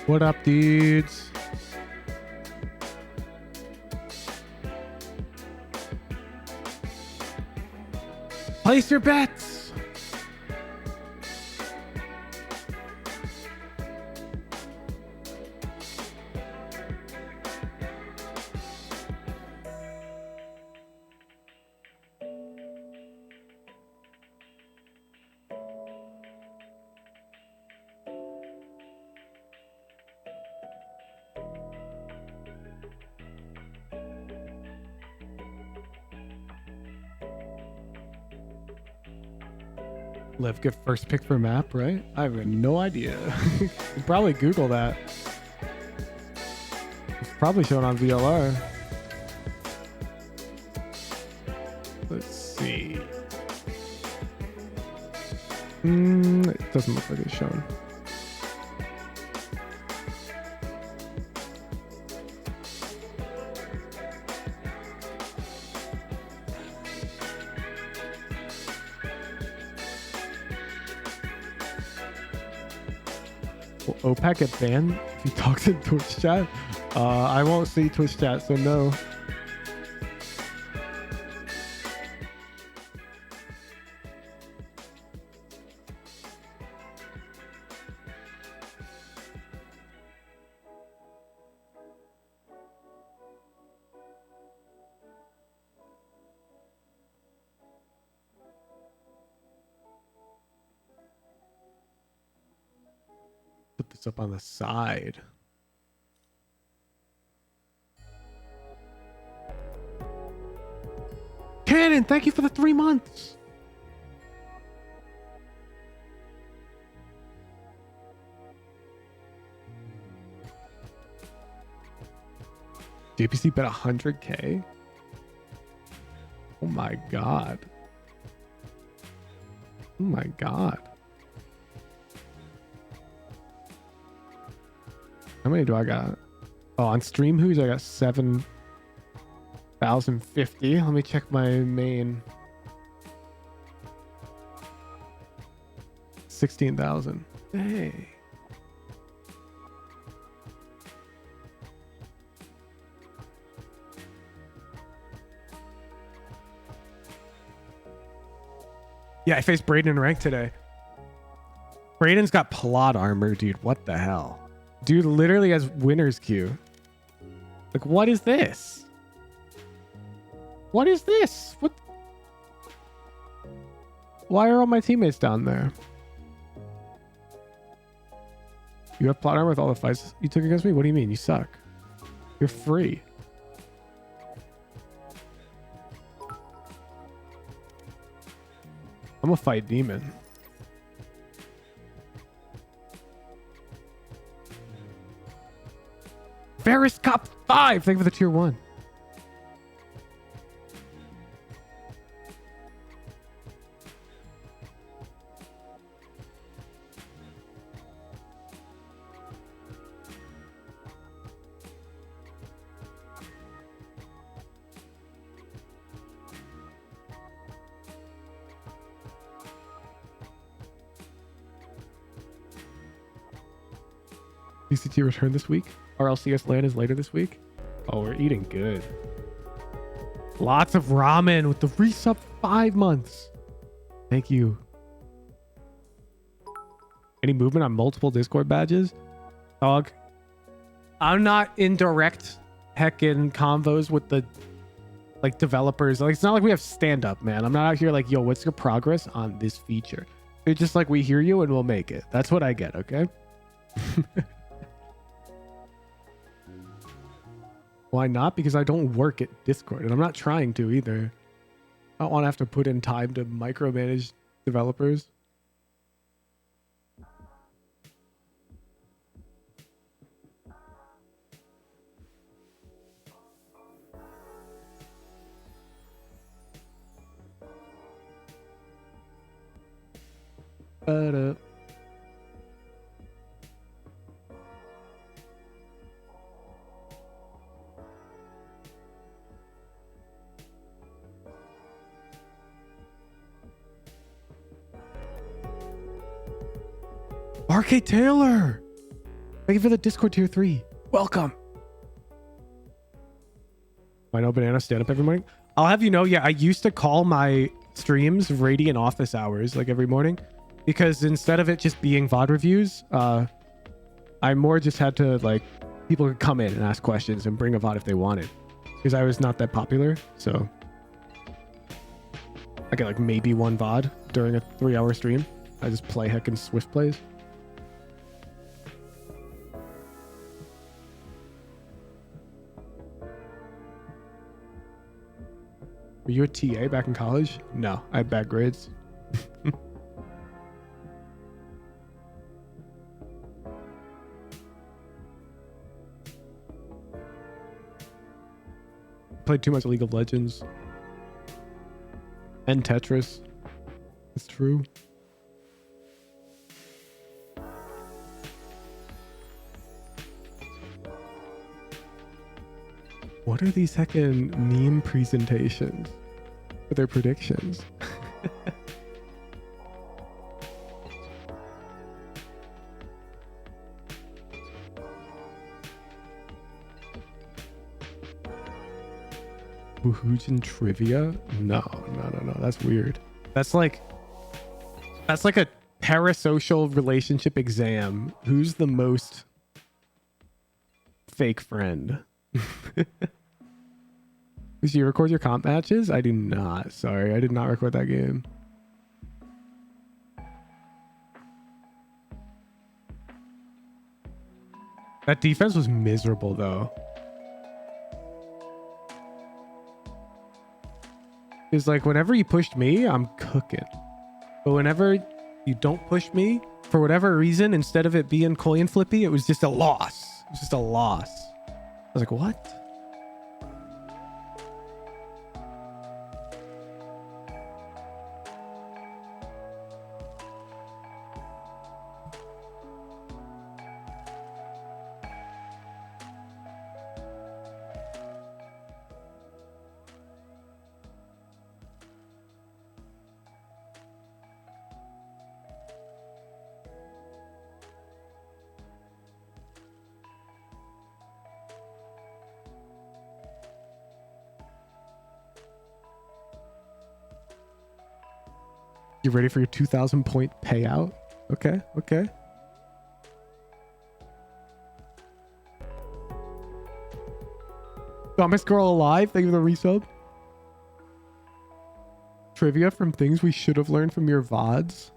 What up, dudes? Place your bets. Liv, good first pick for map, right? I have no idea. You probably Google that. It's probably shown on VLR. Let's see. It doesn't look like it's shown. Will OPEC get banned if he talks in Twitch chat? I won't see Twitch chat, so no. Put this up on the side. Cannon, thank you for the 3 months. JPC bet 100K. Oh my god. Oh my god. How many do I got? Oh, on Stream Who's I got 7,050. Let me check my main. 16,000. Hey. Yeah, I faced Braden in rank today. Braden's got plot armor, dude. What the hell? Dude literally has winner's queue. Like, what is this? What is this? What? Why are all my teammates down there? You have plot armor with all the fights you took against me? What do you mean? You suck. You're free. I'm a fight demon. Ferris Cop 5. Thank you for the tier 1. DCT return this week. RLCS LAN is later this week. Oh, we're eating good. Lots of ramen with the resub 5 months. Thank you. Any movement on multiple Discord badges? Dog. I'm not in direct heckin' convos with the like developers. Like, it's not like we have stand up, man. I'm not out here like, yo, what's your progress on this feature? It's just like, we hear you and we'll make it. That's what I get, okay? Why not? Because I don't work at Discord, and I'm not trying to either. I don't want to have to put in time to micromanage developers. RK Taylor. Thank you for the Discord tier 3. Welcome. I know Banana stand up every morning. I'll have you know, yeah, I used to call my streams Radiant office hours like every morning because instead of it just being VOD reviews, I more just had to like people could come in and ask questions and bring a VOD if they wanted because I was not that popular. So I get like maybe one VOD during a 3-hour stream. I just play heckin' Swift plays. Were you a TA back in college? No, I had bad grades. Played too much League of Legends. And Tetris. It's true. What are these heckin' meme presentations for their predictions? Woohoojin trivia? No. That's weird. That's like a parasocial relationship exam. Who's the most fake friend? Do you record your comp matches? I do not. Sorry, I did not record that game. That defense was miserable though. It's like whenever you pushed me, I'm cooking. But whenever you don't push me, for whatever reason, instead of it being coin flippy, it was just a loss. It was just a loss. I was like, what? You ready for your 2,000 point payout? Okay. Dumbest girl alive. Thank you for the resub. Trivia from things we should have learned from your VODs.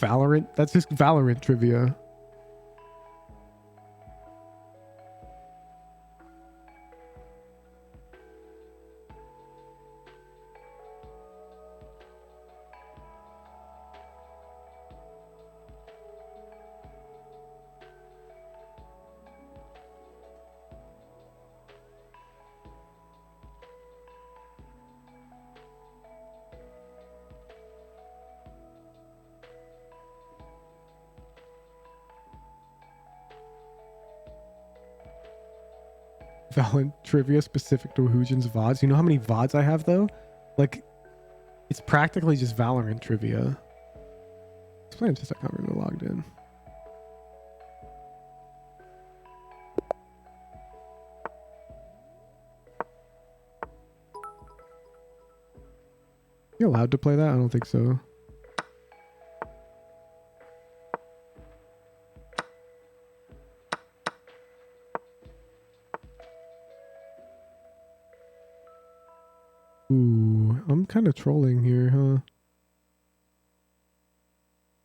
Valorant. That's just Valorant trivia. Valorant trivia specific to Woohoojin's VODs. You know how many VODs I have though? Like, it's practically just Valorant trivia. It's playing just I can't remember logged in. You allowed to play that? I don't think so. Ooh, I'm kind of trolling here, huh?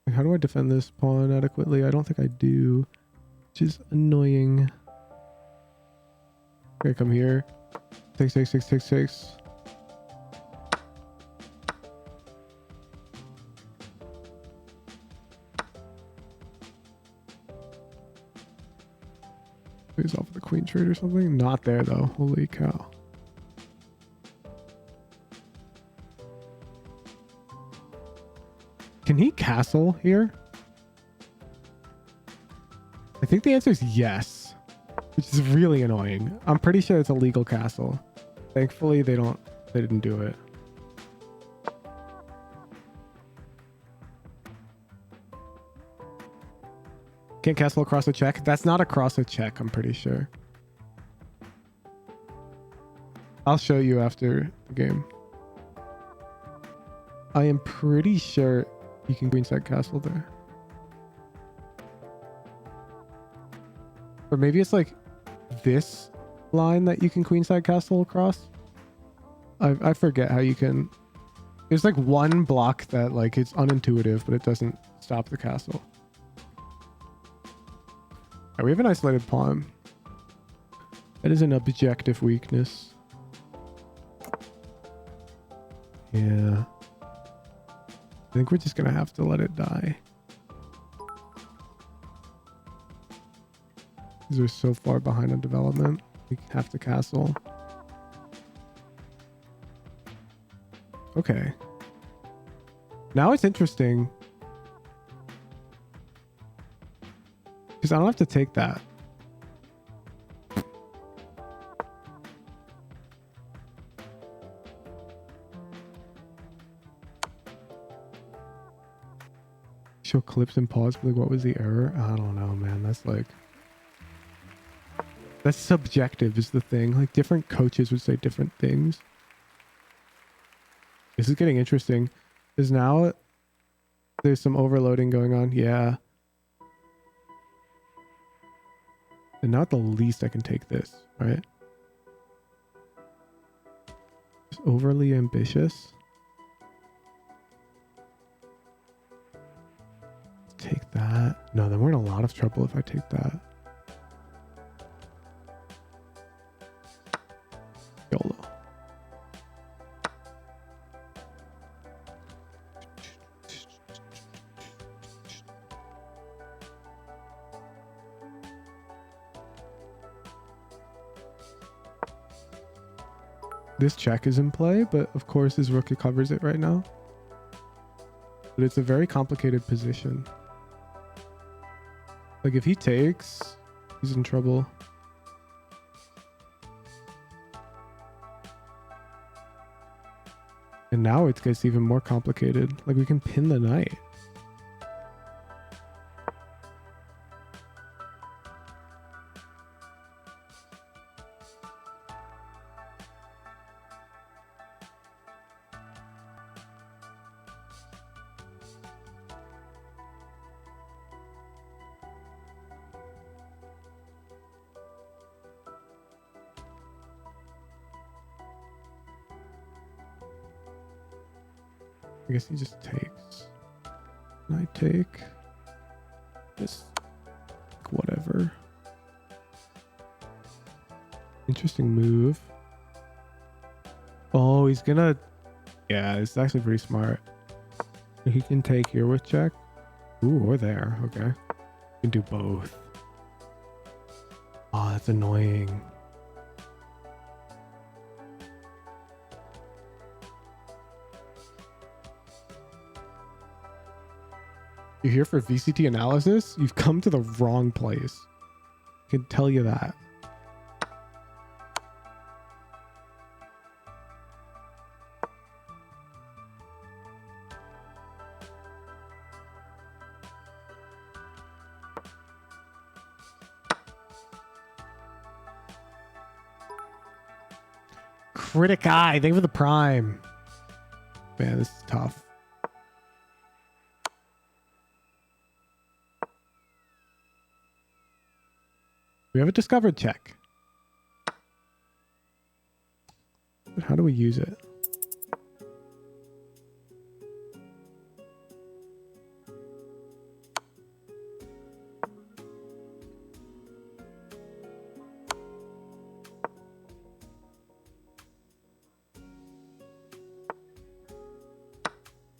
Like, how do I defend this pawn adequately? I don't think I do, which is annoying. Okay, come here. Takes. He's off with the queen trade or something. Not there though. Holy cow. Can he castle here? I think the answer is yes, which is really annoying. I'm pretty sure it's a legal castle. Thankfully, they didn't do it. Can't castle across a check. That's not across a check, I'm pretty sure. I'll show you after the game. I am pretty sure you can queenside castle there. Or maybe it's like this line that you can queenside castle across. I forget how you can. There's like one block that like it's unintuitive, but it doesn't stop the castle. Right, we have an isolated pawn. That is an objective weakness. Yeah. I think we're just gonna have to let it die. Because we're so far behind on development. We have to castle. Okay. Now it's interesting. Because I don't have to take that. Show clips and pause, but like, what was the error? I don't know, man. That's like... That's subjective is the thing. Like different coaches would say different things. This is getting interesting. Is now there's some overloading going on. Yeah. And now at the least I can take this, right? It's overly ambitious. Take that. No, then we're in a lot of trouble if I take that. YOLO. This check is in play, but of course his rook covers it right now. But it's a very complicated position. Like if he takes, he's in trouble. And now it gets even more complicated. Like we can pin the knight. I guess he just takes. And I take. Just whatever. Interesting move. Oh, he's gonna... Yeah, it's actually pretty smart. He can take here with check. Ooh, or there. Okay. We can do both. Oh, that's annoying. You're here for VCT analysis? You've come to the wrong place. I can tell you that. Critic Eye, thank you for the prime. Man, this is tough. We have a discovered check. But how do we use it?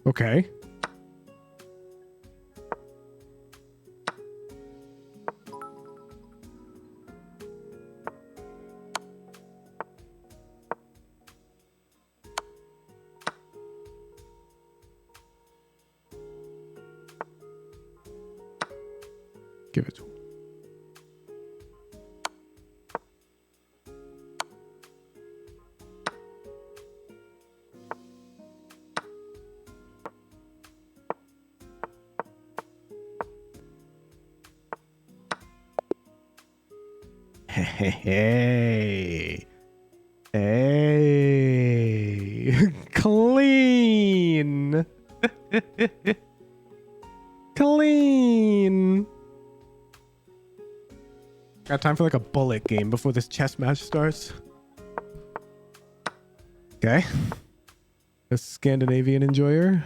Okay. Give it to him. Hey. Hey. Clean. Clean. Got time for like a bullet game before this chess match starts. Okay. A Scandinavian enjoyer.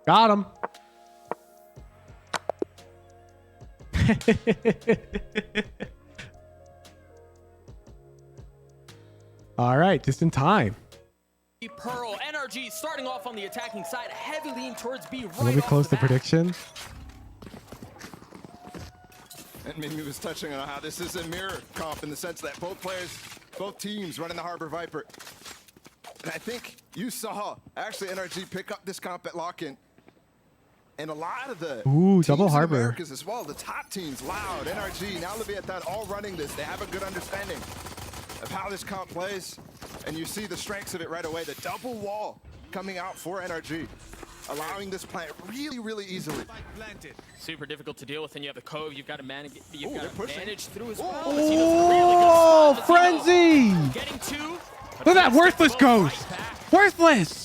Got him. All right, just in time. Pearl NRG starting off on the attacking side, heavy lean towards B. Right Let me close the prediction. And Mimi was touching on how this is a mirror comp in the sense that both teams running the Harbor Viper. And I think you saw actually NRG pick up this comp at lock-in. And a lot of the double Harbor Americas as well, the top teams, Loud, NRG, now Leviathan, all running this. They have a good understanding of how this comp plays. And you see the strengths of it right away. The double wall coming out for NRG, allowing this plant really, really easily. Super difficult to deal with, and you have the Cove. You've got to manage. You've got to manage through as well. Oh, frenzy! Getting two. Look at that worthless ghost. Worthless.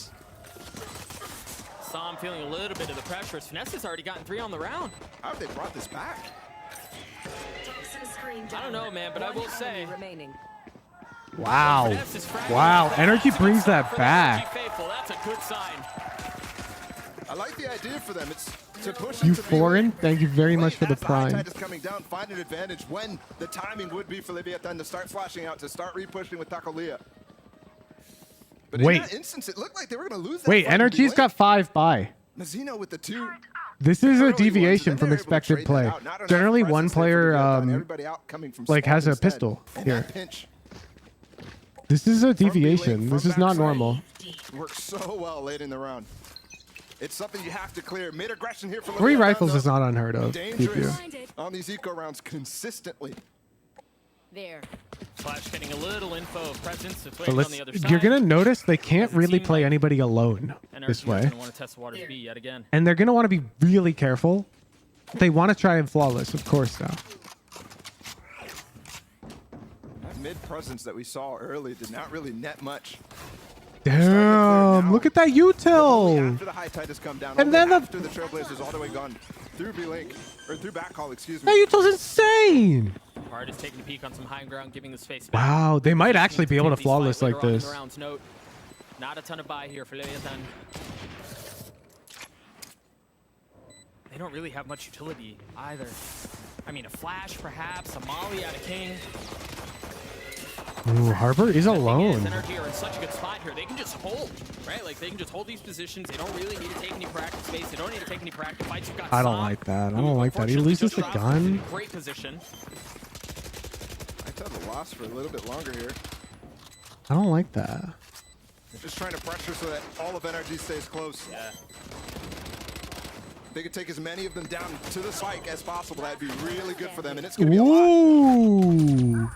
Sam feeling a little bit of the pressure. Finesse has already gotten 3 on the round. How have they brought this back? I don't know, man, but I will say. Wow. Wow. NRG brings that back. That's a good sign. I like the idea for them. It's to push You foreign, thank you very much for the prime. Is coming down, find an advantage when the timing would be for Leviathan to start flashing out, to start repushing with Takolia. But in that instance, it looked like they were going to lose that. Wait, NRG's got 5 by. Mazino with the 2. This is a deviation from expected play. Generally, one player like has a pistol here. This is a deviation. This is not normal. Works so well late in the round. It's something you have to clear. Mid aggression here for 3 rifles is not unheard of. Dangerous on these eco rounds consistently. There. Flash getting a little info of presence. But you're gonna notice they can't really play anybody alone this way, want to test the waters B yet again. and they're gonna want to be really careful. They want to try and flawless, of course. Now, that mid presence that we saw early did not really net much. damn! Look at that util. After the high tide has come down, And then after the Trailblazers all the way gone through B-Link, or through backhaul, excuse me. That util's insane. Hard is taking a peek on some high ground, giving the space back. Wow, they might actually be able to flawless like this. Not a ton of buy here for Leviathan. They don't really have much utility either. I mean, a flash perhaps, a molly out of King. Ooh, Harbor is alone. NRG are in such a good spot here. They can just hold, right? Like, they can just hold these positions. They don't really need to take any practice space. They don't need to take any practice fights. You've got I don't like that. I don't like that. He loses the gun. Great position. I tell the loss for a little bit longer here. I don't like that. Just trying to pressure so that all of NRG stays close. Yeah. They could take as many of them down to the spike as possible. That'd be really good for them, and it's going to be a lot. Ooh.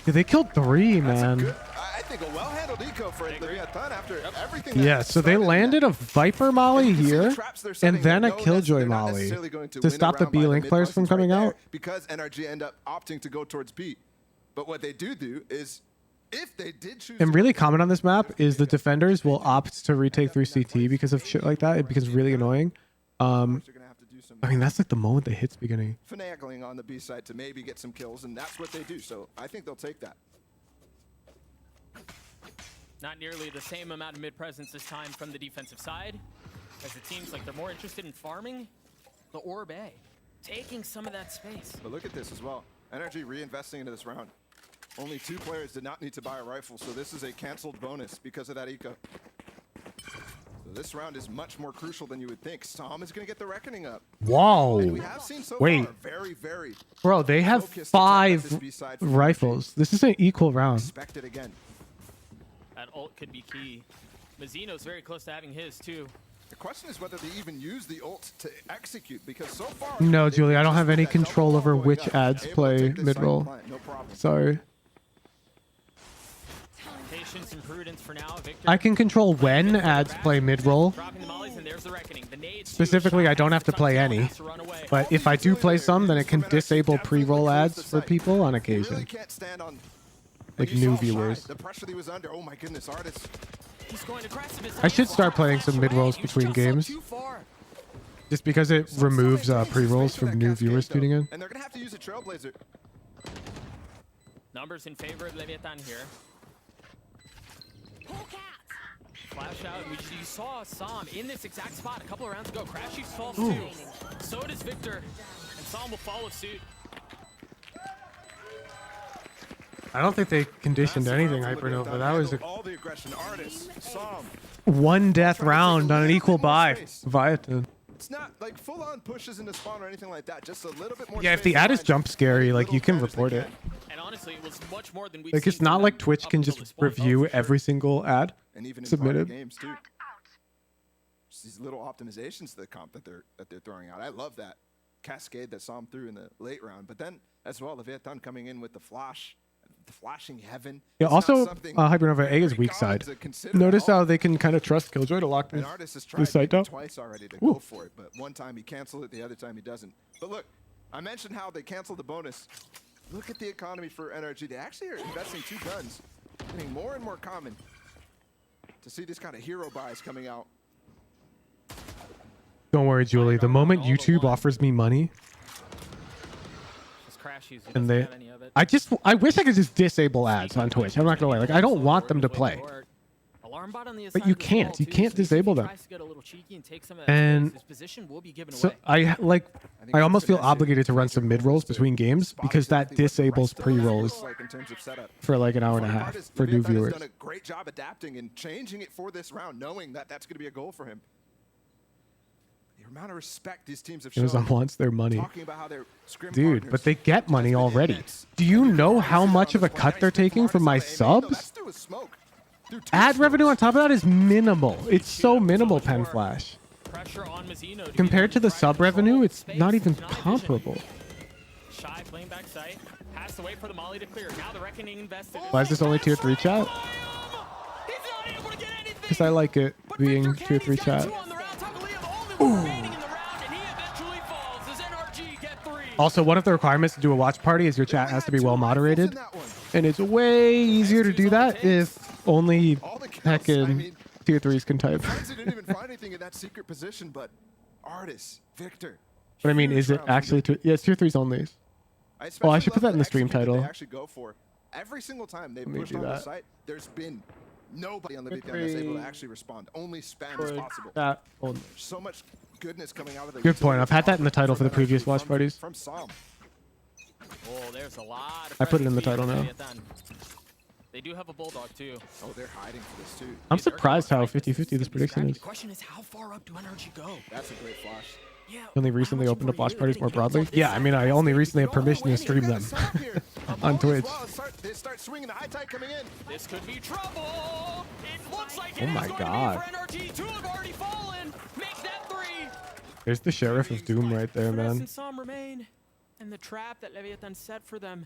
Yeah, they killed 3, man. I think a well-handled eco for Leviathan after everything. Yeah, so they landed a Viper Molly here, and then a Killjoy Molly to stop the B-Link players from coming out. Because NRG end up opting to go towards B. But what they do is, if they did choose... And really common on this map is the defenders will opt to retake through CT because of shit like that. It becomes really annoying. some I mean, that's like the moment the hit's beginning. finagling on the B side to maybe get some kills, and that's what they do. So I think they'll take that. Not nearly the same amount of mid presence this time from the defensive side, as it seems like they're more interested in farming the Orb A, taking some of that space. But look at this as well. NRG reinvesting into this round. Only 2 players did not need to buy a rifle, so this is a canceled bonus because of that eco. So this round is much more crucial than you would think. Som is going to get the reckoning up. Whoa. And we have seen so Wait. far very, very Bro, they have focused attempt at this 5 B-side for rifles. This is an equal round. expected again. That ult could be key. Mazzino's very close to having his too. The question is whether they even use the ult to execute, because so far... No, they've Julie, I don't just have put any that double control wall over going which up, ads able to play take this mid-roll. side plant, no problem. Sorry. Patience and prudence for now. Victor I can control when ads play mid-roll. dropping the mollies, and there's the reckoning. The nades too, Specifically, shot I don't have to from play Tom any. has to run away. But if I do play some, then it can disable pre-roll ads for people on He occasion. really can't stand on... Like and you new saw Shy, viewers. The pressure that he was under. Oh my goodness, Artist. He's going aggressive. I should start playing some mid-rolls between games. Just because it removes pre-rolls from new viewers tuning in. And they're gonna have to use a Trailblazer. Numbers in favor of Leviathan here. Flash out. You saw Som in this exact spot a couple of rounds ago. Crashy falls too. So does Victor. And Som will follow suit. I don't think they conditioned anything Hypernova. That was all the aggression. Artist, Som. one death round on an equal buy. Viaton. It's not like full-on pushes into spawn or anything like that. Just a little bit more. Yeah, if the space ad is behind jump scary, any like you little can damage they report it. And honestly, it was much more than we. Like it's not like Twitch can just review every single ad And even in submitted. private games too. Just these little optimizations to the comp that they're throwing out. I love that cascade that Som threw in the late round. But then as well, Leviathan coming in with the flash. The flashing heaven. Yeah, It's not also, something Hypernova A is very weak common side. to consider Notice at all. how they can kind of trust Killjoy to lock An this, artist has this tried site down. twice already to Ooh. go for it, but one time he canceled it, the other time he doesn't. But look, I mentioned how they canceled the bonus. Look at the economy for NRG. They actually are investing 2 guns, getting more and more common to see this kind of hero buys coming out. Don't worry, Julie. The moment YouTube offers me money, and they, I wish I could just disable ads on Twitch. I'm not gonna lie. Like I don't want them to play. But you can't. You can't disable them. And so I almost feel obligated to run some mid rolls between games because that disables pre rolls Like in terms of setup. for like an hour and a half Artist, for new Leviathan has viewers. done a great job adapting and changing it for this round, knowing that that's going to be a goal for him. The amount of respect these teams have shown. Amazon wants their money. Talking about how they're scrim Dude, partners. but they get money Has been already. immense. Do you know how Artist much on of a this cut one. they're taking from my Artist on the main. No, that's subs? through a smoke. Through 2 Ad revenue on smokes. top of that is minimal. It's so minimal, Pen Flash. Pressure on Mazzino to Compared to be able the try sub control revenue, it's space, not even night vision. comparable. Shy playing back sight. Has to wait for the molly to clear. Now the reckoning invested. Why is this only tier 3 chat? He's not able to get anything. Because I like it But being Victor tier Kenny's 3 got chat. 2 on the round. Takaliev only one remaining in the round, and he eventually falls. Does NRG get 3? Also, one of the requirements to do a watch party is your chat has to be well moderated. And it's way easier to do that if only All the kills, heckin' I mean, tier 3s can type. Frenzy didn't even find anything in that secret position, but Artist, Victor. But I mean, huge is it round for actually Victor. tier? Yeah, it's tier 3s only. I Oh, I especially should put love that in the stream execute that title. They actually go for every single time they Let me pushed do on the that. site. There's been nobody on the Leviathan that's able to actually respond. Only spam as possible. That only. So much goodness coming out of the. Good point. utility I've had that in the offense title for the from previous NRG, watch from- parties. From Som. Oh, there's a lot of I put it in the pressure title now. Leviathan. They do have a bulldog too. Oh, they're hiding for this too. I'm surprised how 50-50 this prediction The is. question is, how far up do NRG go? That's a great flash. Yeah. Only how recently much opened up more watch you parties getting more kills broadly. on this Yeah, I side? mean, I only They recently go had permission to away. stream Got a them setup here. A on ball as Twitch. well. They start swinging the high tide coming in. This could be trouble. It looks like Oh it is my going God. to be for NRG. 2 have already fallen. Make that 3. There's the Sheriff of Doom right there, Finesse man. and some remain. And the trap that Leviathan set for them.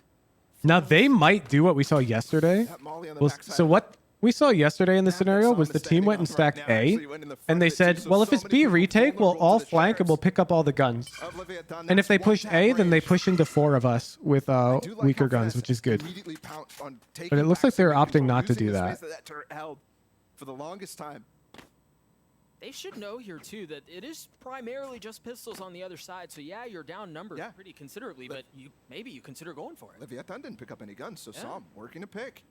Now they might do what we saw yesterday. That molly on the Well, backside. so what we saw yesterday in the Now that scenario Som was is the team standing went and on right stacked now, A, actually went in the front and they of it too, said, so well, if it's many B people retake, we'll vulnerable all to the flank and we'll traps pick up all the guns. of Leviathan. And if That's they one push tap A, then they range. push into 4 of us with I do like weaker how guns, Finesse which is good. immediately pounced on But it taking looks back like they're some opting control, not to using do the that. space that turret held for the longest time. They should know here too that it is primarily just pistols on the other side. So yeah, you're down numbers pretty considerably, but maybe you consider going for it. Leviathan didn't pick up any guns, so Sam working to pick.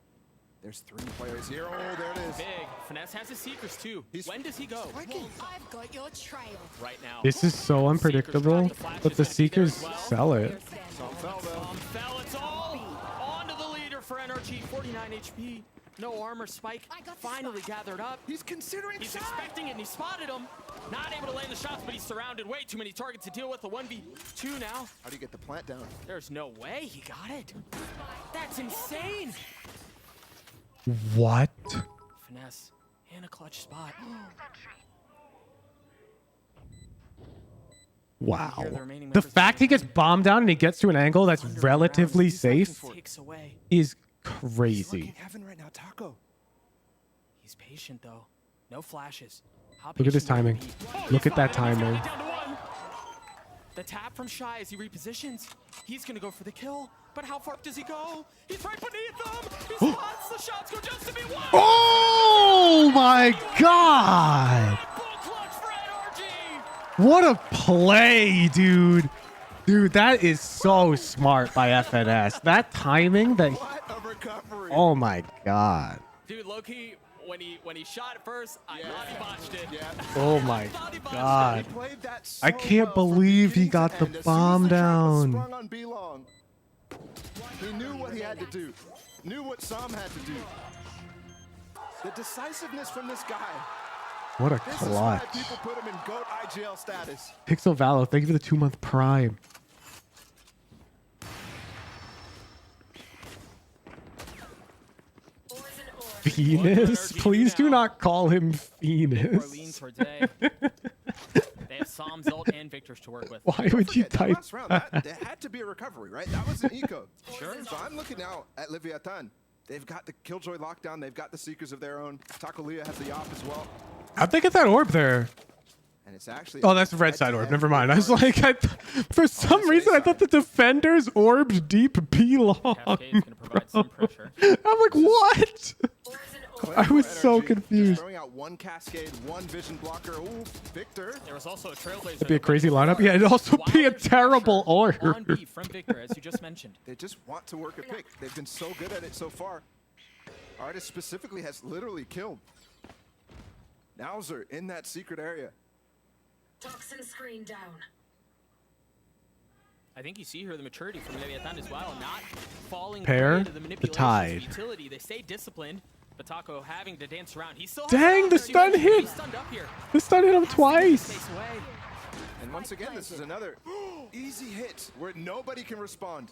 There's 3 players here. Oh, there it is. Big. Finesse has his seekers too. When does he go? I've got your trail. Right now. This is so unpredictable, but the Seekers sell it. Some fell though. Fell. It's all onto the leader for NRG. 49 HP. No armor. Spike finally gathered up. He's considering He's shot. expecting it and he spotted him. Not able to land the shots, but he's surrounded. Way too many targets to deal with. A 1v2 now. How do you get the plant down? There's no way he got it. That's insane. What? Finesse and a clutch spot. Wow. The fact he gets bombed down and he gets to an angle that's relatively safe Takes away. is He's crazy. looking heaven right now, Taco. He's patient though. No flashes. How Look at his patient will timing. he be? Look at that He's timing. down to 1. The tap from Shy as he repositions. He's gonna go for the kill, but how far does he go? He's right beneath them. He spots the shots go just to be 1. Oh my God! Full clutch for NRG. What a play, dude. Dude, that is so smart by FNS. That timing, that... What a recovery. Oh my God. Dude, low-key, when he shot it first, I thought he botched it. Yeah. Oh my God. He played that so I can't well from believe he beginning got to the end. As soon as bomb the trap was down. sprung on B-Long, he knew what he had to do. Knew what Sam had to do. The decisiveness from this guy. What a This is why clutch. people put him in GOAT IGL status. Pixel Valo, thank you for the 2-month Prime. Venus? Please do not call him Orleans Venus. for today. They have Psalm, Zult, and Victors to work with. Why would you Forget, that type last round, that had to be a recovery, right? That was an eco. Sure. So I'm looking now at Leviathan. They've got the Killjoy lockdown. They've got the Seekers of their own. Takolia has the op as well. How'd they get that orb there? And it's actually... Oh, that's the red side orb. Never mind. I was like, for some reason, I thought the defenders orbed deep B long. Cascade's gonna provide some pressure. I'm like, what? Clever I was so energy. confused. Throwing out 1 Cascade, 1 Vision Blocker. Ooh, Victor. There was also a Trailblazer. It'd be a crazy lineup. Yeah, it'd also be a terrible orb. On B from Victor, as you just mentioned. They just want to work a pick. They've been so good at it so far. Artist specifically has literally killed Nowzer in that secret area. Toxin screen down. I think you see here the maturity from Leviathan as well, not falling Pair, prey to the the manipulations tide. of utility. They stay disciplined. Batako having to dance around. He still has Dang, the stun. stun He's hit. stunned up here. The stun hit him Space twice. away. And once again, this is another easy hit where nobody can respond.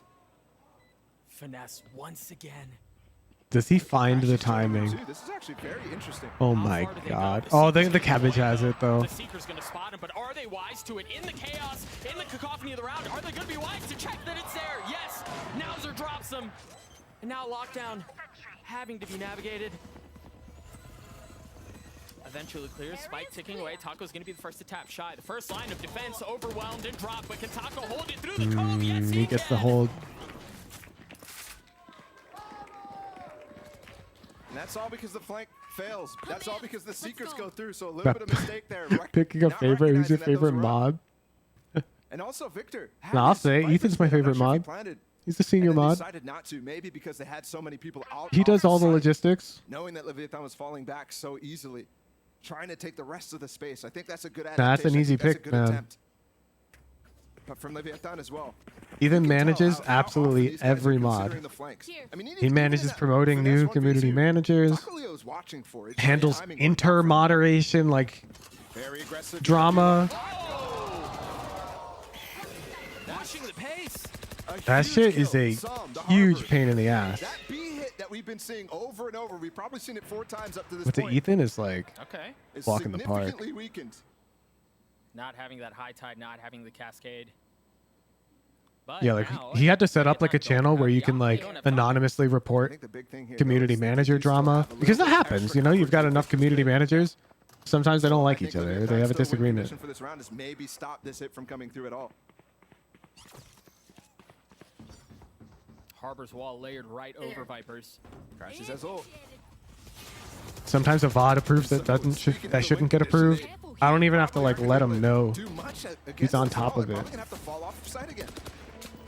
Finesse once again. Does he find the timing? This is actually very interesting. Oh How my far do they God. go? Oh, Seeker's the gonna cabbage go has right it though. The Seeker's gonna spot him, but are they wise to it? In the chaos, in the cacophony of the round, are they gonna be wise to check that it's there? Yes! Nowzer drops them. And now lockdown having to be navigated. Eventually clears, Spike ticking away. Taco's gonna be the first to tap Shy. The first line of defense overwhelmed and dropped, but can Taco hold it through the cove? Yes, He gets the can. hold. And that's all because the flank fails. That's all because the Seekers go through. So a little bit of mistake there. Picking a Not favorite. Who's your recognizing that those favorite were up. mod? And also Victor. No, I'll say Vipers Ethan's my planted. favorite I'm not sure if he mod. planted. He's the senior And then mod. decided not to, maybe because they had so many people out. He does all the offside, logistics. knowing that Leviathan was falling back so easily, trying to take the rest of the space. I think that's a good Nah, adaptation. that's an I easy think that's a pick, good man. attempt. But from Leviathan as well. Ethan You can tell manages how often absolutely these guys are every considering mod. the flanks. I mean, He even manages in that promoting finesse new 1v2, community managers, Tacoleo's watching for it. handles Timing worked out for him. inter-moderation, like Very aggressive drama. Pushing the pace. A That huge shit is kill. a Some, the huge Harvard. pain in the ass. That B hit that we've been seeing over and over, we've probably seen it 4 times up to this But to point. Ethan is like, Okay. is walk in the park. significantly weakened. Not having that high tide, not having the cascade. But yeah, like now, he had to set up like a Leviathan don't channel where have you the can op- like they don't have the op- anonymously I report think the big thing here community though, is manager you still drama have a because that little bit happens. extra You know, you've got coverage enough to community do. managers. Sometimes they don't like I each think other. Leviathan's They have a still win disagreement. condition for this round is maybe stop this hit from coming through at all. Harbor's wall layered right over Vipers. Crashes as ult. sometimes a VOD approves that shouldn't get approved. I don't even have to like let him know. He's on top of it. Probably gonna have to fall off side again.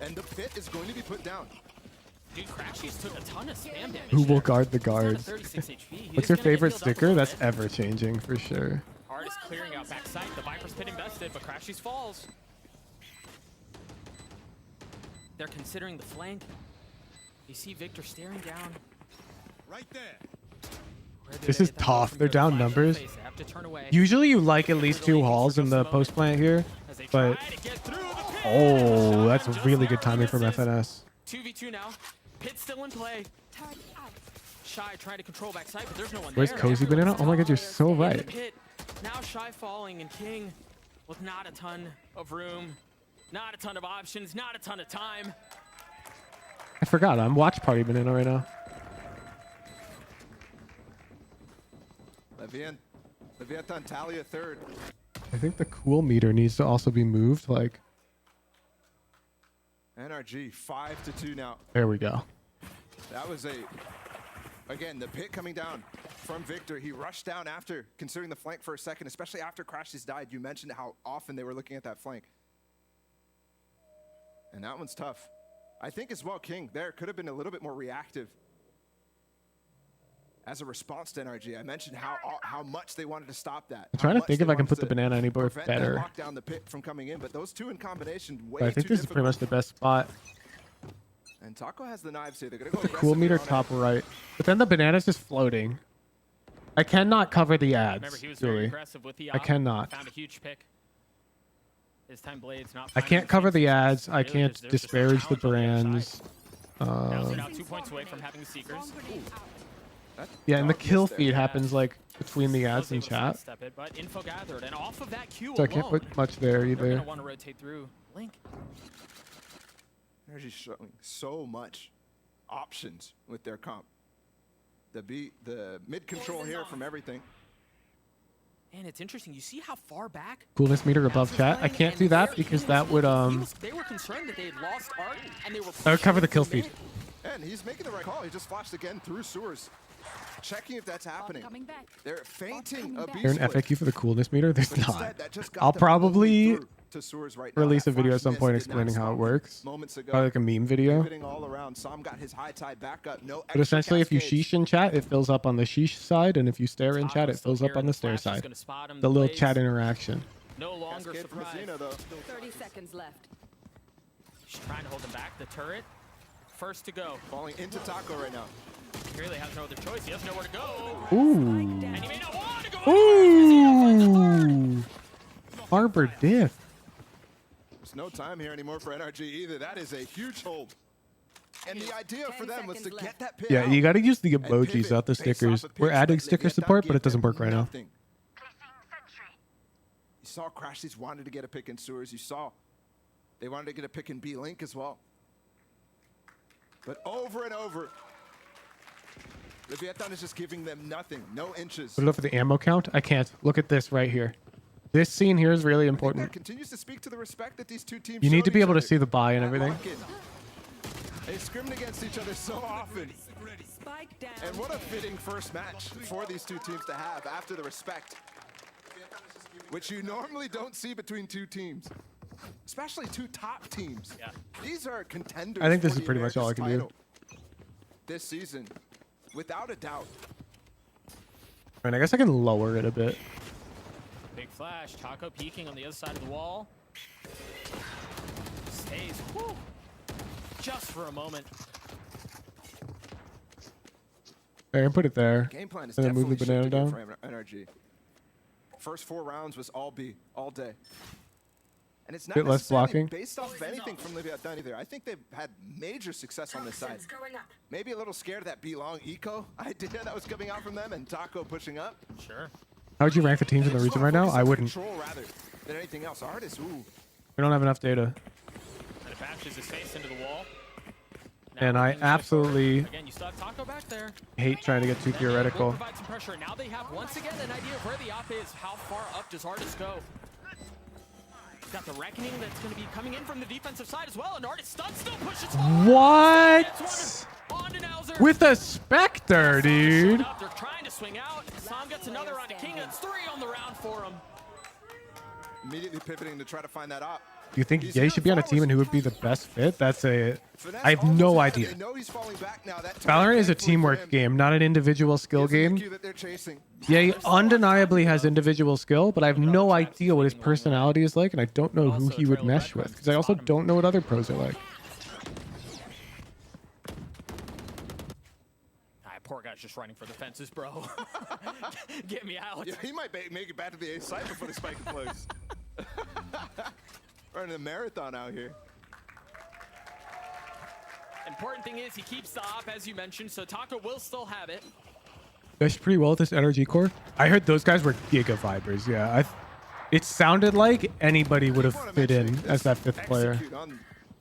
And the pit is going to be put down. Dude, Crashies took a ton of spam damage. Who will there. guard the He's down to guards? 36 HP. He What's is your gonna get favorite healed up a sticker? little That's bit. ever changing for sure. Hard is clearing out backside. The Viper's pit invested, but Crashies falls. They're considering the flank. You see Victor staring down. Right there. Where do This they is get the tough. from They're their down flash in the numbers. face? They have to turn away Usually you like at least 2 halls in the post plant here, as they but try to get through the pit. oh, that's Just really good barely timing from misses. FNS. 2v2 now. Pit still in play. Turret out. Shy trying to control backside, but there's no one Where's there. Cozy Banana? Oh my god, you're so In the right. pit. Now Shy falling and King with not a ton of room, not a ton of options, not a ton of time. I forgot. I'm Watch Party Banana right now. Leviathan Talia third. I think the cool meter needs to also be moved. Like, NRG 5-2 now. there we go. That was again, the pit coming down from Victor. He rushed down after considering the flank for a second, especially after Crashies died. You mentioned how often they were looking at that flank. And that one's tough. I think as well, King there could have been a little bit more reactive as a response to NRG. I mentioned how much they wanted to stop that. I'm trying to think if I can put the banana anywhere better. Lock down the pit from coming in, but those two in combination, way But I think too this is pretty much difficult. the best spot. And Taco has the knives here. They're gonna go The cool aggressively meter on it. top right. But then the banana's just floating. I cannot cover the Remember, ads, he was very Julie. aggressive with the I op. cannot. Found a huge pick. This time Blade's not. I finding can't cover the things. ads. I Really, can't there's just no disparage the challenge on the other brands. side. Now they're now 2 points away from having the Seekers. Bomb grenade out. That Yeah, and the dog kill missed there. feed happens like between the ads Was and able to chat. sidestep it, but info gathered, and off of that Q So I alone, can't put much there they're either. gonna want to rotate through. Link. NRG showing so much options with their comp. The mid control here from everything. And it's interesting. You see how far back? Coolness meter above Master's chat. I playing, can't and do that there because he that was- would they were concerned that they had lost Art, and they were. I would cover the kill pushing feed. mid. And he's making the right call. He just flashed again through sewers. Checking if that's happening. Coming back. They're feinting a back. beast Here an split. FAQ for the coolness meter? There's But instead, not. that just got I'll them probably through to sewers right now. release That a video at flash some miss point did not explaining how it stop works. Moments ago. Probably like a meme video. Pivoting all around. Som got his high tide back up. No But essentially, if you sheesh in chat, it fills up on the sheesh side, and if you stare in chat, Taco's it still fills up here, on and the stare Flash is side. gonna spot him, The little Blaze chat interaction. No longer Cascade from surprised. Messina, though. 30 seconds left. She's trying to hold him back. The turret, first to go. Falling into Taco right now. He really has no other choice. He has nowhere to go. Ooh. And he may not want to go. Ooh. Harbor diff. There's no time here anymore for NRG either. That is a huge hold. And the idea for 10 them was to seconds get that pit Yeah, out you got to use the and emojis, pivot not the based off stickers. of We're picks, adding but sticker Leviathan support, but gave it doesn't them work right now. nothing. You saw Crashies wanted to get a pick in sewers. You saw they wanted to get a pick in B-Link as well. But over and over, Leviathan is just giving them nothing, no inches. Put it up for the ammo count. I can't. Look at this right here. This scene here is really That important. continues to speak to the respect that these two teams You need showed to be each able to other. see the buy and That everything. lock-in. They scrimmed against each other so often. Spike down. And what a fitting first match for these two teams to have after the respect, which you normally don't see between two teams, especially two top teams. Yeah. These are contenders. I think this for is the pretty much all I Americas can do. title this season, without a doubt. I mean, I guess I can lower it a bit. Big flash. Taco peeking on the other side of the wall. Stays. Whew. Just for a moment. There, and put it there. Game plan is And then move definitely the banana shifted here down. for NRG. First 4 rounds was all B, all day. And it's not Bit less necessarily blocking. based off of anything from Leviathan either. I think they've had major success on this side. Toxins going up. Maybe a little scared of that B-Long eco idea that was coming out from them and Taco pushing up. Sure. How would you rank the teams in the region right now? I wouldn't. Control rather than anything else. Artist, ooh. We don't have enough data. And it bashes his face into the wall. And I looking to shift forward. absolutely Again, you still have Taco back there. hate trying to get too Will theoretical. provide some pressure. Now they have once again an idea of where the op is. How far up does Artist go? He's got the Reckoning that's going to be coming in from the defensive side as well. And Artist stun still pushes forward. What? Gets one on to Nowser. with a Spectre, dude. They're trying to swing out. Sam gets another on a King. That's 3 on the round for him. Immediately pivoting to try to find that op. Do you think Ye should be on a team and who would be the best fit? That's a... I have no idea. Valorant is a teamwork game, not an individual skill game. Ye undeniably has individual skill, but I have no idea what his personality is like, and I don't know who he would mesh with, because I also don't know what other pros are like. Poor guy's just running for the fences, bro. Get me out. Yeah, he might make it back to the A site before the spike close. Running a marathon out here. Important thing is he keeps the op, as you mentioned, so Taco will still have it. Meshed pretty well with this NRG core. I heard those guys were Giga Vibers. Yeah, it sounded like anybody would have fit in as that 5th player.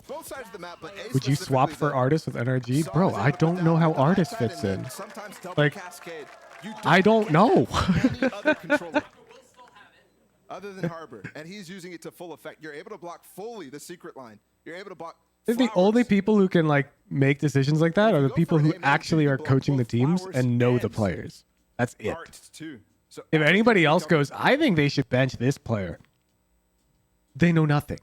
Both sides of the map, but Would you swap for Artist with NRG? Bro, I don't know how Artist fits in. Like, I don't know. Other than Harbor, and he's using it to full effect. You're able to block fully the secret line. You're able to block. I think the only people who can like make decisions like that are the people who actually are coaching the teams and know the players. That's it. If anybody else goes, I think they should bench this player. They know nothing.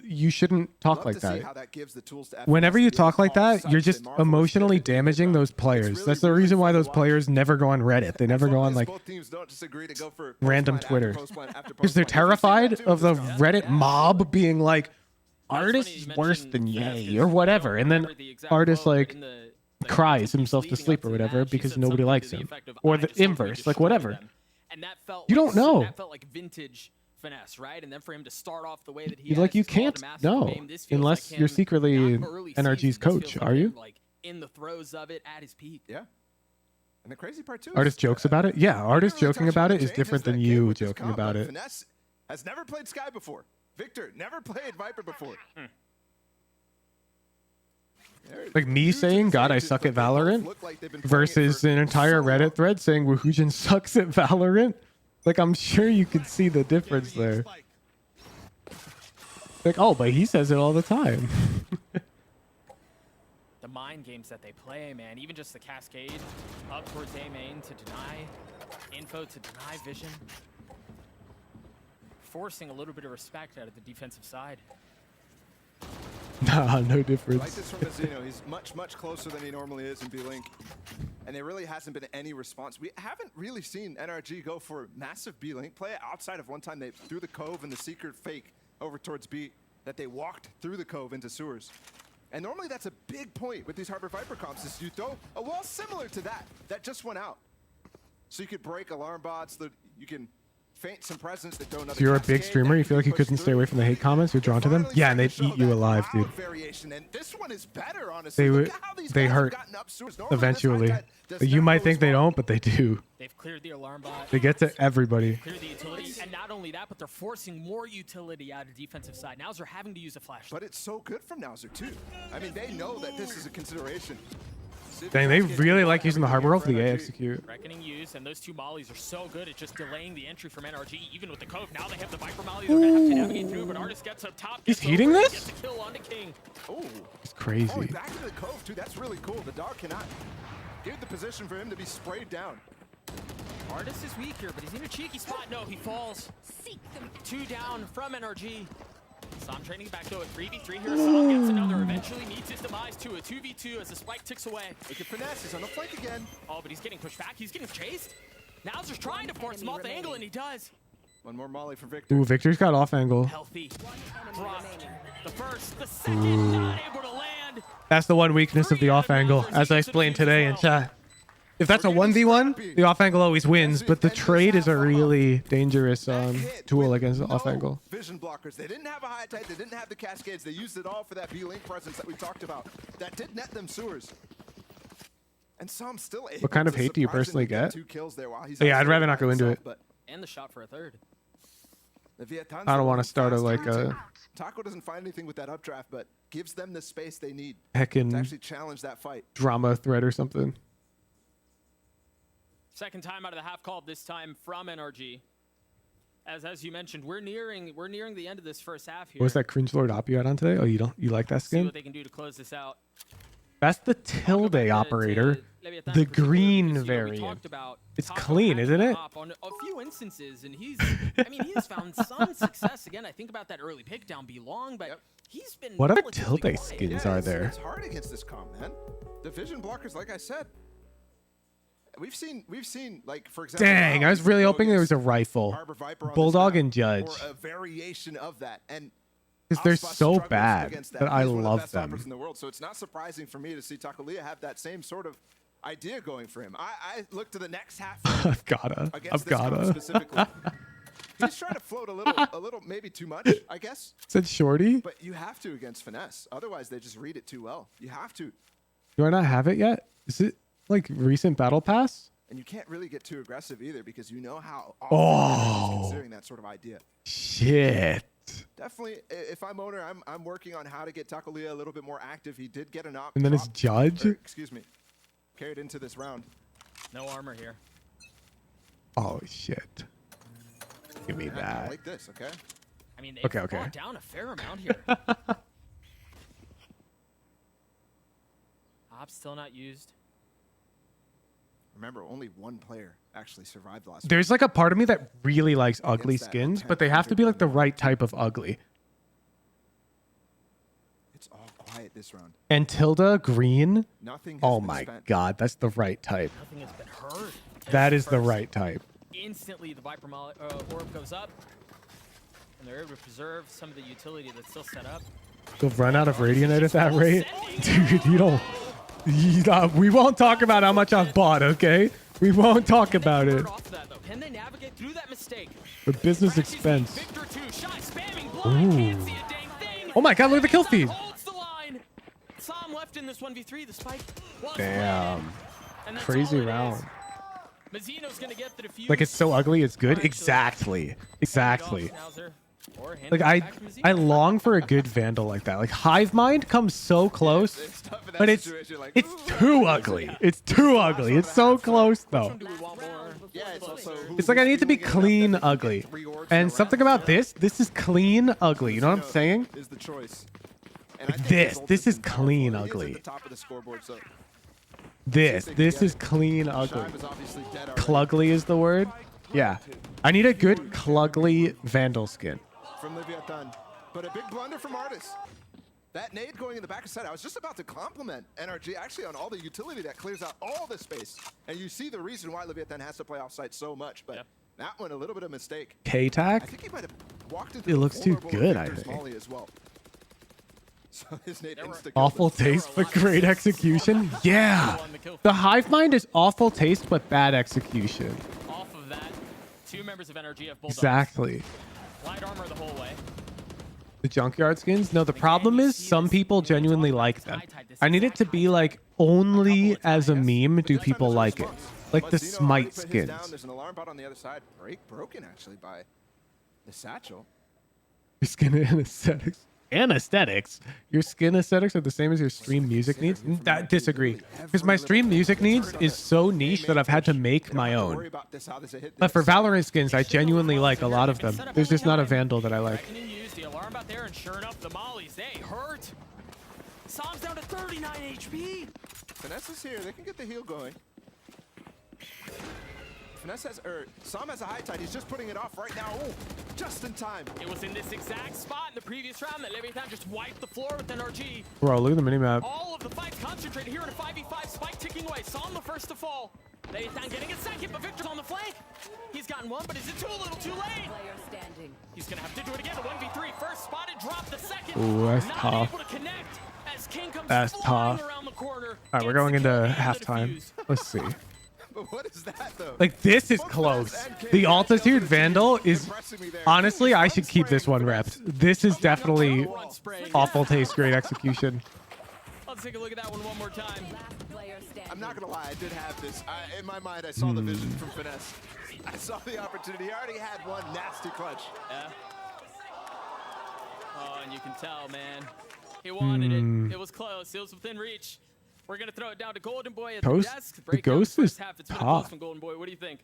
You shouldn't talk like that. Whenever you talk like that, you're just emotionally damaging those players. That's the reason why those players never go on Reddit. They never go on like random Twitter. Because they're terrified of the Reddit mob being like, Artist is worse than Ye or whatever. And then Artist like cries himself to sleep or whatever because nobody likes him. Or the inverse, like whatever. You don't know. That felt like vintage finesse, right? And then for him to start off the way that he like, you can't know unless you're secretly NRG's coach, are you? Like in the throes of it at his peak. Yeah. And the crazy part too. Artist jokes about it. Yeah, Artist joking about it is different than you joking about it. Finesse has never played Sky before. Victor never played Viper before. Like me saying, God, I suck at Valorant versus an entire Reddit thread saying Woohoojin sucks at Valorant. Like, I'm sure you can see the difference there. Like, oh, but he says it all the time. The mind games that they play, man. Even just the cascade up towards A main to deny info, to deny vision. Forcing a little bit of respect out of the defensive side. Nah, no I difference. like this from Azino. He's much closer than he normally is in B-Link. And there really hasn't been any response. We haven't really seen NRG go for massive B-Link play outside of one time they threw the Cove and the secret fake over towards B, that they walked through the Cove into sewers. And normally that's a big point with these Harbor Viper comps, is you throw a wall similar to that just went out. So you could break alarm bots, that you can faint some presence that don't. So you're a big streamer, you feel like you couldn't stay away from the hate comments, you're drawn to them? Yeah, and they'd eat you alive, dude. They hurt eventually. You might think they don't, but they do. They've cleared the alarm bot. They get to everybody. Cleared the utility, and not only that, but they're forcing more utility out of defensive side. Now they're having to use a flash. But it's so good from Nowser too. I mean, they know that this is a consideration. Dang, they really like using the Harbor Roll for the A execute. Reckoning use, and those two mollies are so good at just delaying the entry from NRG, even with the Cove. Now they have the Viper molly they're going to have to navigate through, but Artist gets up top. He's heating this? Gets a kill onto King. Oh, it's crazy. Oh, back into the Cove too. That's really cool. The dog cannot give the position for him to be sprayed down. Artist is weak here, but he's in a cheeky spot. No, he falls. 2 down from NRG. Sam training back to a 3v3 here. Sam gets another. Eventually meets his demise to a 2v2 as the spike ticks away. They can finesse. He's on the flank again. Oh, but he's getting pushed back. He's getting chased. Nowser's trying to force him off the angle, and he does. One more molly for Victor. Ooh, Victor's got off angle. Healthy. Dropped. The first, the second, not able to land. That's the one weakness of the off angle, as I explained today in chat. If that's a 1v1, the off angle always wins, but the trade is a really dangerous tool against the off angle. Vision blockers. They didn't have a high tide. They didn't have the cascades. They used it all for that B-Link presence that we talked about. That did net them sewers. And Sam still able. What kind of hate do you personally get? 2 kills there while he's Yeah, I'd rather not go into it. And the shot for a third. I don't want to start a Taco doesn't find anything with that updraft, but gives them the space they need heckin' to actually challenge that fight. Drama thread or something. Second time out of the half called, this time from NRG. As you mentioned, we're nearing the end of this first half here. What was that cringe Lord op you had on today? Oh, you like that See skin? what they can do to close this out. That's the tilde operator. The green variant. It's clean, isn't it? On a few instances, and he's, I mean, he's found some success. Again, I think about that early pick down B long, but he's been. What other relatively tilde quiet. skins are there? It's hard against this comp, man. The vision blockers, like I said, we've seen like, for example. Dang, I was really hoping there was a rifle. Harbor Viper on this Bulldog map, and Judge. or a variation of that, and Because they're Alspa so struggles bad against that I He's one of the love best operators them. in the world, so it's not surprising for me to see Takulia have that same sort of idea going for him. I look to the next half I've gotta. against this comp specifically. He's trying to float a little, maybe too much, I guess. Said Shorty. But you have to against finesse. Otherwise, they just read it too well. You have to, Do I not have it yet? Is it like recent battle pass? and you can't really get too aggressive either because you know how Oh. often considering that sort of idea. Shit. Definitely, if I'm owner, I'm working on how to get Takulia a little bit more active. He did get an op. And then it's Judge? Excuse me. Carried into this round. No armor here. Oh shit. Give me I that. like this, okay? I mean, they've Okay. brought down a fair amount here. Op still not used. Remember, only one player actually survived last There's like a part of me that really likes ugly Against that skins, but they have to be like the right type of ugly. It's all quiet this round. And Tilda green. Nothing has Oh been my spent. god, that's the right type. Nothing has been heard. That is the First, right type. Instantly, the Viper orb goes up, and they're able to preserve some of the utility that's still set up. They'll run out of Radiant at that rate. Dude, you don't. We won't talk about how much I've bought, okay? We won't talk about it. Off that, though. Can they navigate through that mistake? The business expense. Victor 2, shot spamming blind, can't Ooh. see a dang thing. Oh my god, look at the kill feed. Holds the line. Sam left in this 1v3. The spike was Damn. planted, and that's Crazy all it is. round. Mazzino's gonna get the defuse. Like it's so ugly, it's good. Exactly. Exactly. Like I long for a good Vandal like that. Like Hive Mind comes so close, It's tough in that but it's situation, like, it's ooh, too ugly. It's too ugly. It's so close though. Yeah, it's also It's like I need to be clean ugly. And something about this is clean ugly. You know what I'm saying? Is the choice. And I think This Lotus is been powerful. clean He is ugly. at the top of the scoreboard, so This is clean ugly. Shime is obviously dead already. Clugly is the word. Yeah. I need a good Clugly Vandal skin. From Leviathan. But a big blunder from Artis. That nade going in the back of set, I was just about to compliment NRG actually on all the utility that clears out all the space. And you see the reason why Leviathan has to play offsite so much, but that one a little bit of mistake. I K-Tac? think he might have walked into It the looks too vulnerable good, I Victor's think. Molly as well. So his nade insta-killed Awful him. taste, but great execution. Yeah. The Hive Mind is awful taste, but bad execution. Off of that, two members of NRG have bulldogs. Exactly. Light armor the whole way. The junkyard skins? No, the problem is some people genuinely like them. I need it to be like only as a meme do people like it. Like the Zeno Smite already put his down. skins. There's an alarm bot on the other side. Broken actually by the satchel. Your skin and aesthetics. Anesthetics? Your skin aesthetics are the same as your stream music needs? That disagree. Because my stream music needs is so niche that I've had to make my own. But for Valorant skins, I genuinely like a lot of them. There's just not a Vandal that I like. Reckoning used the alarm out there, and sure enough, the mollies, they hurt. Sam's down to 39 HP. Finesse is here. They can get the heal going. Finesse has, Sam has a high tide. He's just putting it off right now. Oh, just in time. It was in this exact spot in the previous round that Leviathan just wiped the floor with NRG. Bro, look at the minimap. All of the fights concentrated here in a 5v5. Spike ticking away. Sam the first to fall. Leviathan getting a second, but Victor's on the flank. He's gotten one, but is it too little too late? Player standing. He's gonna have to do it again. A 1v3. First spotted, drop the second. Ooh, that's Not tough. able to connect as King comes That's flying tough. around the corner. All right, we're Gets going the into kill and the halftime. defuse. Let's see. But what is that though? Like, this is close. The Altitude Vandal is... Honestly, I should keep this one repped. This is definitely awful taste, great execution. Let's take a look at that one more time. Last player standing. I'm not gonna lie, I did have this. In my mind, I saw the vision from Finesse. I saw the opportunity. He already had one nasty clutch. Yeah. Oh, and you can tell, man. He wanted it. It was close. It was within reach. We're gonna throw it down to Golden Boy at Ghost- the desk. the Break down Ghost first is half. It's been a tough. close one, Golden Boy. What do you think?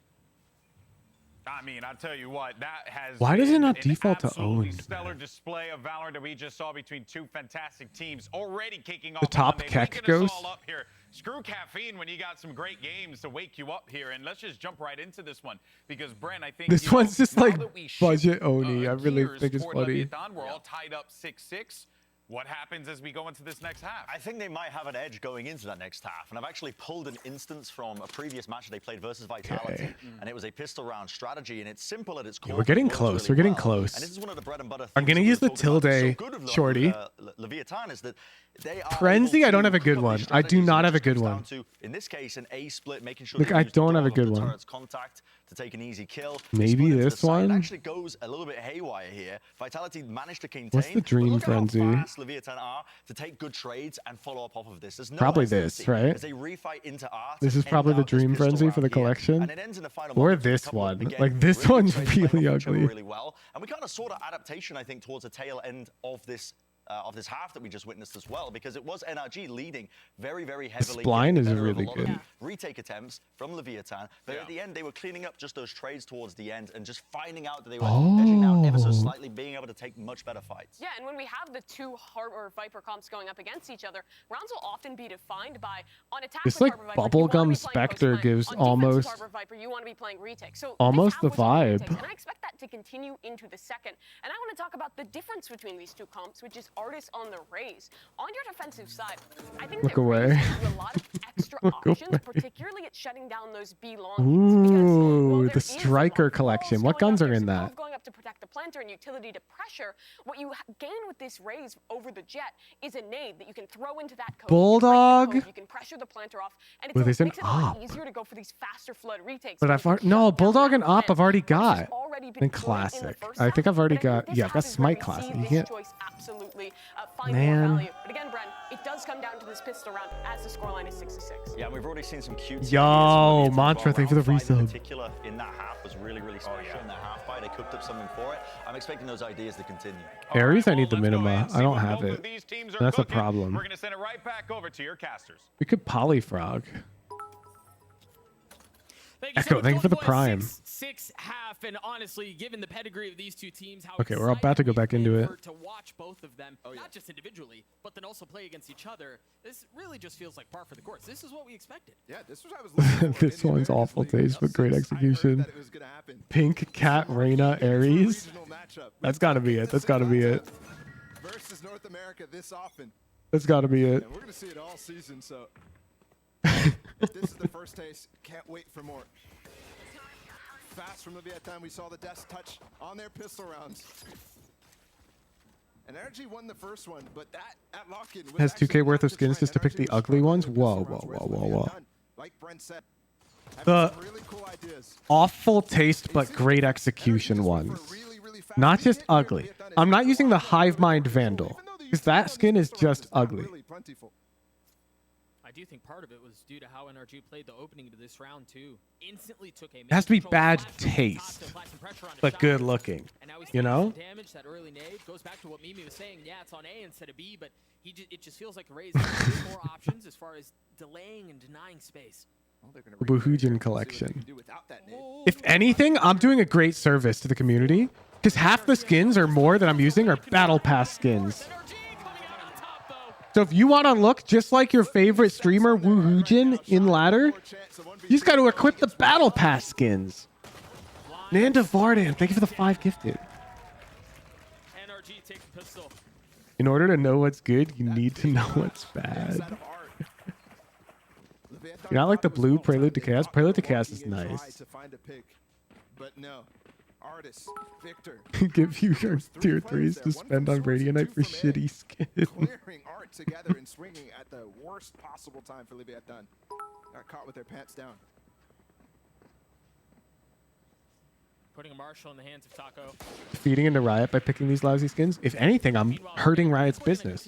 I mean, I'll tell you what, that has Why does it been not an default to absolutely owned, stellar man? display of valor that we just saw between two fantastic teams already kicking off The top Monday, Keck waking us ghost? all up here. Screw caffeine when you got some great games to wake you up here, and let's just jump right into this one because Brent, I think This you know, one's just now like that we shift, budget Oni. I really gears think it's toward funny. Leviathan, we're all tied up 6-6. What happens as we go into this next half? I think they might have an edge going into that next half. And I've actually pulled an instance from a previous match they played versus Vitality. Okay. And it was a pistol round strategy. And it's simple at its core. we're getting but it works close. really We're getting well. close. And this is one of the bread and butter I'm things gonna that use the we're talking about. tilde So good of shorty. Leviathan is that they are Frenzy, able I don't to have a good cook up one. these I do strategies, not and it have a just good comes one. down to, in this case, an A split, making sure Look, that you I use the don't have a dog of good the one. turret's contact to take an easy kill. Maybe Split into the this side. one? It actually goes a little bit haywire here. Vitality managed to contain. What's the but Dream look at how Frenzy? fast Leviathan are to take good trades and follow up off of this. There's no Probably hesitancy this, right? as they refight into art This and is probably end the out this Dream pistol Frenzy for the round here. collection. And it ends in a final Or moment with a this couple, one. again, Like, this really one's good trades playing really off each other ugly. really well. And we kind of saw that adaptation, I think, towards the tail end of this half that we just witnessed as well, because it was NRG leading very, very heavily. Spline getting the is better of a really lot of good. retake attempts from Leviathan, but at the end they were cleaning up just those trades towards the end and just finding out that they were edging out ever so Oh. slightly, being able to take much better fights. Yeah, and when we have the two Heart or Viper comps going up against each other, rounds will often be defined by on attack This, with like, Harbor Viper, you wanna bubblegum be playing Spectre post-plant. gives On defense with almost- Harbor Viper, you want to be playing retake. So almost this the half was all vibe. retakes, and I expect that to continue into the second. And I want to talk about the difference between these two comps, which is Artis on the Raze. On your defensive side, I think Look that Raze away. gives you a lot of extra Look options, away. particularly at shutting down those B long hits, because while Ooh, there the is a lot of Striker walls collection. What going guns up, are there's in that? Valve going up to protect the planter and utility to pressure. What you gain with this Raze over the Jet is a nade that you can throw into that code. Bulldog? You can pressure the planter off, and Well, it there's an makes it a lot op. easier to go for these faster flood retakes. But because I've you can no shut down Bulldog that and Op plant. I've already Artis has got. already been Then good in the classic. first I half, think I've already but I think got. this Yeah, I've half got is where Smite we classic. see You this can't. choice absolutely find Man. more value. But again, Brent, it does come down to this pistol round as the scoreline is 6-6. Yeah, and we've already seen some cute. Yo, scenes. Mantra, thank you for the Round five in resub. particular in that half was really, really special in that half fight. They cooked up something for it. I'm expecting those ideas to continue. Ares, I Well, need the let's go ahead minima. and see I don't what have both of it. these teams are That's a cooking. problem. We're going to send it right back over to your casters. We could polyfrog. Thank you so Echo, much. thank you for the Going prime. 6-6 half, and honestly, given the pedigree of these two teams, how Okay, we're about to go excited back we've into been it. for- to watch both of them, not just individually, but then also play against each other. This really just feels like par for the course. This is what we expected. Yeah, this was what I was looking for This in the one's Americas awful League. taste, but great I heard execution. that it was gonna happen. Pink Cat Reina Ares. Regional matchup. That's gotta be it. That's gotta be it. Versus North America this often. That's gotta be it. And we're gonna see it all season, so this is the first taste. Can't wait for more. Fast from Leviathan, we saw the death touch on their pistol rounds. And NRG won the first one, but that at lock-in was Has 2K actually worth not of skins right. just to pick NRG the was ugly struggling ones? with Whoa, pistol whoa, rounds, whoa, whereas whoa, whoa. Leviathan, like Brent said, having The some really cool ideas. awful taste but great execution ones. Not just ugly. I'm not using the Hive Mind Vandal, because that skin is just ugly. I do think part of it was due to how NRG played the opening to this round too. Instantly took a It has to be control bad flash from the top taste, to apply some pressure on a but shot. good looking. And now he's You taking know? some damage. That early nade goes back to what Mimi was saying. Yeah, it's on A instead of B, but it just feels like the Rays have a bit more options as far as delaying and denying space. Buhujin collection. If anything, I'm doing a great service to the community, because half the skins or more that I'm using are Battle Pass skins. NRG coming out on top though. So if you want to look just like your favorite streamer, Woohoojin, in ladder, you just got to equip the Battle Pass skins. Nanda Vardan, thank you for the 5 gifted. NRG takes the pistol. In order to know what's good, you need to know what's bad. You're not like the blue Prelude to Chaos. Prelude to Chaos is nice. To find a pick, but no. Artist, Victor. Give you your tier 3s to spend on Radianite for shitty skin. Clearing art together and swinging at the worst possible time for Leviathan. Got caught with their pants down. Putting a Marshall in the hands of Taco. Feeding into Riot by picking these lousy skins. If anything, I'm hurting Riot's business.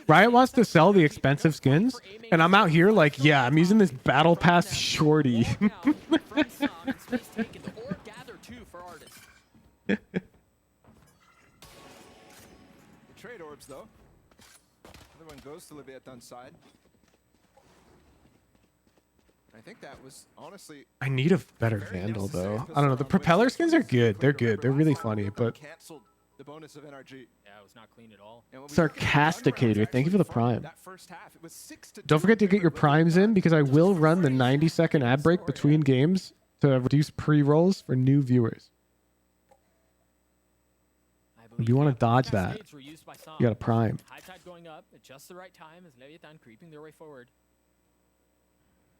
Riot wants to sell the expensive skins, and I'm out here like, yeah, I'm using this Battle Pass shorty. From Sam and space taken. The orb gather too for Artis. The trade orbs, though. Another one goes to Leviathan's side. think that was honestly I need a better very Vandal necessary though. pistol I don't know. round, The which propeller this skins one are is good. quick They're to good. They're remember. really Last funny, round, but canceled the bonus of NRG. Yeah, it was not clean at all. And when we look at the gun Sarcasticator, rounds thank you for the actually from prime. that first half, it was 6-2 Don't forget to in get your favor of Liquid primes in Nut. because I Just will for run the free. 90-second ad break between games to reduce pre-rolls for new viewers. If you want to dodge that, you got a prime. High tide going up at just the right time as Leviathan creeping their way forward.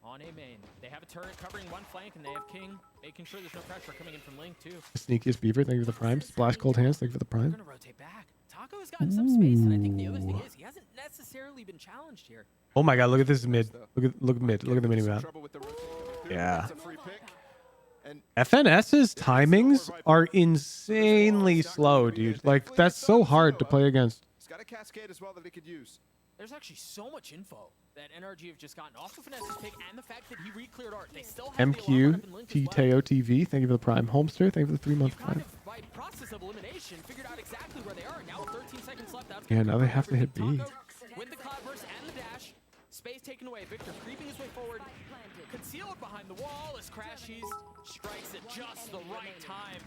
On A main, they have a turret covering one flank, and they have King making sure there's no pressure coming in from Link too. Sneakiest Beaver, thank you for the prime. Splash Cold Hands, thank you for the They're prime. gonna rotate back. Taco has gotten some space, and I think the other thing is he hasn't necessarily been challenged here. Oh my god, look at this mid. Look at mid. Look at the mini map. Trouble with the rotation coming through. Yeah. That's a free pick. And FNS's timings are insanely slow, dude. Like, that's so hard to play against. he's got a cascade as well that he could use. There's actually so much info that NRG have just gotten off of Finesse's pick and the fact that he re-cleared art. They still have the alarm up in Link as well. MQ TV, thank you for the prime. Homester, thank you for the 3-month You've kind prime. of, by process of elimination, figured out exactly where they are. Now with 13 seconds left, that's Yeah, gonna now they cover have to hit everything. B. Taco with the cloudburst and the dash. Space taken away. Victor creeping his way forward. Concealed behind the wall as Crashies strikes at just the right time.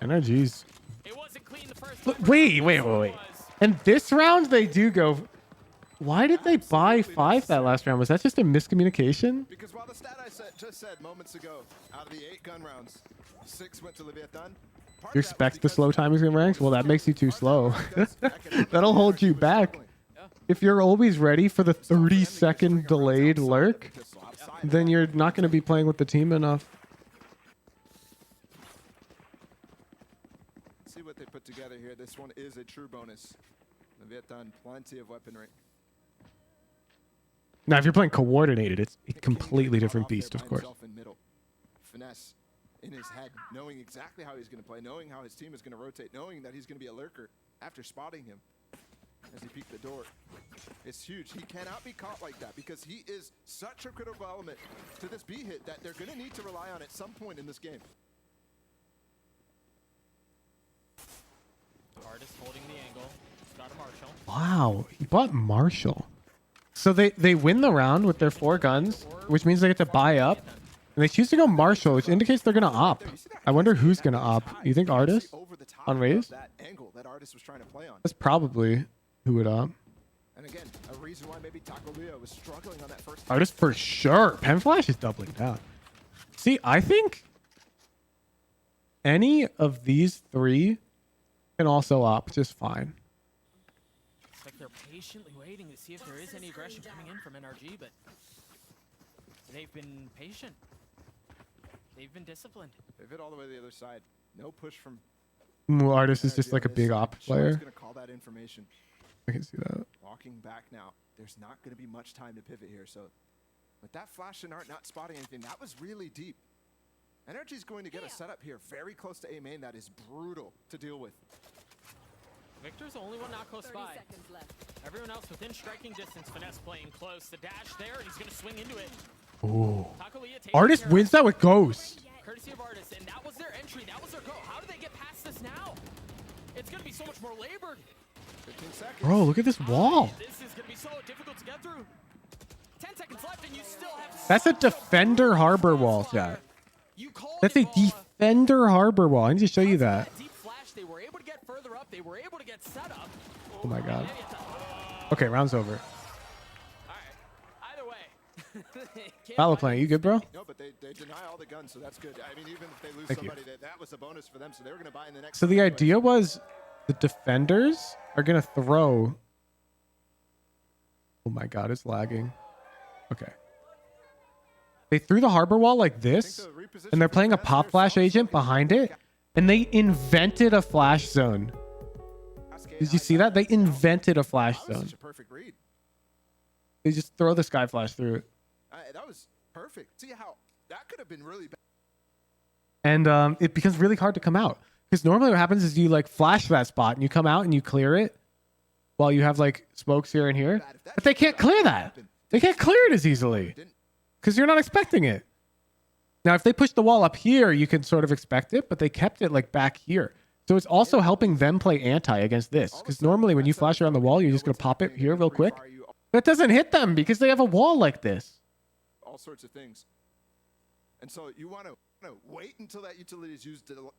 NRG's. It wasn't clean the first Look, time. wait. And this round, they do go. Why did they buy 5 that last round? Was that just a miscommunication? Because while the stat I just said moments ago, out of the 8 gun rounds, 6 went to Leviathan. You expect the slow timings in ranks? Well, that makes you too slow. That'll hold you back. If you're always ready for the 30-second delayed lurk, then you're not going to be playing with the team enough. See what they put together here. This one is a true bonus. Leviathan, plenty of weaponry. Now, if you're playing coordinated, it's a completely different beast, of course. In middle. Finesse in his head, knowing exactly how he's going to play, knowing how his team is going to rotate, knowing that he's going to be a lurker after spotting him as he peeked the door. It's huge. He cannot be caught like that because he is such a critical element to this B hit that they're going to need to rely on at some point in this game. Artist holding the angle. Got a Marshall. Wow, he bought Marshall. So they win the round with their 4 guns, which means they get to buy up. And they choose to go Marshall, which indicates they're going to op. I wonder who's going to op. You think Artist? On raise? That angle that Artist was trying to play on. That's probably who would op. And again, a reason why maybe Taco Leo was struggling on that first. Artist for sure. Pen Flash is doubling down. See, I think any of these 3 can also op just fine. It's like they're patiently waiting to see if there is any aggression coming in from NRG, but they've been patient. They've been disciplined. They've hit all the way to the other side. No push from. Ooh, Artist is just NRG like a on this big side. op Sean's player. gonna call that information. I can see that. Walking back now. There's not going to be much time to pivot here. So with that flash and art not spotting anything, that was really deep. NRG's going to get a setup here very close to A main that is brutal to deal with. Victor's the only one not close 30 by. seconds left. Everyone else within striking distance. Finesse playing close. The dash there, and he's going to swing into it. Ooh. Taco Leah taking Artist care of wins that with Ghost. courtesy of Artist, and that was their entry. That was their go. How do they get past this now? It's going to be so much more labored. 15 seconds. Bro, look at this wall. This is going to be so difficult to get through. 10 seconds left, and you still have. That's a defender harbor wall, chat. You called That's it, a Paul. defender harbor wall. I need to show you that. Deep flash, they were able to get further up. They were able to get set up. Oh my god. Okay, round's over. All right. Either way. Follow playing. You good, bro? No, but they deny all the guns, so that's good. I mean, even if they lose Thank you. somebody, that was a bonus for them, so they were going to buy in the next. So the round anyway. idea was the defenders are going to throw. Oh my god, it's lagging. Okay. They threw the harbor wall like this, and they're playing a pop flash agent behind it, and they invented a flash zone. Did you see that? They invented a flash That was zone. such a perfect read. They just throw the sky flash through it. That was perfect. See how that could have been really bad. And it becomes really hard to come out. Because normally what happens is you like flash that spot and you come out and you clear it while you have like smokes here and here. But they can't clear that. They can't clear it as easily because you're not expecting it. Now, if they push the wall up here, you can sort of expect it, but they kept it like back here. So it's also helping them play anti against this. Because normally when you flash around the wall, you're just going to pop it here real quick. That doesn't hit them because they have a wall like this. All sorts of things. And so you want to wait until that utility is used to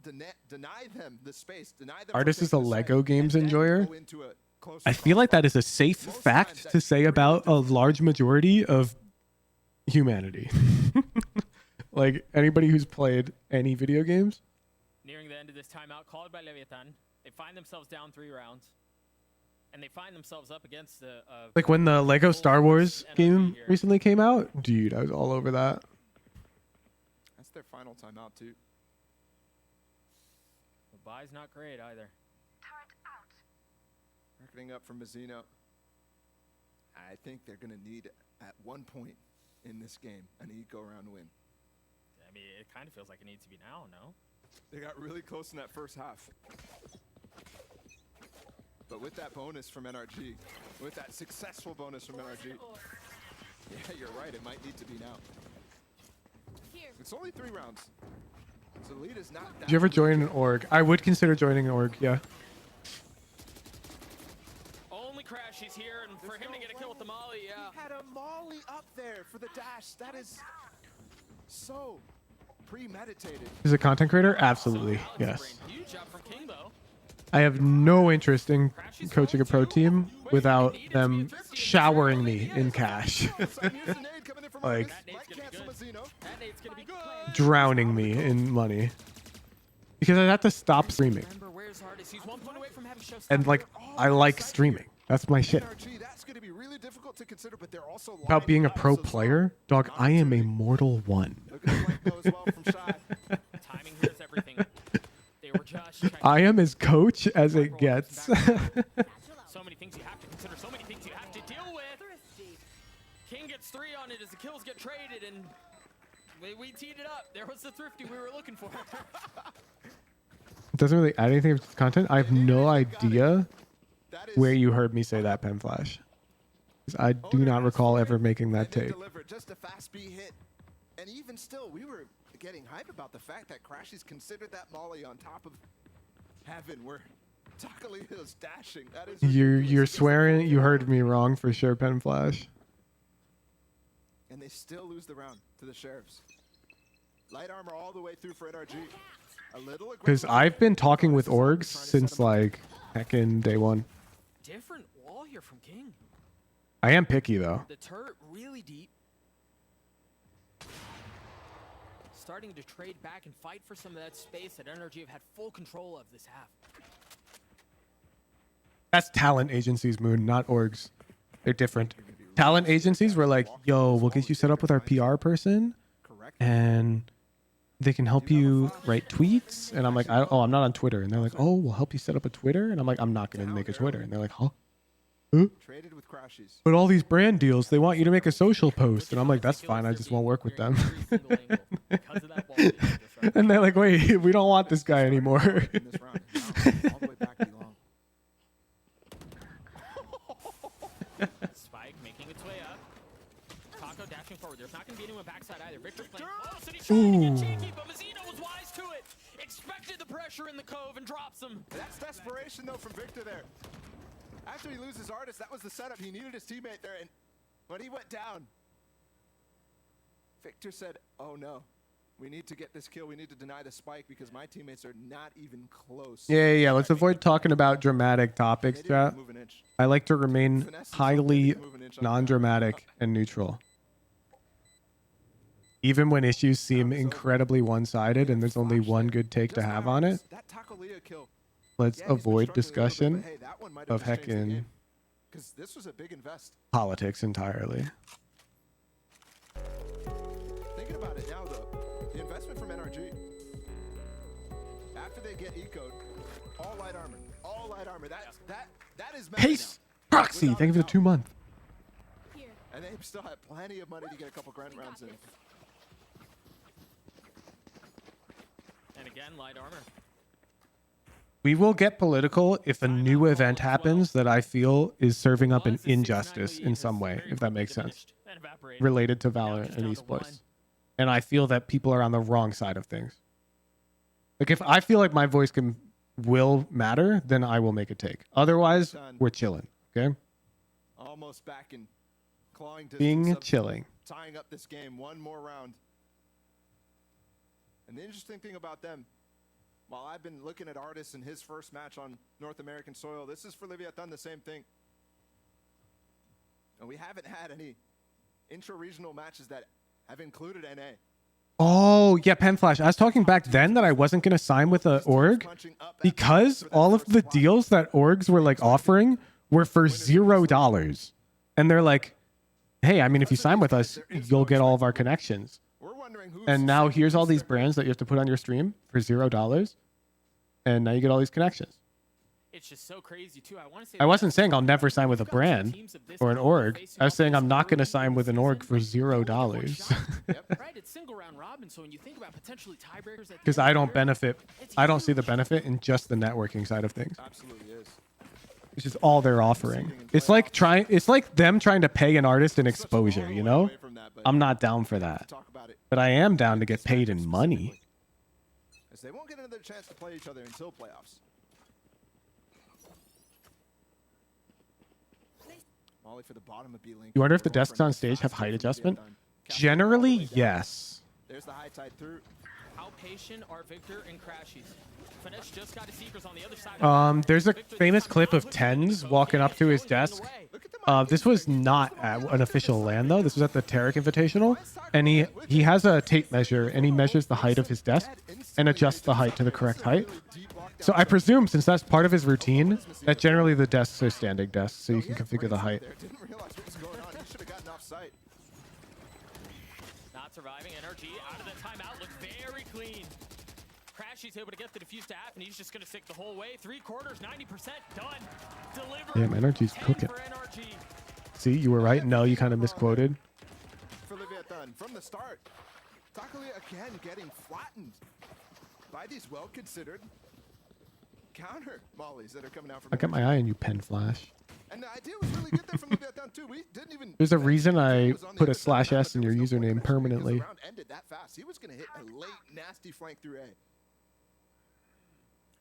deny them the space, deny them. Artist from is a taking the Lego site, games and then enjoyer. go into a closer I feel like crossfire. that is a safe Most fact times to that's say really about a difficult. large majority of humanity. Like anybody who's played any video games. Nearing the end of this timeout called by Leviathan, they find themselves down 3 rounds, and they find themselves up against the Like when the Lego Star Wars NRG game here. recently came out, dude, I was all over that. That's their final timeout too. The buy's not great either. Reckoning up from Mazzino. I think they're going to need, at one point in this game, an eco-round win. I mean, it kind of feels like it needs to be now, no? They got really close in that first half. But with that bonus from NRG, with that successful bonus from NRG, yeah, you're right, it might need to be now. It's only 3 rounds. So the lead is not that Did you ever big. join an org? I would consider joining an org, yeah. Only Crash is here, and for There's him to no get a kill with the way. molly, yeah. He had a molly up there for the dash. That is so premeditated. Is a content creator? Absolutely, Alex yes. Brain, huge job from King, though. I have no interest in coaching a pro team without them showering me in cash. Like, That nade's gonna be good. drowning me in money. Because I have to stop streaming. Remember, where's Artist? He's 1 point away from having showstopper. And like, I like streaming. That's my shit. NRG, that's going to be really difficult to consider, but they're also About being a lining up pro so strong. player, dog, I am a mortal one. Look at the flank though as well from Shy. Timing here is everything. They were just trying to I am as coach as it gets. so many things you have to consider, so many things you have to deal with. King gets 3 on it as the kills get traded, and we teed it up. There was the thrifty we were looking for. It doesn't really add anything to the content. I have no idea That is where you heard me say that, Pen Flash. 'Cause I do not recall ever making that and they take. delivered just a fast B hit. And even still, we were getting hype about the fact that Crashies considered that molly on top of heaven where Takalita is dashing. That is You're ridiculous. swearing you heard me wrong for sure, Pen Flash. And they still lose the round to the Sheriffs. Light armor all the way through for NRG. A little Because aggressive. I've been talking with orgs since like heckin' day 1. Different wall here from King. I am picky though. The turret really deep. Starting to trade back and fight for some of that space that NRG have had full control of this half. That's talent agencies, Moon, not orgs. They're different. Talent agencies were like, yo, we'll get you set up with our PR person Correct. and they can help you write tweets. And I'm like, I'm not on Twitter. And they're like, oh, we'll help you set up a Twitter. And I'm like, I'm not going to make a Twitter. And they're like, huh? Traded with Crashies. But all these brand deals, they want you to make a social post. And I'm like, that's fine. I just won't work with them. And they're like, wait, we don't want this guy anymore. In this round. Now, all the way back belong. Spike making its way up. Taco dashing forward. There's not going to be anyone backside either. Victor playing close, and he's trying to get cheeky, but Mazzino was wise to it. Expected the pressure in the cove and drops him. That's desperation though from Victor there. After he loses Artist, that was the setup. He needed his teammate there, and when he went down, Victor said, oh no, we need to get this kill. We need to deny the spike because my teammates are not even close. Yeah. Let's avoid talking about dramatic topics, They didn't chat. move an inch. I like to remain Finesse is highly something, move an inch on the non-dramatic and neutral. Even when issues seem incredibly one-sided and there's only one good take to Just have by on it, Artist, that Takalita kill. let's Yeah, he's been avoid struggling a little bit, discussion but hey, that one might have of just changed the heckin' game. 'Cause this was a big invest. politics entirely. Thinking about it now, though, the investment from NRG, after they get ecoed, all light armor, that is meta Pace! now. Proxy! Thank you for the 2 month. And they still have plenty of money to get a couple grunt rounds in. And again, light armor. We will get political if a new event happens that I feel is serving up an injustice in some way, if that makes sense, related to Valorant and esports. And I feel that people are on the wrong side of things. Like if I feel like my voice will matter, then I will make a take. Otherwise, we're chilling. Okay? Almost back in clawing distance Being of chilling. tying up this game. One more round. And the interesting thing about them, while I've been looking at Artis in his first match on North American soil, this is for Leviathan the same thing. And we haven't had any intra-regional matches that have included NA. Oh, yeah, Pen Flash. I was talking back then that I wasn't going to sign with a org because all of the deals that orgs were like offering were for $0. And they're like, hey, I mean, if you sign with us, you'll get all of our connections. And now here's all these brands that you have to put on your stream for $0. And now you get all these connections. It's just so crazy too. I wasn't saying I'll never sign with a brand or an org. I was saying I'm not going to sign with an org for $0. Right, it's single round robin. So when you think about potentially tiebreakers, Because I don't benefit. I don't see the benefit in just the networking side of things. Absolutely is. Which is all they're offering. It's like them trying to pay an artist an exposure, you know? I'm not down for that. But I am down to get paid in money. As they won't get another chance to play each other until playoffs. Molly for the bottom of B-Link. You wonder if the desks on stage have height adjustment? Generally, yes. There's the high tide through. How patient are Victor and Crashies? Finesse just got his seekers on the other side. There's a famous clip of Tens walking up to his desk. This was not at an official LAN though. This was at the Tarek Invitational, and he has a tape measure and he measures the height of his desk and adjusts the height to the correct height. So I presume since that's part of his routine, that generally the desks are standing desks, so you can configure the height. Didn't realize what was going on. He should have gotten offside. Not surviving. NRG out of the timeout. Looked very clean. Crashy's able to get the defuse to half, and he's just going to stick the whole way. 3 quarters, 90% done. Delivered. Damn, NRG's cooking. For NRG. See, you were right. No, you kind of misquoted. For Leviathan from the start. Takali again getting flattened by these well-considered counter mollies that are coming out from I got my eye on you, Pen Flash. And the idea was really good there from Leviathan too. We didn't even. There's a reason I put a /S in your username permanently. The round ended that fast. He was going to hit a late, nasty flank through A.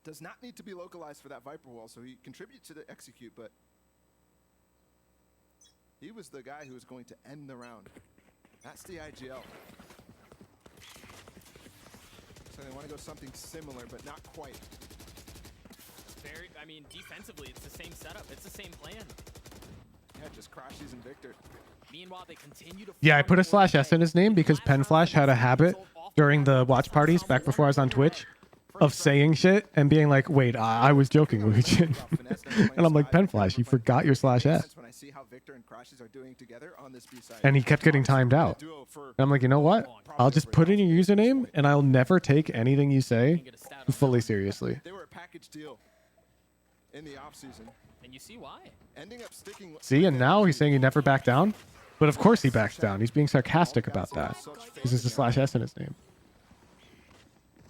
Does not need to be localized for that Viper wall, so he contributes to the execute, but he was the guy who was going to end the round. That's the IGL. So they want to go something similar, but not quite. I mean, defensively, it's the same setup. It's the same plan. Yeah, just Crashies and Victor. Meanwhile, they continue to. Yeah, I put a /S in his name because Pen Flash had a habit during the watch parties back before I was on Twitch of saying shit and being like, wait, I was joking, Lucian. And I'm like, Pen Flash, you forgot your /S. When I see how Victor and Crashies are doing together on this B side. And he kept getting timed out. And I'm like, you know what? I'll just put in your username and I'll never take anything you say fully seriously. They were a package deal in the offseason. And you see why. Ending up sticking. See, and now he's saying he never backed down. But of course he backs down. He's being sarcastic about that. Because there's a /S in his name.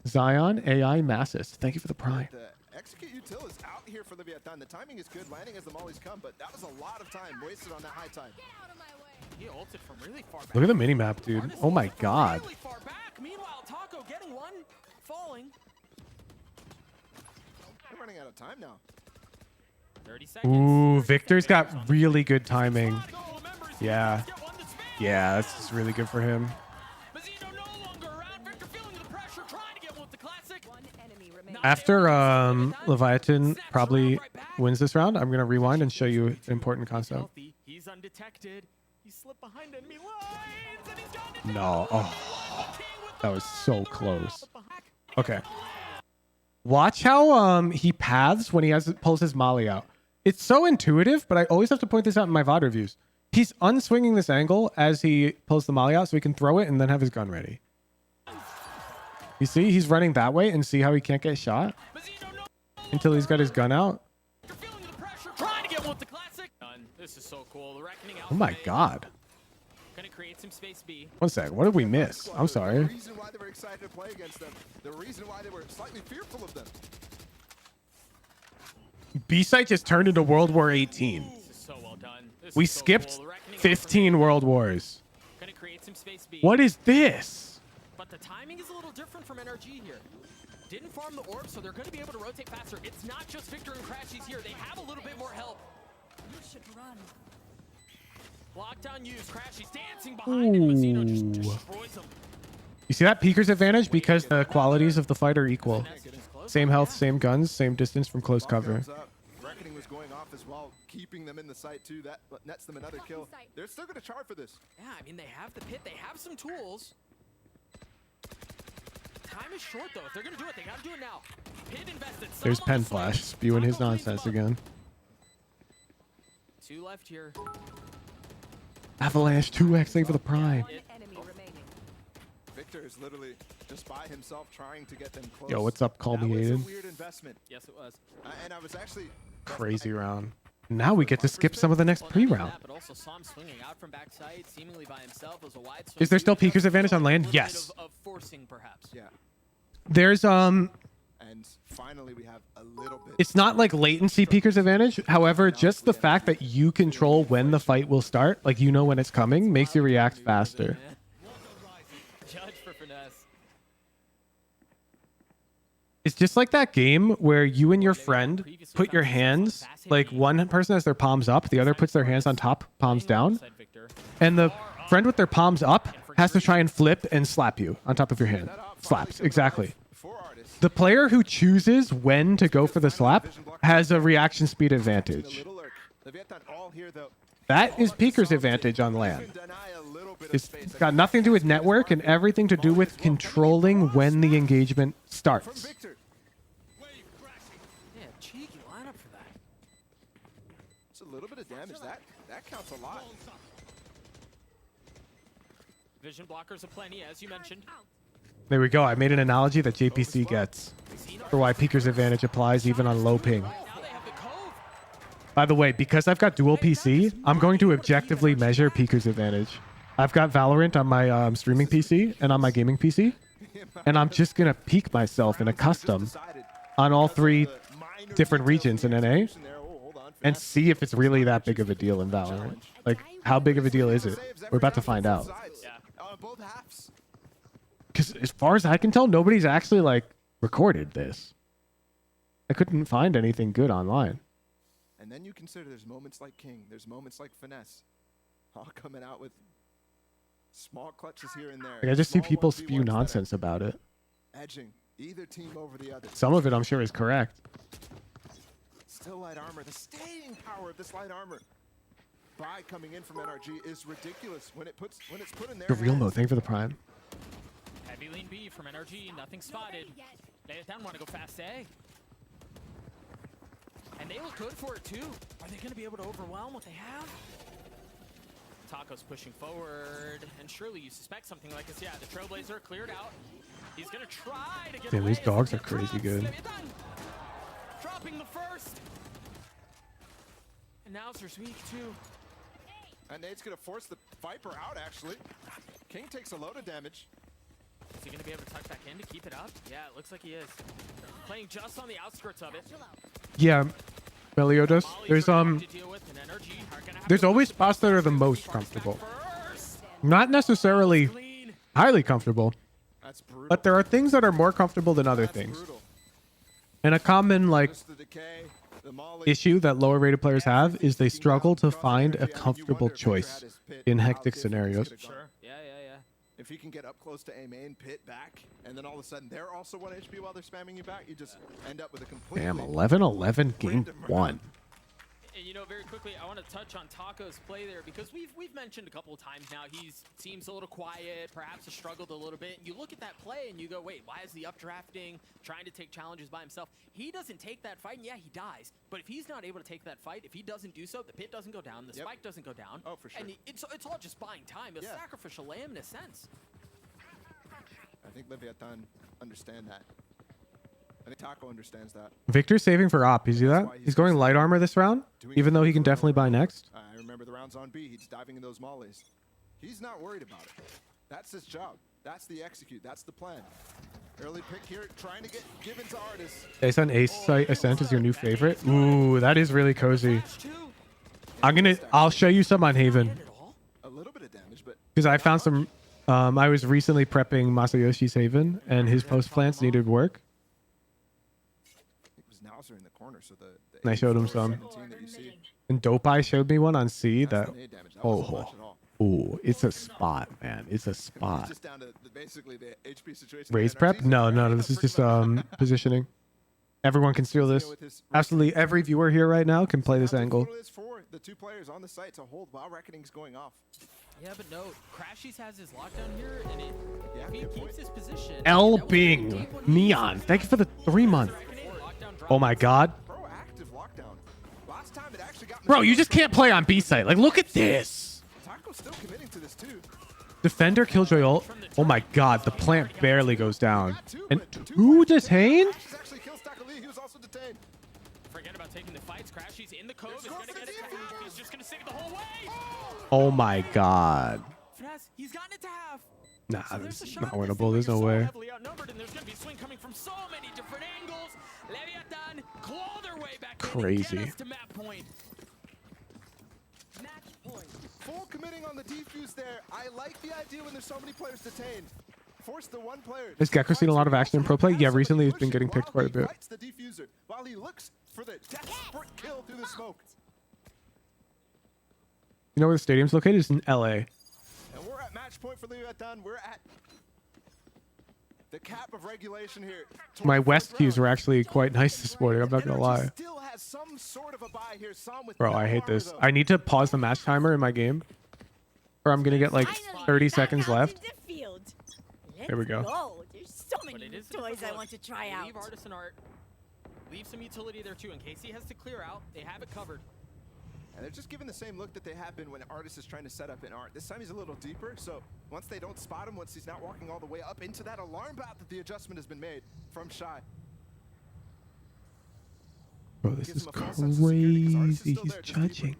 Zion AI Massis. Thank you for the prime. The execute util is out here for Leviathan. The timing is good, landing as the mollies come, but that was a lot of time wasted on that high tide. He ulted from really far back. Look at the minimap, dude. Oh my god. Really far back. Meanwhile, Taco getting one, falling. They're running out of time now. 30 seconds. Ooh, Victor's got really good timing. Yeah. Yeah, that's just really good for him. After Leviathan probably wins this round, I'm going to rewind and show you an important concept. He's undetected. He slipped behind enemy lines and he's gone. No. Oh, that was so close. Okay. Watch how he paths when he pulls his molly out. It's so intuitive, but I always have to point this out in my VOD reviews. He's unswinging this angle as he pulls the molly out so he can throw it and then have his gun ready. You see, he's running that way and see how he can't get shot until he's got his gun out. Oh my god. One sec, what did we miss? I'm sorry. The reason why they were excited to play against them. The reason why they were slightly fearful of them. B-Site just turned into World War 18. We skipped 15 World Wars. What is this? But the timing is a little different from NRG here. Didn't farm the orb, so they're going to be able to rotate faster. It's not just Victor and Crashies here. They have a little bit more help. You should run. Lockdown used. Crashies dancing behind him. Mazino just destroys him. You see that Peeker's advantage because the qualities of the fight are equal. Same health, same guns, same distance from close cover. Reckoning was going off as well, keeping them in the site too. That nets them another kill. They're still going to charge for this. Yeah, I mean, they have the pit. They have some tools. Time is short, though. If they're going to do it, they got to do it now. Pit invested. There's Pen Flash spewing his nonsense again. 2 left here. Avalanche 2x for the prime. One enemy remaining. Victor is literally just by himself trying to get them close. Yo, what's up? Call That me was a Aiden. weird investment. Yes, it was. And I was actually Crazy round. Now we get to skip some of the next pre-round. But also saw him swinging out from backside, seemingly by himself. It was a wide swing. Is there still Peeker's advantage on land? A little bit Yes. Of forcing, perhaps. Yeah. There's And finally we have a little bit. it's not like latency Peeker's advantage. However, just the fact that you control when the fight will start, like you know when it's coming, makes you react faster. Judge for finesse. It's just like that game where you and your friend put your hands, like one person has their palms up, the other puts their hands on top, palms down, and the friend with their palms up has to try and flip and slap you on top of your hand. Slaps, exactly. The player who chooses when to go for the slap has a reaction speed advantage. That is Peeker's advantage on land. It's got nothing to do with network and everything to do with controlling when the engagement starts. Yeah, cheeky lineup for that. It's a little bit of damage. That counts a lot. Vision blockers aplenty, as you mentioned. There we go. I made an analogy that JPC gets for why Peeker's advantage applies even on low ping. Now they have the cove. By the way, because I've got dual PC, I'm going to objectively measure Peeker's advantage. I've got Valorant on my streaming PC and on my gaming PC, and I'm just going to peak myself in a custom on all 3 different regions in NA and see if it's really that big of a deal in Valorant. Like, how big of a deal is it? We're about to find out. Both halves. Because as far as I can tell, nobody's actually, like, recorded this. I couldn't find anything good online. And then you consider there's moments like King, there's moments like Finesse, all coming out with small clutches here and there. Like, I just see Small people 1v1s spew that are nonsense about it. Edging either team over the other. Some of it, I'm sure, is correct. Still light armor. The staying power of this light armor. Buy coming in from NRG is ridiculous when it's put in there. The real mode. Thank you for the prime. Heavy lean B from NRG, nothing spotted. They down want to go fast A. And they look good for it too. Are they going to be able to overwhelm what they have? Taco's pushing forward, and surely you suspect something like this. Yeah, the Trailblazer cleared out. He's going to try to get Damn, away. these dogs are crazy good. Dropping the first. And now it's weak too. And Nate's gonna force the Viper out. Actually, King takes a load of damage. Is he going to be able to tuck back in to keep it up? Yeah, it looks like he is. Playing just on the outskirts of it. Yeah, Meliodas. There's always spots that are the most comfortable. Not necessarily highly comfortable, That's brutal. but there are things that are more comfortable than other things. Brutal. And a common, like, Just the decay, the molly. issue that lower rated players have is they struggle to find a comfortable choice in hectic scenarios. Sure. Yeah. If he can get up close to A main, pit back, and then all of a sudden they're also 1 HP while they're spamming you back, you just end up with a complete. Damn, 11-11 game 1. And you know, very quickly, I want to touch on Taco's play there because we've mentioned a couple of times now he seems a little quiet, perhaps has struggled a little bit. You look at that play and you go, wait, why is he updrafting, trying to take challenges by himself? He doesn't take that fight, and yeah, he dies. But if he's not able to take that fight, if he doesn't do so, the pit doesn't go down, the spike doesn't go down. Oh, for sure. And it's all just buying time, a sacrificial lamb in a sense. I think Leviathan understand that. I think Taco understands that. Victor's saving for op. You see that? He's going light armor this round, even though he can definitely buy next. I remember the rounds on B. He's diving in those mollies. He's not worried about it. That's his job. That's the execute. That's the plan. Early pick here, trying to get given to Artis. Ace on Ace Site Ascent is your new favorite. Ooh, that is really cozy. I'll show you some on Haven A little bit of damage, but because I found some. I was recently prepping Masayoshi's Haven, and his post plants needed work. it was Nauser in the corner, so And I showed him some. 17 that you see. And Dope Eye showed me one on C That's that. the nade damage. That wasn't Oh, much at all. Ooh, it's a spot, man. It's a It's spot. just down to basically the HP situation. Raise prep? No, no, this is just positioning. Everyone can steal this. Absolutely every viewer here right now can play this angle. For the two players on the site to hold while Reckoning's going off. Yeah, but no, Crashies has his lockdown here, and if he good keeps point. his position. L that was Bing very deep when he Neon. was Thank you for the 3-month. lockdown Oh my god. Proactive lockdown. Last time it actually got. Bro, you just can't play on B site. Like, look at this. Taco's still committing to this too. Defender Killjoy ult. Oh my god, the plant barely goes down. And 2 detained? Crashies actually kills Taco Lee. He was also detained. Forget about taking the fights. Crashies in the cove is gonna get it. He's just gonna save the whole way. Oh my god. Finesse, he's gotten it to half. Nah, So this there's a is shot not at this winnable. thing There's where no you're so way. heavily outnumbered, and there's gonna be swing coming from so many different angles. Leviathan claw their way back in and Crazy. get us to map point. Match point. Full committing on the defuse there. I like the idea when there's so many players detained. Force the one player. Has Gecko seen a lot of action in pro play? Yeah, recently he's been getting picked quite a bit. The defuser while he looks for the desperate kill through the smoke. You know where the stadium's located? It's in LA. And we're at match point for Leviathan. We're at the cap of regulation here. My West cues were actually quite nice this morning. I'm not gonna lie. Still has some sort of a buy here. Some with Bro, no I hate armor, this. though. I need to pause the match timer in my game, or I'm gonna get like 30 seconds left. There we go. There's so But many it is a toys different I look. want to try They out. leave artisan art. Leave some utility there too in case he has to clear out. They have it covered. And they're just giving the same look that they have been when Artist is trying to set up an art. This time he's a little deeper, so once they don't spot him, once he's not walking all the way up into that alarm path, that the adjustment has been made from Shy. Bro, this Gives is him a false sense of security 'cause Artist is crazy. still He's there, just deeper. judging.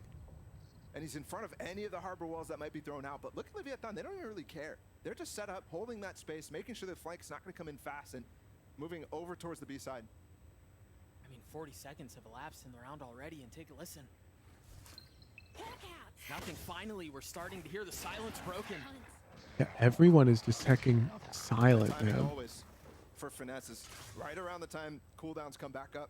And he's in front of any of the harbor walls that might be thrown out. But look at Leviathan, they don't even really care. They're just set up, holding that space, making sure the flank's not going to come in fast and moving over towards the B side. I mean, 40 seconds have elapsed in the round already, and take a listen. Nothing. Finally, we're starting to hear the silence broken. Yeah, everyone is just hecking silent, Timing man. always for finesses. Right around the time cooldowns come back up.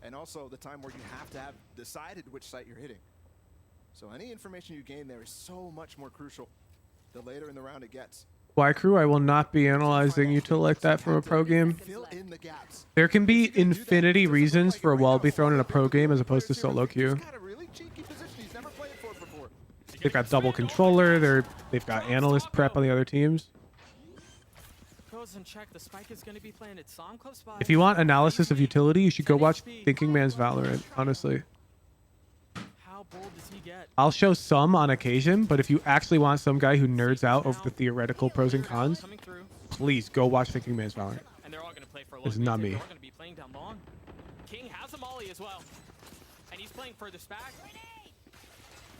And also the time where you have to have decided which site you're hitting. So any information you gain there is so much more crucial the later in the round it gets. Y Crew, I will not be analyzing util like that from a pro game. Fill in the gaps. There can be infinity reasons for a wall be thrown in a pro game as opposed to solo queue. He's got a really cheeky position he's never played for before. They've got double controller. They've got analyst prep on the other teams. Goes and check. The spike is going to be planted. Saw him close by. If you want analysis of utility, you should go watch Thinking Man's Valorant, honestly. How bold does he get? I'll show some on occasion, but if you actually want some guy who nerds out over the theoretical pros and cons, Coming through, please go watch Thinking Man's Valorant. and they're all going to play for a It's long not time. me. They're all going to be playing down long. King has a molly as well, and he's playing furthest back.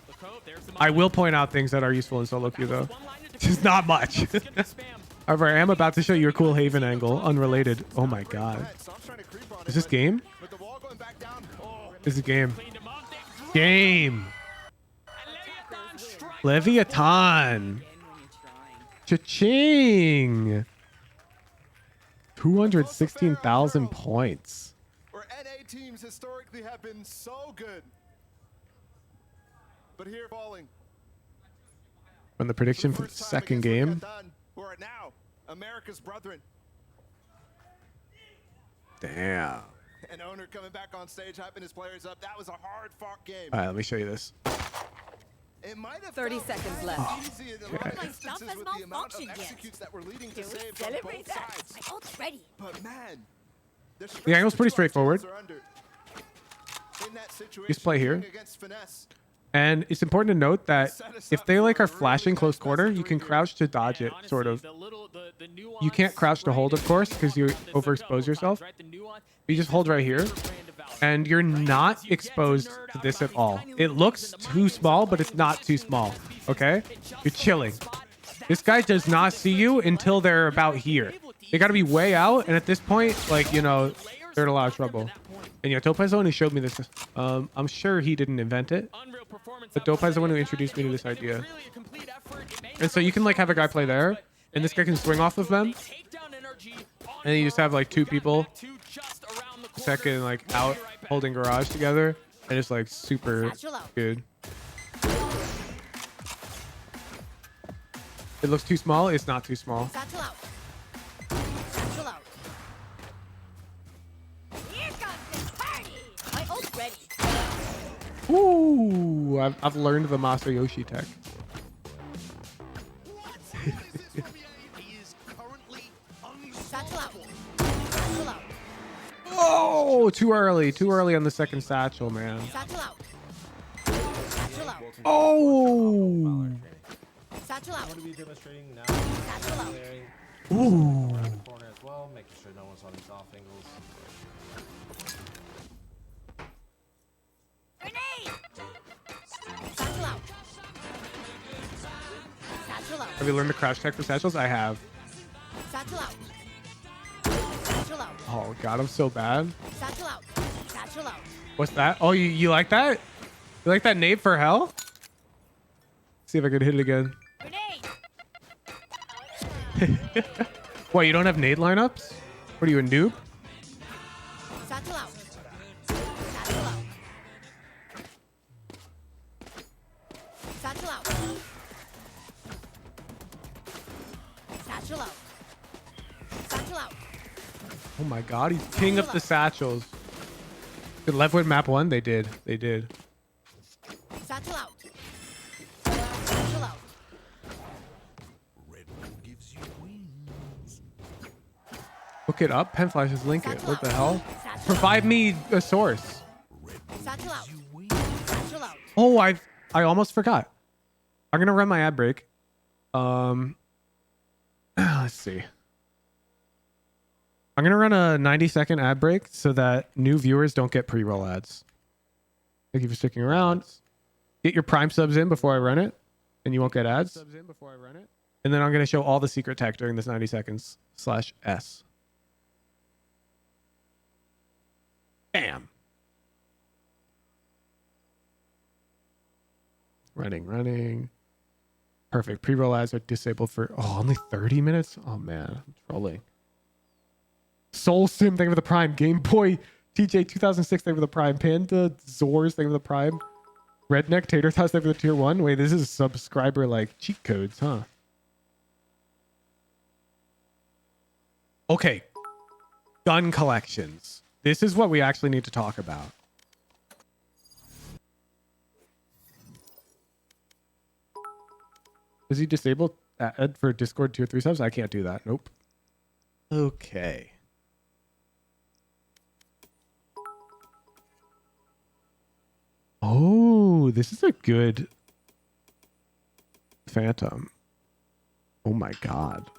The cove, there's the I molly. will point out things that are useful in solo queue, though. One line of Just not much. He's gonna be spam. However, I am about to show you a cool Haven angle, unrelated. Oh my god. Sam's trying to creep on Is it, this but game? with the wall going back down, This is game. Cleaned him up. They drop. Game. And Leviathan strikes. Leviathan. Cha-ching. 216,000 points. where NA teams historically have been so good. But here falling. From the prediction for the First time second against game. Leviathan, who are now America's brethren. Damn. An owner coming back on stage, hyping his players up. That was a hard-fought game. All right, let me show you this. It might have 30 felt seconds very left. easy in a lot of Okay. instances Stuff has with the amount of malfunctioned yet. executes that were leading to Can we saves on celebrate both that? sides. My ult's ready. But man, The angle's pretty straightforward. In that situation, Just play here. against finesse. And it's important to note that if they like are flashing close quarter, you can crouch to dodge it, And sort honestly, of. the You can't crouch to hold, of course, because you overexpose yourself. You just hold right here, and you're not exposed to this at all. It looks too small, but it's not too small, okay? You're chilling. This guy does not see you until they're about here. They got to be way out, and at this point, like, you know, they're in a lot of trouble. And yeah, Topaz only showed me this. I'm sure he didn't invent it, but Topaz is the one who introduced me to this idea. And so you can like have a guy play there, and this guy can swing off of them, and you just have like two people second like out holding garage together, and it's like super good. It looks too small. It's not too small. Satchel out. Satchel out. Here comes the party. My ult ready. Ooh, I've learned the Masayoshi tech. Satchel out. Satchel out. Oh, too early. Too early on the second satchel, man. Satchel out. Satchel out. Oh. Satchel out. I'm going to be demonstrating now. Satchel out. Clearing Ooh. around the corner as well, making sure no one's on these off angles. Grenade. Satchel out. Satchel out. Have you learned the crash tech for satchels? I have. Satchel out. Satchel out. Oh god, I'm so bad. Satchel out. Satchel out. What's that? Oh, you like that? You like that nade for hell? See if I could hit it again. Grenade. What, you don't have nade lineups? What are you, a noob? Satchel out. Satchel out. Satchel out. Satchel out. Satchel out. Oh my god, he's king up the satchels. Did Lev win map 1? They did. They did. Satchel out. Satchel out. Hook it up. Pen flashes, link it. What the hell? Satchel Provide me a source. Satchel out. Satchel out. Oh, I almost forgot. I'm gonna run my ad break. Let's see. I'm gonna run a 90-second ad break so that new viewers don't get pre-roll ads. Thank you for sticking around. Get your Prime subs in before I run it, and you won't get ads. And then I'm gonna show all the secret tech during this 90 seconds /S. Bam. Running. Perfect. Pre-roll ads are disabled for only 30 minutes. Oh man, I'm trolling. Soul Sim, thank you for the Prime. Game Boy TJ 2006, thank you for the Prime. Panda Zors, thank you for the Prime. Redneck Tater Tots, thank you for the tier 1. Wait, this is subscriber like cheat codes, huh? Okay. Gun collections. This is what we actually need to talk about. Is he disabled ad for Discord tier 3 subs? I can't do that. Nope. Okay. Oh, this is a good Phantom. Oh my god.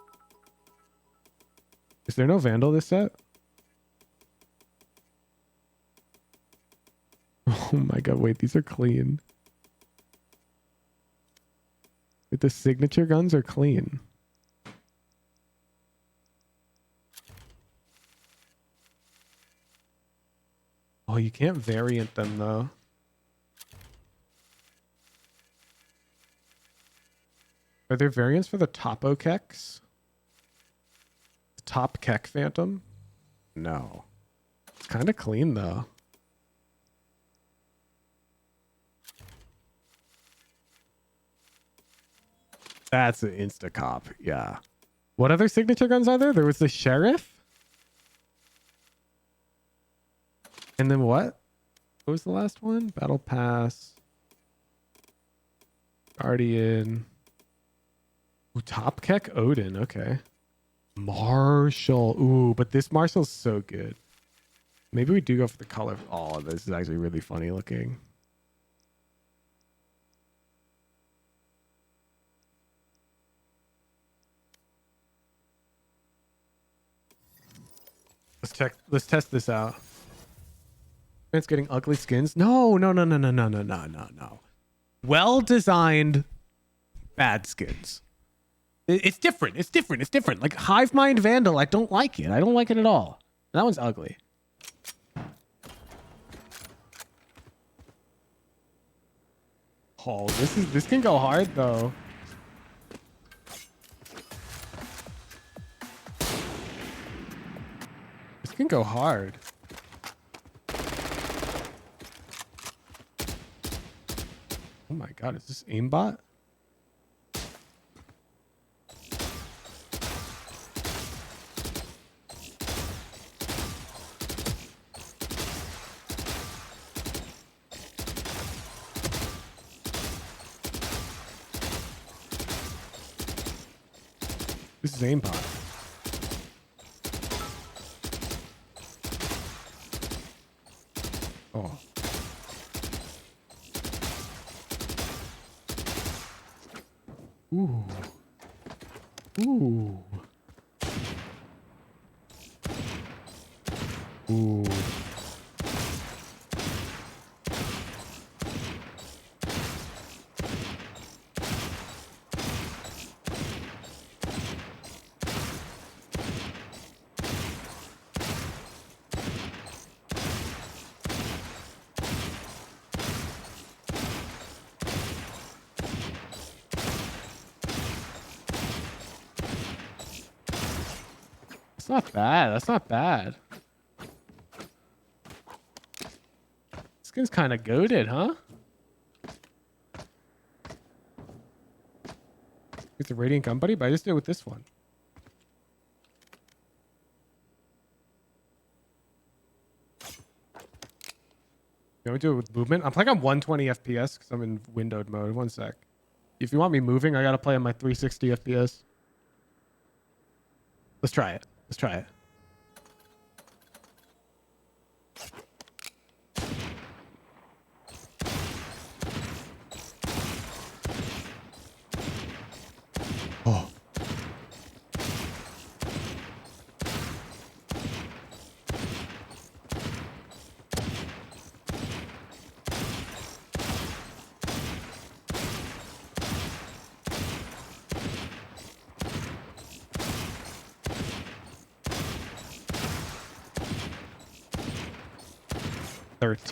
Is there no Vandal this set? Oh my god, wait, these are clean. Wait, the signature guns are clean. Oh, you can't variant them though. Are there variants for the Topo Keks? The Top Kek Phantom? No. It's kind of clean though. That's an insta-cop, yeah. What other signature guns are there? There was the Sheriff? And then what? What was the last one? Battle Pass. Guardian. Ooh, Top Kek Odin, okay. Marshall. Ooh, but this Marshall's so good. Maybe we do go for the color. Oh, this is actually really funny looking. Let's test this out. It's getting ugly skins. No. Well designed bad skins. It's different. It's different. Like Hive Mind Vandal, I don't like it. I don't like it at all. That one's ugly. Oh, this can go hard though. This can go hard. Oh my god, is this aimbot? This is aim pot. Oh. Ooh. Ooh. Ooh. That's not bad. That's not bad. Skin's kind of goated, huh? It's a Radiant Company, but I just did it with this one. You want me to do it with movement? I'm playing on 120 FPS because I'm in windowed mode. One sec. If you want me moving, I gotta play on my 360 FPS. Let's try it. Let's try it. Oh.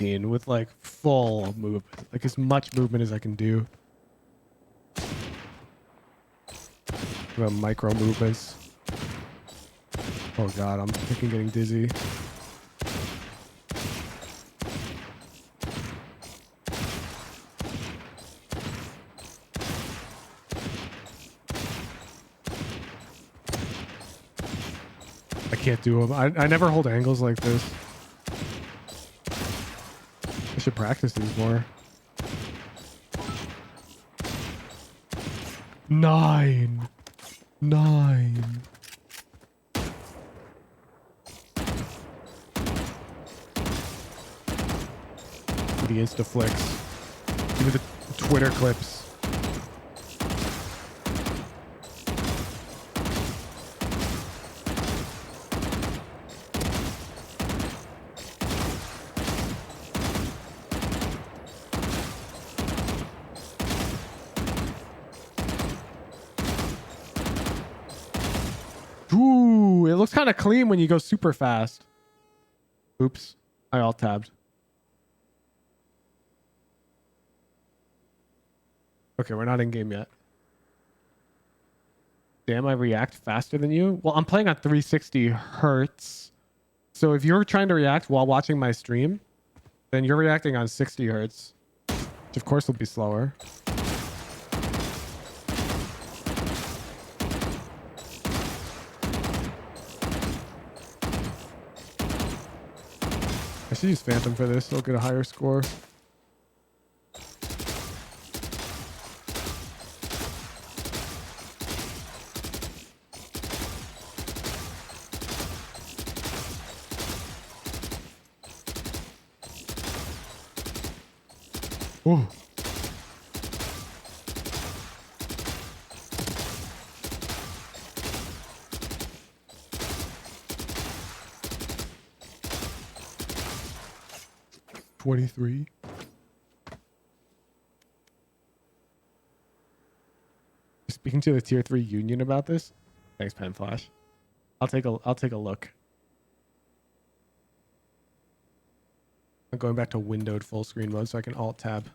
With like full movement, like as much movement as I can do. About micro movements. Oh god, I'm freaking getting dizzy. I can't do them. I never hold angles like this. I should practice these more. 9. The insta flicks. Give me the Twitter clips. Ooh, it looks kind of clean when you go super fast. Oops, I alt tabbed. Okay, we're not in game yet. Damn, I react faster than you? Well, I'm playing on 360 hertz. So if you're trying to react while watching my stream, then you're reacting on 60 hertz, which of course will be slower. I should use Phantom for this. I'll get a higher score. Oh. $23. Speaking to the tier 3 union about this. Thanks, Pen Flash. I'll take a look. I'm going back to windowed full screen mode so I can alt tab.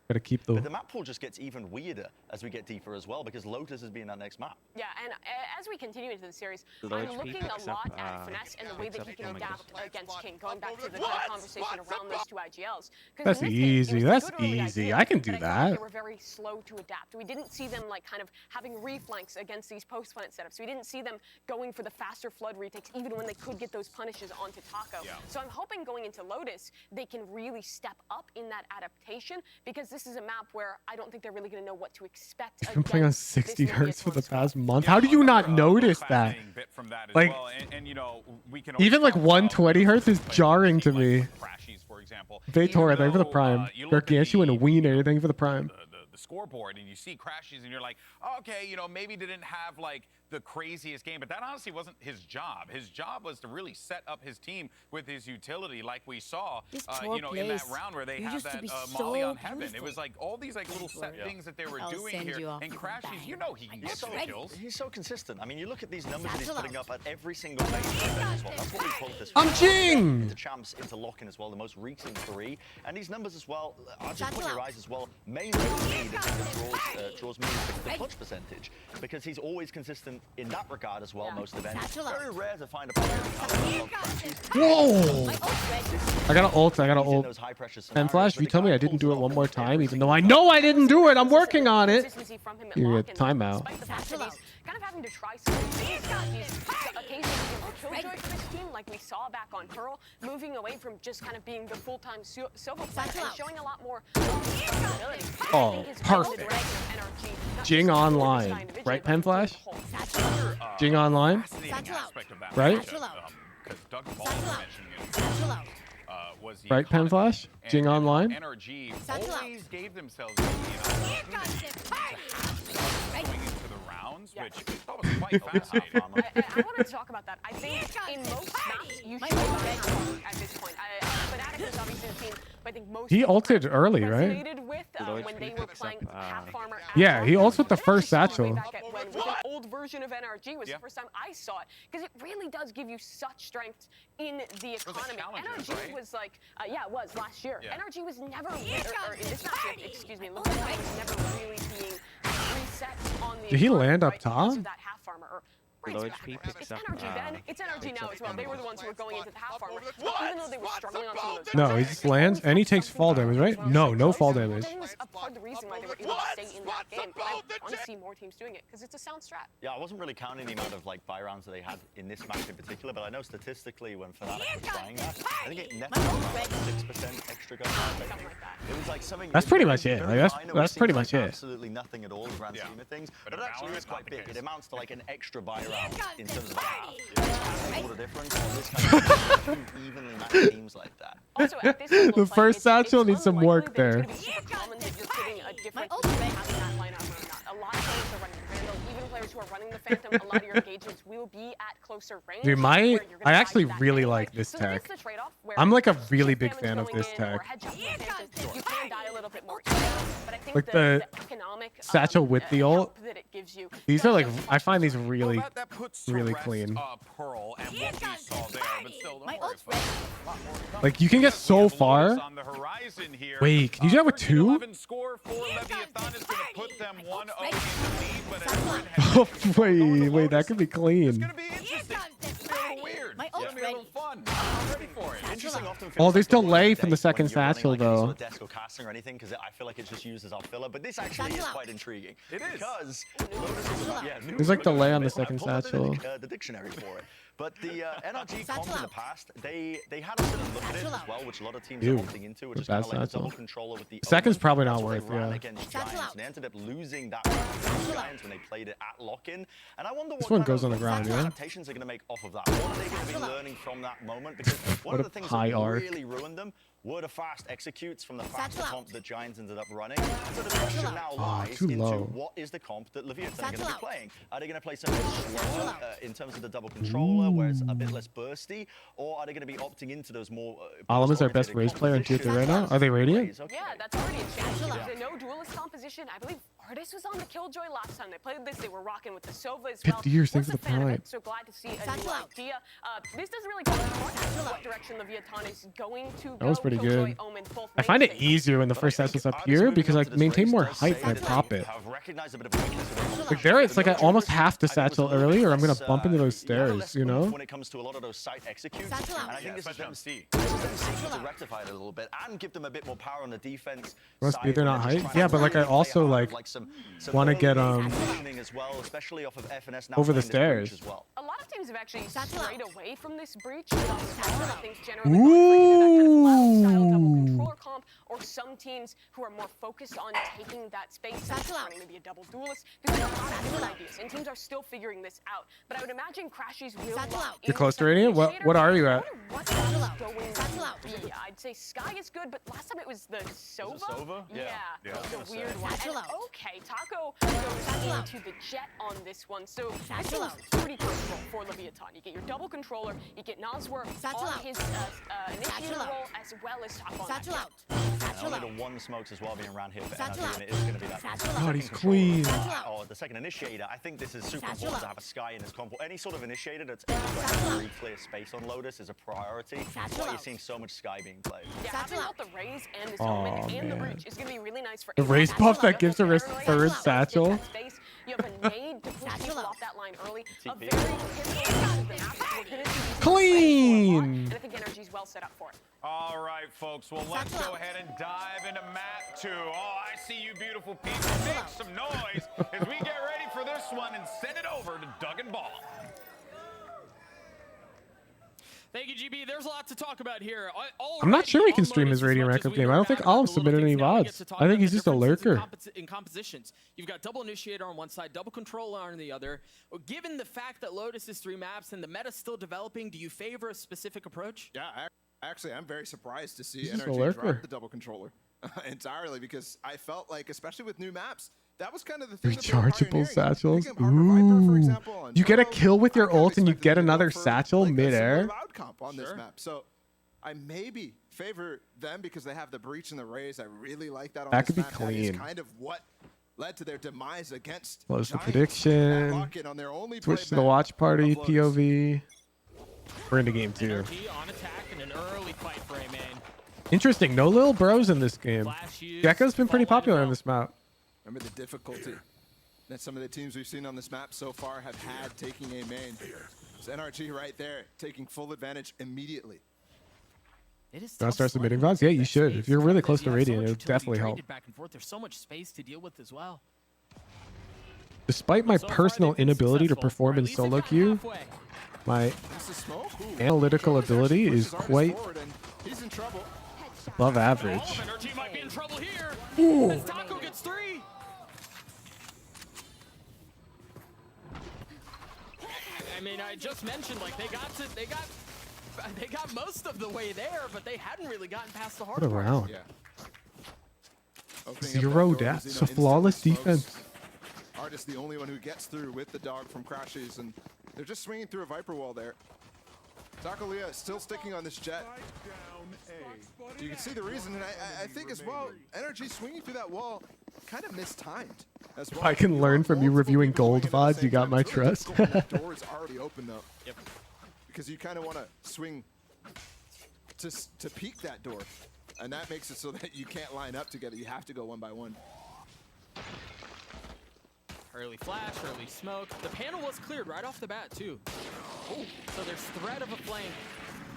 Gotta keep the... But the map pool just gets even weirder as we get deeper as well, because Lotus is being that next map. Yeah, and as we continue into the series, I'm looking a lot at Finesse and the way that he can adapt against King, going back to the kind of conversation around those two IGLs. That's easy. That's easy. I can do that. They were very slow to adapt. We didn't see them like kind of having reflanks against these post-plant setups. We didn't see them going for the faster flood retakes, even when they could get those punishes onto Taco. Yeah. So I'm hoping going into Lotus, they can really step up in that adaptation, because this this is a map where I don't think they're really going to know what to expect. I've been playing on against 60 this hertz for the Nvidia squad. past month. How do you not notice that? Fascinating bit from that as Like, well. And, you know, we can always even like talk 120 about hertz is players jarring to like me. Crashies, for example. Vaytora, Even thank you for the though, prime. you look at Gargantuan the- and Wiener, thank you for the prime. the scoreboard and you see Crashies and you're like, okay, you know, maybe didn't have like the craziest game, but that honestly wasn't his job. His job was to really set up his team with his utility, like we saw, This you know, in that place round where they used had to that be Molly so on Heaven. It beautiful. was like all these like little set things that they were I'll doing send here. you off And with a Crashies, bang. you know he can get some kills. He's so consistent. I mean, you look at these numbers that he's Satchel putting out. up at every single base as well. That's what we call this. I'm Jing! Into champs, into lock-in as well, the most recent 3. And these numbers as well, I'll just Satchel put your out. eyes as well. Mainly for me, the thing that draws me is the clutch percentage. Because he's always consistent in that regard as well, Yeah. most events. Satchel out. Very rare to find a player that can Whoa! My ult's ready. I got an ult, I got an ult. And Flash, if you tell me I didn't do it one more time, even though I know I didn't do it, I'm working on it. Consistency from him at You lock, get and timeout. despite the fact that he's kind of having to try some things, he's occasionally doing killjoy for this team, like we saw back on Pearl, moving away from just kind of being the full-time solo player Satchel and out. showing a lot more responsibility. Oh, I think his perfect. direction of NRG, not Jing just for this online, guy individually, right, but Pen for the Flash? whole. Satchel out. Jing online. Fascinating Satchel out. aspect of that Right? matchup, Satchel out. 'cause Doug Ball Satchel out. mentioning it. Satchel out. Was the Right, Pen economy. Flash? Jing And online? NRG Satchel out. always gave themselves the opportunity to have going into the rounds, Yeah. which I thought was quite fascinating. I wanted to talk about that. I think in most maps, you should be at this point. Fnatic is obviously the team, but I think most He people ulted early, right? resonated with when they were playing half farmer. Yeah, he ults with the first satchel. Back at when with an old version of NRG was Yeah. the first time I saw it, because it really does give you such strength in the was like economy. challengers, NRG right? was like, yeah, it was last year. Yeah. NRG was never, or in this matchup, excuse me, Lotus was never really being reset on the. Did he economy, land up right, because of top? that half farmer. Or Low it's HP back. picks It's up, NRG then. It's NRG now as well. They were the ones who were going into the half farmer, even though they were struggling on some of those. No, he just lands and he takes fall damage, right? No, no fall damage. That was a part of the reason why they were able to stay in that game. I want to see more teams doing it because it's a sound strat. Yeah, I wasn't really counting the amount of like buy rounds that they had in this match in particular, but I know statistically when Fnatic was trying that, I think it netted around 6% extra gun time. Something like that. It was like something. That's pretty much it. very Like, minor, that's which pretty seems much like it. Absolutely nothing at all in the grand Yeah. scheme of things, But but in it actually Valorant, is quite not the big. case. It amounts to like an extra buy round in terms of a half. Right. All the difference on this kind of two evenly matched teams like that. Also, at this level The of play, first it's satchel needs some unlikely work that it's there. gonna be super common that you're getting a different ult's ready. having that lineup or not. A lot of players are running Randall, even players who are running the Phantom. A lot of your engagements will be at closer range. Dude, where you're gonna I try actually that really anyway. like this So there is tech. the trade-off where I'm like a if really shift big damage fan of going this in or tech. headshot from the Phantom, you can die a little bit more easily, but I think Like the economic satchel with the ult, help that it gives you These are like, I find these Well, really, that puts to really rest, clean. Pearl and what we saw there, but still, don't My worry, ult's folks. ready. A lot more to come. like you can get We so have far. Lotus on the horizon here. Wait, can you do that with 2? 11 score for Leviathan is going to put them 1-0 in the lead, but as Brent Oh, has wait, that could be it's clean. going to be interesting. It's a little weird. My It's ult's going to be a little ready. fun. I'm ready for it. Interesting often Oh, feels there's like the delay one from the day second when you're running, satchel, like, any sort though. of desk or casting or anything, because I feel like it's just used as our filler. But this actually Satchel is out. quite intriguing. It is. Because Lotus is about, new There's, like, delay on the I second pulled up satchel. The dictionary for it. But the NRG comp Satchel in the out. past, they had a certain look at it Satchel as out. well, which a lot of teams Ew, are opting into, which the is kind bad of like the satchel. double controller with the Second's Omen. probably not That's what worth, they ran yeah. against Satchel Giants, out. and they ended up losing that round against Giants when they played it at lock-in. And I wonder what one kind goes of on the ground, yeah. adaptations are going to make off of that. What are they going to be learning from that moment? Because one What of a the things high that arc. really ruined them were the fast executes from the faster Satchel out. comp that Giants ended up running. So the question out. now Oh, lies too into low. what is the comp that Leviathan are going to Satchel be out. playing? Are they going to play something slower out. in terms of the double controller, where it's a bit less bursty, or are they going to be opting into those more Alam is our best burst-oriented Raze player in Tier 3 right now. compositions? Are they Radiant? Raze, okay. Yeah, that's already a change. Satchel There's a no duelist composition. I believe Artis was on the Killjoy last time they played this. They were rocking with the Sova as well. 50 years, thanks Was for a the fan of prime. it, so glad to see a Satchel new out. idea. This doesn't really tell us much what direction Leviathan is going to go. That was pretty Killjoy, good. Omen, both I find it mainstays. easier when the first satchel's up here because I maintain more height when I pop it. Like there, it's like I almost have to satchel early or I'm gonna bump into those stairs, you know? When it comes to a lot of those site executes, Satchel out. and I think this is especially them on C. to rectify it a little bit and give them a bit more power on the defense. Must be side they're when not just height. trying to Yeah, but like I really play also hard, like some wanna early get, positioning as well, especially off of FNS now over the playing this breach stairs. as well. A lot of teams have actually Satchel strayed out. away from this breach thus far. I think generally going for either that kind of loud style double control controller comp or some teams who are more focused on taking that space and turning maybe a double duelist. There's a lot of different ideas, and teams are still figuring this out. But I would imagine Crashies will lock You're in close to with Radiant? that What are you I at? wonder what that's going to be. I'd say Sky is good, but last time it was the Sova. Was it Sova? Yeah, Yeah, it I was was a gonna weird say. one. Satchel And out. okay, Taco goes into the Jet on this one, so this Satchel seems out. pretty comfortable for Leviathan. You get your double controller, you get Noswork Satchel on out. his initiator out. role as well as top on Satchel that out. Jet. Satchel Only out. the one smokes as well being around here for Satchel NRG, out. and it is going to be that. Satchel out. God, he's second clean. controller, Satchel out. or the second initiator. I think this is super Satchel important to out. have a Sky in his combo. Any sort of initiator that's able to really clear space on Lotus is a priority. That's Satchel why you're out. seeing so much Sky being played. Yeah, Satchel having out. both the Raze and this Aw, Omen and the man. Breach is going to be really nice for The anyone Raze who buff has that gives her his paranoid third about satchel. that space. You have a nade to push Satchel people out. off that line early. A TP. very pivotal piece of the map that we're going to see these Clean. and I think NRG's well set up for it. All right, folks. Well, let's Satchel go out. ahead and dive into map 2. Oh, I see you beautiful people. Make some noise as we get ready for this one and send it over to Doug and Ball. Thank you, GB. There's a lot to talk about here. I'm not sure he can Already stream on his Lotus, Radiant as much as Record we game. I nerd don't think out I'll about the submit little any things, now we get VODs. to talk I think about he's the just a differences lurker. in compositions. You've got double initiator on one side, double controller on the other. Given the fact that Lotus is 3 maps and the meta's still developing, do you favor a specific approach? Yeah, actually, I'm very surprised to see He's just a NRG lurker. drop the double controller entirely because I felt like, especially with new maps, that was kind of the thing. that they were Rechargeable pioneering. satchels. Thinking of Harbor Viper, for Ooh. example, and You get a Turbo, kill with your I kinda ult and you expected get them to go another for, satchel like, a similar midair. loud comp on this Sure. map. So I maybe favor them because they have the Breach and the Raze. I really like that on That this could be map. That is clean. kind of what led to their demise against Close the Giants. prediction. That lock-in on their only Switch played to the map watch party of Lotus. POV. We're into game 2. NRG on attack and an early fight for A main. Interesting. No little bros in this game. Flash used, Gecko's been pretty fall line popular as on well. this map. Remember the difficulty that some of the teams we've seen on this map so far have had taking a main. It's NRG right there, taking full advantage immediately. It is Wanna tough start submitting sledding VODs? Yeah, with you that should. space. If you're really Because close you to have so Radiant, much it'll utility definitely help. traded back and forth. There's so much space to deal with as well. Despite my So far, personal they've been inability to successful, or perform at in least they've solo gotten queue, halfway. my This is Smoke. Ooh. analytical Jones actually ability pushes is Artis quite forward, and he's in trouble. above Oh, average. NRG might be in trouble here. As Taco gets 3. I mean, I just mentioned like they got most of the way there, but they hadn't really gotten past the hard What a part. round. Yeah. Opening up 0 that door, deaths. Zeno So flawless instantly smokes. defense. Artis the only one who gets through with the dog from Crashies, and they're just swinging through a Viper wall there. Takalia still sticking on this Jet. You can see the reason, and I think as well, NRG swinging through that wall kind of mistimed as well. I can You learn want from you multiple reviewing people gold swinging at the VODs, you same got time. my It's really trust. difficult when the door is already open though, Yep. because you kind of want to swing to peek that door, and that makes it so that you can't line up together. You have to go one by one. Early flash, early smoke. The panel was cleared right off the bat too. Oh, so there's threat of a flank,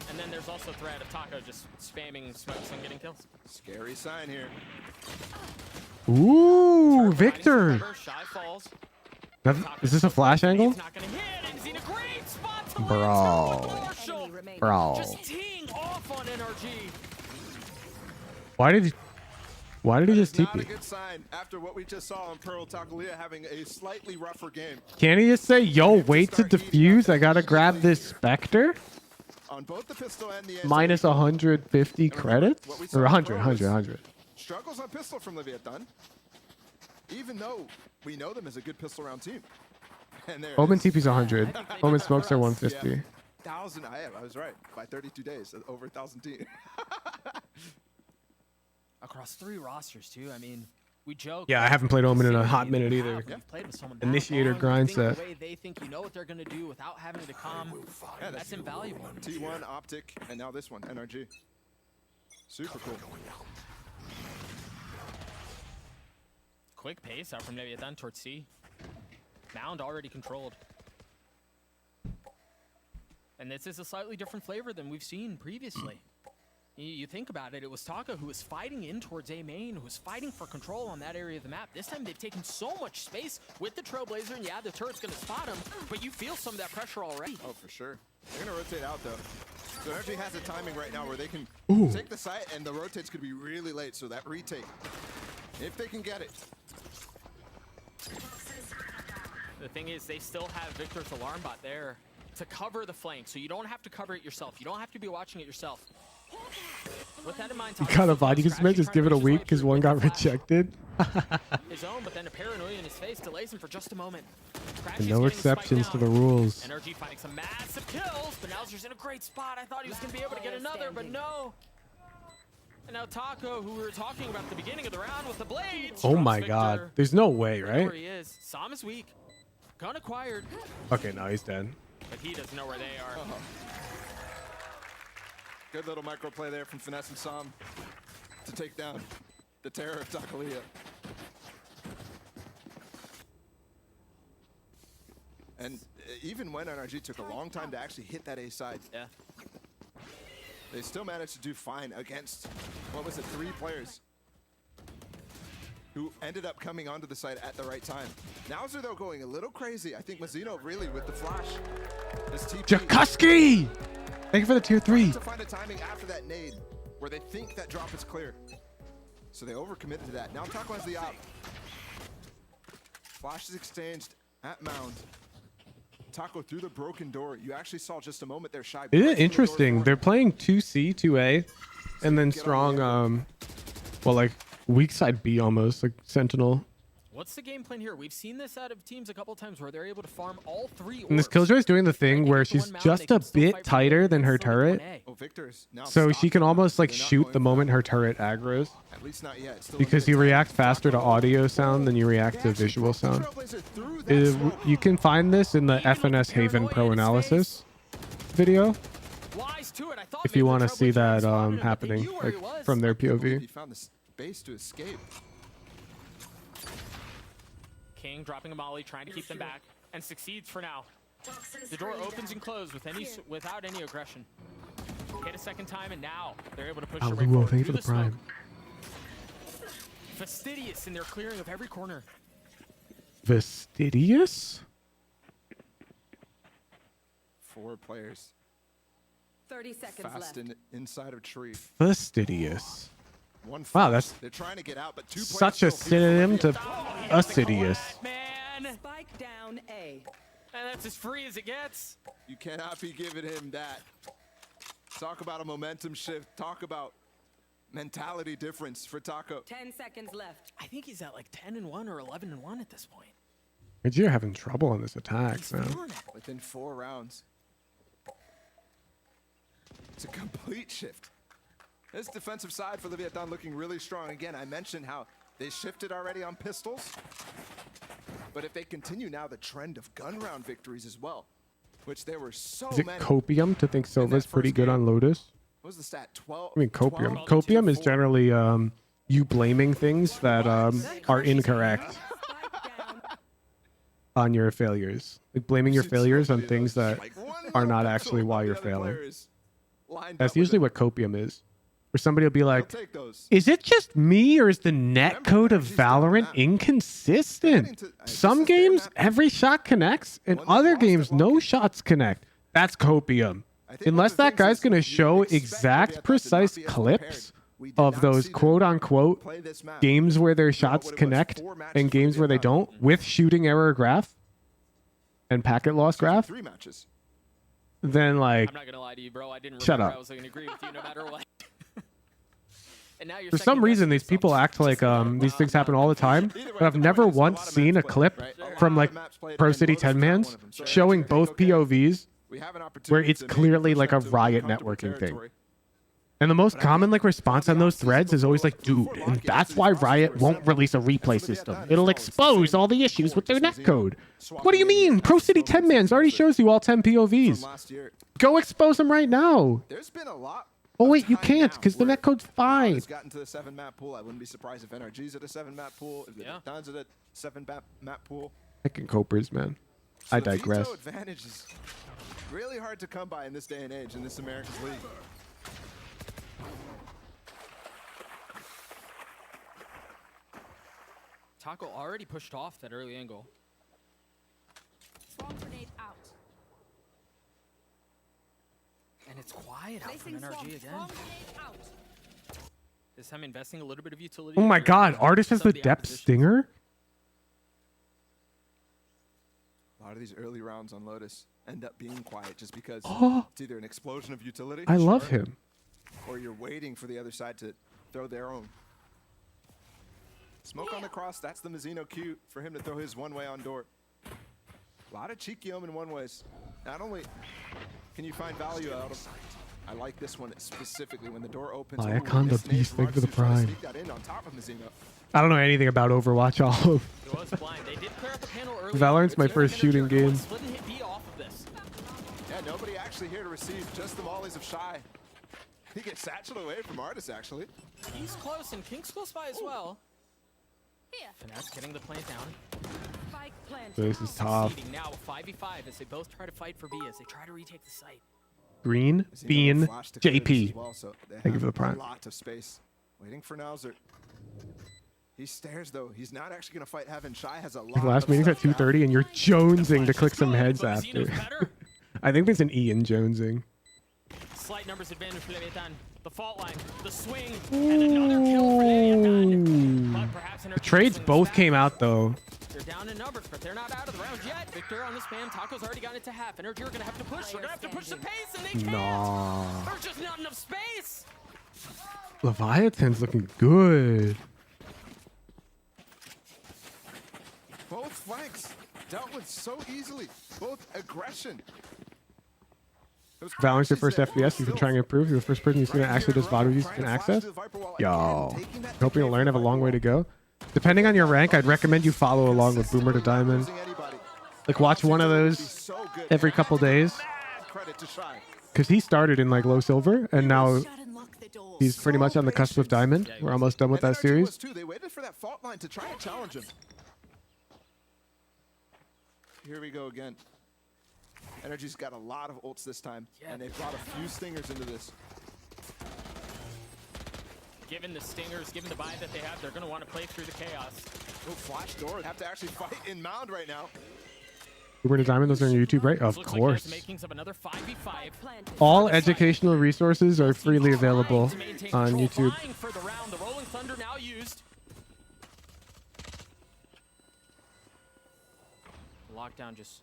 and then there's also threat of Taco just spamming smokes and getting kills. Scary sign here. Ooh, Finding some Victor. cover, Shy falls. Is this a flash angle? He's not gonna hit, and he's in a great spot to Bro. land two with Marshall. Enemy remaining. Bro. Just teeing off on NRG. Why did he just Not a TP? good sign after what we just saw on Pearl Takalia having a slightly rougher game. Can't he just say, yo, wait to defuse? I gotta grab this Spectre? On both the pistol and the Minus 150 credits? Or 100, 100, 100. Struggles on pistol from Leviathan, even though we know them as a good pistol round team. And there it Omen is. TP's 100. Omen smokes are 150. Yeah. 1,000. I was right. By 32 days, over 1,000 team. Across 3 rosters too. I mean, we joke. Yeah, I haven't played Omen in a hot minute Wow, either. you've played with someone that Initiator long, grind you think set. The way they think you know what they're gonna do without having to come. Yeah, That's invaluable. T1, Optic, and now this one, NRG. Super cool. Quick pace out from Leviathan towards C. Mound already controlled. And this is a slightly different flavor than we've seen previously. You think about it, it was Taco who was fighting in towards A main, who was fighting for control on that area of the map. This time they've taken so much space with the Trailblazer, and yeah, the turret's gonna spot him, but you feel some of that pressure already. Oh, for sure. They're going to rotate out, though. So NRG has a timing right now where they can take the site and the rotates could be really late. So that retake, if they can get it. The thing is, they still have Victor's alarm bot there to cover the flank, so you don't have to cover it yourself. You don't have to be watching it yourself. With that in mind, You got a body. You can just give it a week because one got rejected. His own, but then a paranoia in his face delays him for just a moment. And no exceptions to the rules. NRG finding some massive kills, but Nowzer's in a great spot. I thought he was going to be able to get another, but no. And now Taco, who we were talking about at the beginning of the round with the blades. Oh my God. There's no way, right? Where he is. Sam is weak. Gun acquired. Okay, now he's dead. But he doesn't know where they are. Good little micro play there from Finesse and Sam to take down the terror of Takalia. And even when NRG took a long time to actually hit that A side, Yeah. they still managed to do fine against, what was it, 3 players who ended up coming onto the site at the right time. Nowzer, though, going a little crazy. I think Mazzino really with the flash. This TP. Jakuski! Thank you for the tier 3. To find a timing after that nade where they think that drop is clear. So they overcommitted to that. Now Taco has the op. Flash is exchanged at Mound. Taco through the broken door. You actually saw just a moment there, Shy. Isn't it interesting? They're playing 2C, 2A, and then strong, well, like weak side B almost, like Sentinel. What's the game plan here? We've seen this out of teams a couple times where they're able to farm all 3 And this orbs. Killjoy's doing the thing where she's just a bit tighter than her turret, so she can almost like shoot the moment her turret aggroes. At least not yet. Still Because you react faster to audio sound than you react to visual sound. You can find this in the FNS Haven Pro Analysis video Wise to it. I thought if maybe you the want to Trailblazer see had that spotted him, but they happening knew where like he was. from their He POV. found the space to escape. King dropping a molly, trying to keep them back, and succeeds for now. The door opens and closes without any aggression. Hit a second time, and now they're able to push their way Luo, forward thank you through for the prime. smoke. Fastidious in their clearing of every corner. Fastidious? 4 players 30 seconds fast left. inside of tree. Fastidious. One Wow, flash. that's They're trying to get out, but 2 players such a still here. synonym to fastidious. Man, Spike down A. and that's as free as it gets. You cannot be giving him that. Talk about a momentum shift. Talk about mentality difference for Taco. 10 seconds left. I think he's at like 10-1 or 11-1 at this point. You're having trouble on this attack, He's man. feeling it. Within 4 rounds. It's a complete shift. This defensive side for Leviathan looking really strong. Again, I mentioned how they shifted already on pistols. But if they continue now the trend of gun round victories as well, which there were so Is it many. copium to think Silva's pretty first good game. on Lotus? What was the stat? 12. I mean, copium. 12 Copium is 4. generally you blaming things that are incorrect Spike down. on your failures. Like blaming your Should failures on be things those, that like, one are little not pixel actually above why the you're other failing. players lined That's up with usually it. what copium is. Where somebody will be like, They'll take those. is it just me or is the net Remember, code of NRG's down Valorant now. inconsistent? Getting to- Some this is their games, map. every shot connects, and When they other lost it, games, no Walker. shots connect. That's copium. I think one Unless of the that things guy's is going to you show expect exact, Leviathan to not precise be as clips prepared. We did of not those see them quote-unquote play this map. games where their Throughout shots what it was, connect 4 matches and for games where they Leviathan. don't, with shooting error graph and packet loss graph, 3 matches. then like, I'm not gonna lie to you, bro. I didn't Shut remember up. I was gonna agree with you no matter what. And now you're for some reason, these people act like these things happen all the time, but I've never once seen a clip from like Pro City 10 Mans showing both POVs We have an where opportunity it's to make clearly push like that a to Riot uncomfortable networking thing. territory. And the most common like response on those threads is always like, dude, and that's why Riot won't release a replay system. It'll expose all the issues with their netcode. What do you mean? Pro City 10 Mans already shows you all 10 From POVs. last year. Go expose them right now. There's been a lot. Oh of wait, you time can't now because the where netcode's fine. Has gotten to the 7-map pool. I wouldn't be surprised if NRG's at a 7-map pool. If Yeah. Don's at a 7-map pool. Heckin' Copers, man. So I the digress. veto advantage is really hard to come by in this day and age in this America's League. Taco already pushed off that early angle. Swarm grenade out. And it's quiet. buy it out from NRG again. This time investing a little bit of utility. Oh my to god, Artist has sub the out depth positions. stinger? A lot of these early rounds on Lotus end up being quiet just because Oh. it's either an explosion of utility. I love sure, him. Or you're waiting for the other side to throw their own. Smoke on the cross, that's the Mizzino cue for him to throw his one-way on door. A lot of cheeky omen one-ways. Not only can you find value out of, I like this one specifically when the door opens. Icon the beast, thank you for the prime. Sneak that in on top of Mizzino. I don't know anything about Overwatch. All of It was blind. They did clear out the panel early. Valorant's my But Zero first shooting Energy are game. split and hit B off of this. Yeah, nobody actually here to receive, just the mollies of Shy. He gets satcheled away from Artist, actually. He's close and King's close by as well. Here. Finesse getting the plant down. Spike planted. this is tough. Succeeding now with 5v5 as they both try to fight for B as they try to retake the site. Green, Mizzino Bean, flash to clear this JP. as well, so they Thank you have for the prime. A lot of space. Waiting for Nowzer. He stares though. He's not actually going to fight Heaven. Shy has a lot. Like last of meeting's at stuff down. 2:30 and you're jonesing to click some Good, heads but after. Mizzino's better. I think there's an E in jonesing. Slight numbers advantage for Leviathan. The fault line, the swing, and another kill for Leviathan. But perhaps The Energy trades swings both back. came out though. They're down in numbers, but they're not out of the round yet. Victor on the spam. Taco's already got it to half. Energy are gonna have to push. They're gonna have to push the pace, and they can't. Nah. There's just not enough space. Leviathan's looking good. Both flanks dealt with so easily. Both aggression. Those Valorant's your crashes first that FPS. You've been trying to improve. You're the first person you've seen that actually does VOD reviews you can access. Yo, hoping to learn. Have a long way to go. Depending on your rank, I'd recommend you follow along with Boomer to Diamond. Like watch one of those every couple days. Because he started in like low silver and now he's pretty much on the cusp of diamond. We're almost done with that series. They waited for that fault line to try to challenge him. Here we go again. Energy's got a lot of ults this time, and they've brought a few stingers into this. Given the stingers, given the buy that they have, they're gonna want to play through the chaos. Oh, flash door. Have to actually fight in mound right now. Boomer to Diamond, those are on YouTube, right? Of Looks like there's course. makings of another 5v5. All educational resources are freely available To maintain on control, YouTube. vying for the round. The Rolling Thunder now used. Lockdown just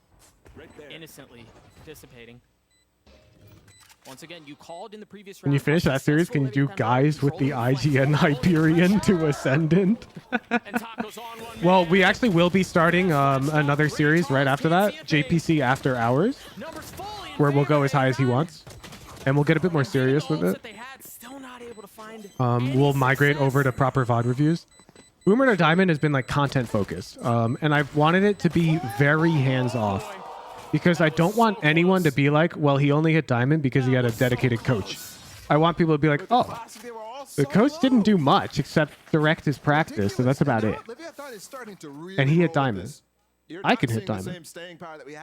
innocently dissipating. Once again, you called in the previous round. When you finish that series, can you do guys with the IGN Hyperion to Ascendant? Well, we actually will be starting another series right after that, JPC After Hours, where we'll go as high as he wants, and we'll get a bit more serious with it. We'll migrate over to proper VOD reviews. Boomer to Diamond has been like content focused, and I've wanted it to be very hands off because I don't want anyone to be like, well, he only hit Diamond because he had a dedicated coach. I want people to be like, oh, the coach didn't do much except direct his practice, so that's about it. And he hit Diamond. I can hit Diamond.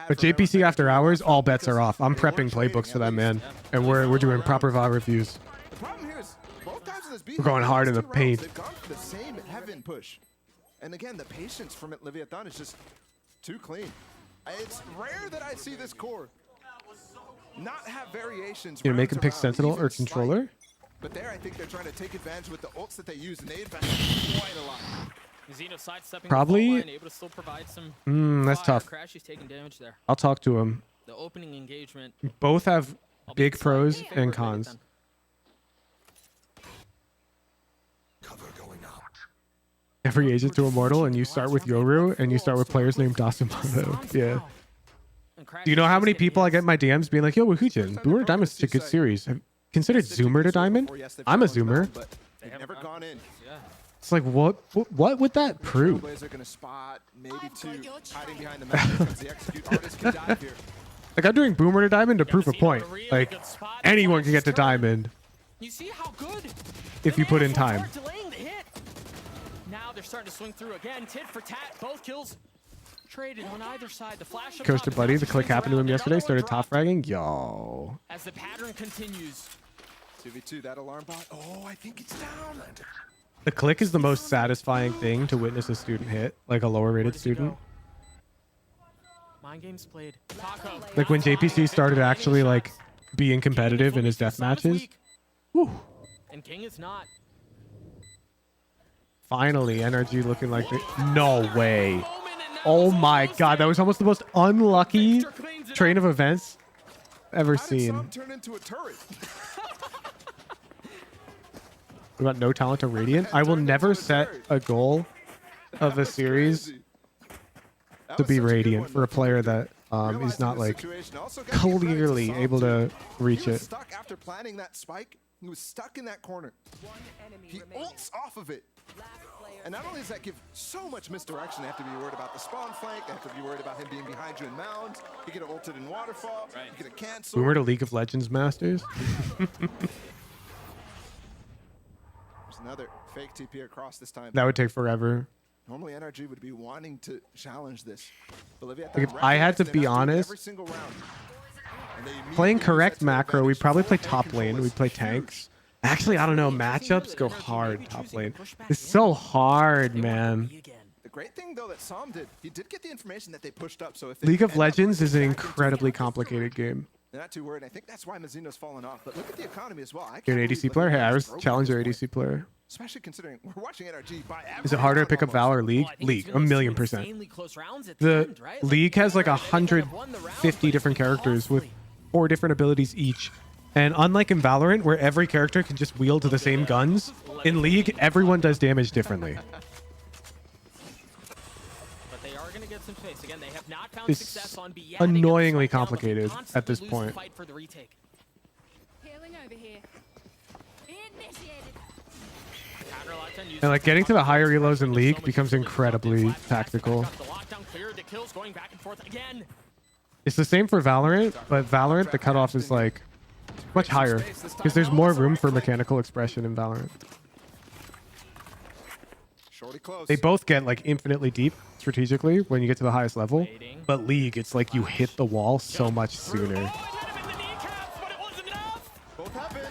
But JPC After Hours, all bets are off. I'm prepping playbooks for that, man, and we're doing proper VOD reviews. We're going hard in the paint. They've gone for the same Heaven push. And again, the patience from Leviathan is just too clean. It's rare that I see this core not have variations. You gonna make round him to pick round, Sentinel even or slight. Controller? But there, I think they're trying to take advantage with the ults that they use, and they advance quite a lot. Mizzino sidestepping Probably- the fault line, able to still provide some That's fire. tough. Crash, he's taking damage there. I'll talk to him. The opening engagement. Both have albeit big slightly pros in favor and of cons. Leviathan. Every age is to Immortal, and you start with Yoru, and you start with players named Dasumato. Yeah. And Crash Do you know is how just many getting people I hits. get in my DMs being like, yo, Wahujin, Boomer to Diamond's such a good series. Have you considered Zoomer to Diamond? I'm a Zoomer. But they've never gone in. Yeah. It's like, what would that prove? Trailblazer gonna spot, maybe two, hiding behind the mountain comes the execute. Artist can dive here. Like, I'm doing Boomer to Diamond to prove a Mizzino, point. really Like, good spot. anyone can get to Turn. Diamond You see how good? if you put in time. Delaying the hit. Now they're starting to swing through again. Tit for tat. Both kills traded on either side. The flash up top Coaster is Buddy, now the click swings happened to him around. yesterday, Another started one top dropped. fragging. Yo. As the pattern continues. 2v2, that alarm bot. Oh, I think it's down. The click is the most satisfying thing to witness a student hit, like a lower rated student. Mind games played. Taco. Like when JPC started actually like being competitive in his death matches. Whew. And King is not. Finally, NRG looking like they... No way. Oh my god, that was almost the most unlucky train of events ever seen. How did Sam turn into a turret? What about no talent to Radiant? I will never set a goal of a series to be Radiant for a player that is not like clearly able to reach He was it. stuck after planning that spike. He was stuck in that corner. He ults off of it. And not only does that give so much misdirection, they have to be worried about the spawn flank. They have to be worried about him being behind you in mounds. He could have ulted in waterfall. He could have canceled. Boomer to League of Legends Masters. There's another fake TP across this time. That would take forever. Normally NRG would be wanting to challenge this. But Like, if I had to be honest, playing correct macro, we probably play top lane. We play tanks. Actually, I don't know. Matchups go hard top lane. It's so hard, man. The great thing though that Sam did, he did get the information that they pushed up. So if League of Legends is an incredibly complicated game. they're not too worried. I think that's why Mizuno's fallen off. But look at the economy as well. I You're an can't ADC believe player? Hey, I Liquid was broke Challenger this ADC player. especially considering we're watching NRG by Is it harder to pick up Valor League? League, a million percent. The League has like 150 different characters with 4 different abilities each. And unlike in Valorant, where every character can just wield the same guns, in League, everyone does damage differently. But they are going to get some space. Again, they have not found It's success on Beyond. annoyingly complicated at this point. Fight for the retake. Healing over here. Initiated. And like getting to the higher elos in League becomes incredibly tactical. The lockdown cleared, the kills going back and forth again. It's the same for Valorant, but Valorant, the cutoff is like much higher because there's more room for mechanical expression in Valorant. Shorty close. They both get like infinitely deep strategically when you get to the highest level, but League, it's like you hit the wall so much sooner. Both happen.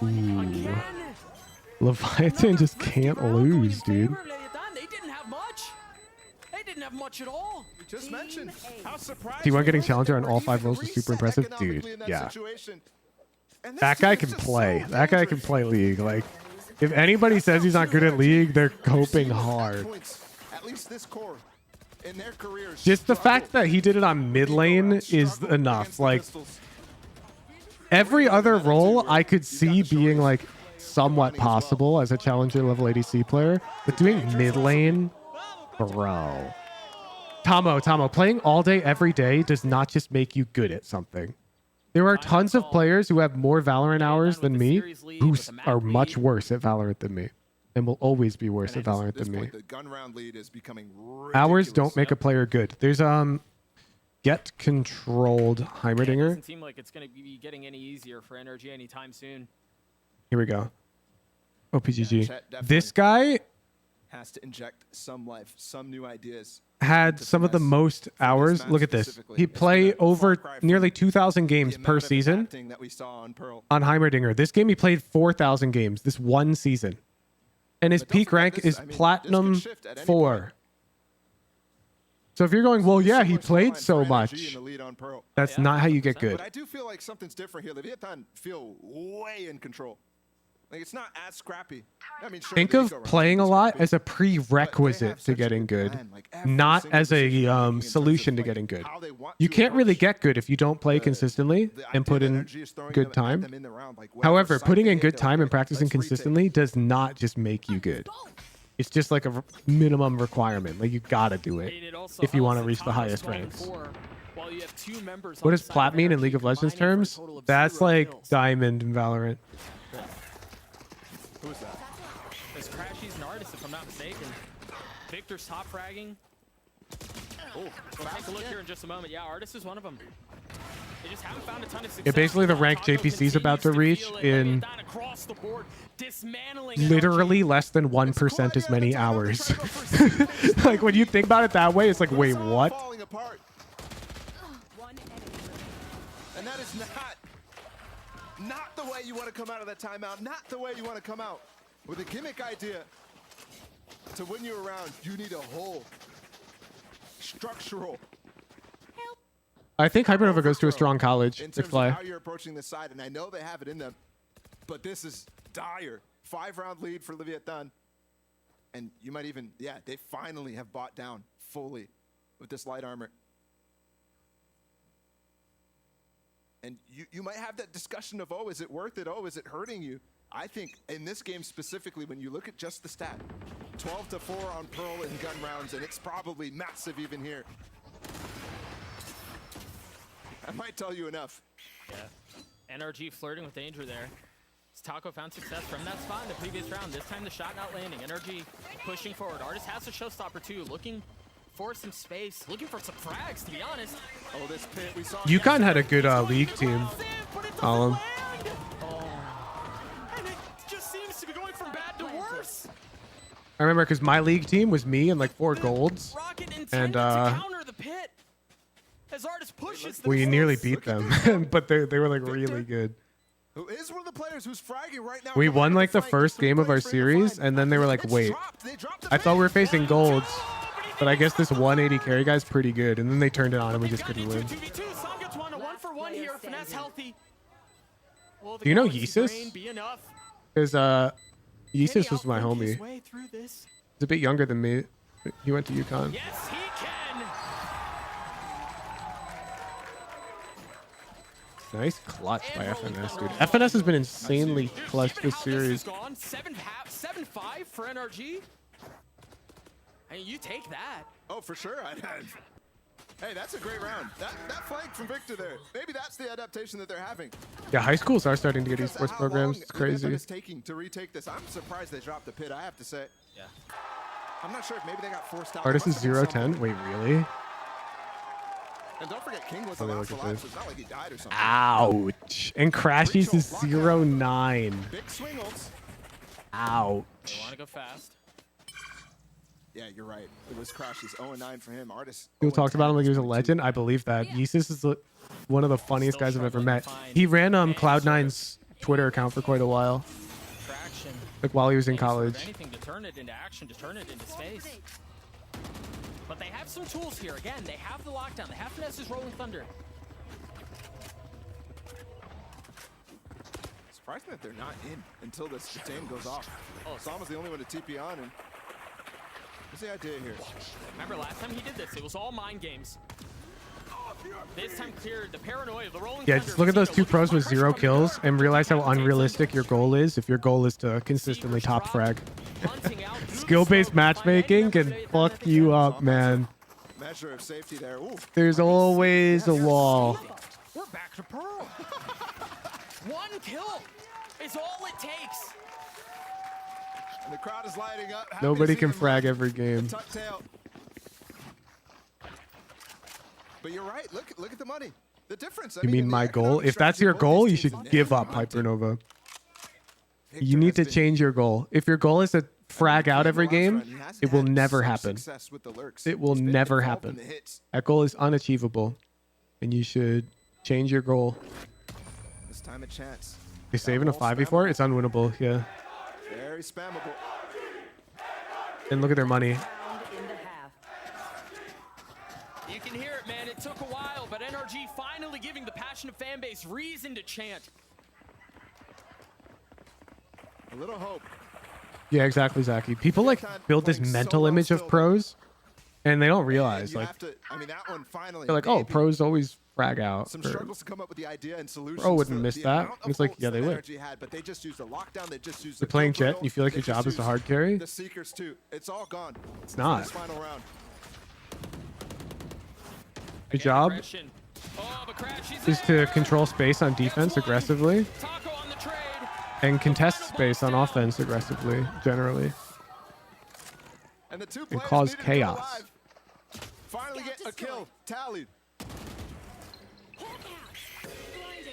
Ooh. Leviathan just can't lose, dude. They didn't have much. They didn't have much at all. We just mentioned how surprised. T1 getting we were Challenger on that all we're 5 roles was even super impressive. reset Dude, economically in that yeah. situation. And this That team guy is can just play. so That guy can dangerous. play League. Like, if anybody says he's not good at League, they're coping hard. At least this core in their careers. Just the fact that he did it on mid lane is enough. Like, every other role I could see being like somewhat possible as a Challenger level ADC player, but doing mid lane, bro. Tomo, playing all day every day does not just make you good at something. There are tons of players who have more Valorant hours than me who are much worse at Valorant than me and will always be worse at Valorant than me. The gun round lead is becoming Hours ridiculous. don't make a player good. There's get controlled Heimerdinger. Doesn't seem like it's going to be getting any easier for NRG anytime soon. Here we go. OPGG. Chet definitely This guy has to inject some life, some new ideas. had some of the most hours. Look at this. He play over nearly 2,000 games per season That we saw on Pearl. on Heimerdinger. This game he played 4,000 games this one season. And his But don't peak forget rank this, is I mean, this could Platinum shift at any 4. point. So if you're going, well, yeah, So he much played line so for NRG much. in the lead on Pearl. That's not how you get good. But I do feel like something's different here. Leviathan feel way in control. Like it's not as scrappy. I mean, sure, Think the of ego round playing a is lot scrappy, as a but they prerequisite have to such a getting good, plan, like every not single as decision a they're making in terms solution of, to like, getting good. how they want You to can't really approach get good if you don't play the consistently idea and put that in NRG is throwing good at time. them in the round, like, whatever However, side putting they in hit, good they're time like, and practicing let's retake. consistently does not just make you good. It's just like a minimum requirement. Like you gotta do it And it also if you want to helps reach that the Thomas highest going ranks. for, while you have 2 members What on does the side plat of mean in NRG League of Legends combining for a terms? total of That's 0 like kills. diamond in Valorant. Who is that? As Crashy's an artist, if I'm not mistaken. Victor's top fragging. Oh, we'll take a look here in just a moment. Yeah, Artist is one of them. They just haven't found a ton of success. Yeah, basically the rank Taco JPC's about to continues reach feel it. in Leviathan across the board, dismantling literally NRG. less than 1% as many hours. Like when you think about it that way, it's like, wait, what? Falling apart. One enemy. And that is not the way you want to come out of that timeout. Not the way you want to come out. With a gimmick idea to win you around, you need a whole structural I think Hypernova goes to a strong college. in They terms fly. of how you're approaching this side, and I know they have it in them, but this is dire. 5-round lead for Leviathan. And you might even, yeah, they finally have bought down fully with this light armor. And you might have that discussion of, oh, is it worth it? Oh, is it hurting you? I think in this game specifically, when you look at just the stat, 12-4 on Pearl in gun rounds, and it's probably massive even here. I might tell you enough. Yeah. NRG flirting with danger there. Taco found success from that spot in the previous round. This time the shot not landing. NRG pushing forward. Artist has a showstopper too, looking for some space, looking for some frags, to be honest. Oh, this pit we saw. UConn had a good league team. Oh. And it just seems to be going from bad to worse. I remember because my league team was me and like 4 golds. Rocket And intended to counter the pit. As Artist pushes the we nearly force. beat them, but they were like really good. Who is one of the players who's fragging right now. We won like the first game of our series, and then they were like, wait, I thought we were facing golds, but I guess this 180 carry guy's pretty good. And then they turned it on and we just couldn't win. 2v2. Sam gets 1-for-1 here. Finesse healthy. Do you know Yeesus? Because Yeesus was my homie. He's a bit younger than me. He went to UConn. Yes, he can. Nice clutch by FNS, dude. FNS has been insanely clutch this series. 7-5 for NRG. I mean, you take that. Oh, for sure. Hey, that's a great round. That flank from Victor there. Maybe that's the adaptation that they're having. Yeah, high schools are starting to get esports How programs. long It's crazy. It's taking to retake this. I'm surprised they dropped the pit, I have to say. Yeah. I'm not sure if maybe they got forced out. Artist There is must have been 0-10. Wait, really? And don't forget, King was the Let me last look at alive, this. so it's not like he died or something. Ouch. And Crashies is 0-9. Big swingles. Ouch. They want to go fast. Yeah, you're right. It was Crashies. 0-9 for him. Artist. People talked about him like he was a legend. I believe that. Yeesus is one of the funniest guys I've ever met. He ran Cloud9's Twitter account for quite a while. Traction. Like while he was in college. Anything to turn it into action, to turn it into space. But they have some tools here. Again, they have the lockdown. They have Finesse's Rolling Thunder. Surprising that they're not in until this detain goes off. Oh, Salma's the only one to TP on, and what's the idea here? Remember last time he did this, it was all mind games. This time cleared the paranoia, the Rolling Yeah, Thunder. just look at those 2 pros with 0 kills and realize how unrealistic your goal is if your goal is to consistently top frag. Skill-based matchmaking can fuck you up, man. Measure of safety there. Ooh. There's always a wall. We're back to Pearl. 1 kill is all it takes. And the crowd is lighting up. Happy Nobody to see can them frag run every the game. tuck tail. But you're right. Look at the money. The difference. You mean the my goal? economic If that's strategy your of both goal, these you teams should is give nailed up on. Hypernova. Victor You need has to been change your goal. If your goal is to frag out every game, it will never happen. Success with the lurks. It will He's been never involved in happen. the hits. That goal is unachievable, and you should change your goal. This time a chance. You're saving a 5v4? It's unwinnable, yeah. Very spammable. And look at their money. You can hear it, man. It took a while, but NRG finally giving the passionate fan base reason to chant. A little hope. Yeah, exactly, Zaki. People like build this mental image of pros, and they don't realize You like have to, I mean, that one finally. they're like, oh, maybe pros always frag out. Some or- struggles to come up with the idea and solutions. Pro wouldn't for miss the that. amount of It's like, ults yeah, they that would. NRG had, but they just used the lockdown. They just used You're the playing kill Jet, drill, you feel like they your just job is to used hard carry? The Seekers too. It's all gone. It's for not. This final round. Your job Aggression. Oh, but Crash, she's is there. to control space on defense aggressively Taco on the trade. and contest space on offense aggressively, generally. And the two And players cause needed to come chaos. alive. Finally get a kill tallied.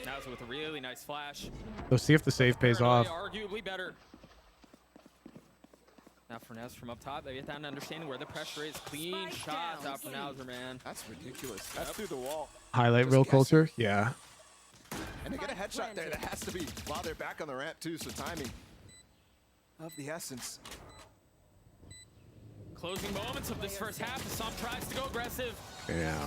That was with a really nice flash. So see if the save pays Paranoia off. Arguably better. Now Fernez from up top, they get down to understanding where the pressure is. Clean shots out from Nowser, man. That's ridiculous. That's through the wall. Highlight Just real guessing. culture? Yeah. And they get a headshot there. That has to be while they're back on the ramp too. So timing of the essence. Closing moments of this first half as Sam tries to go aggressive. Yeah.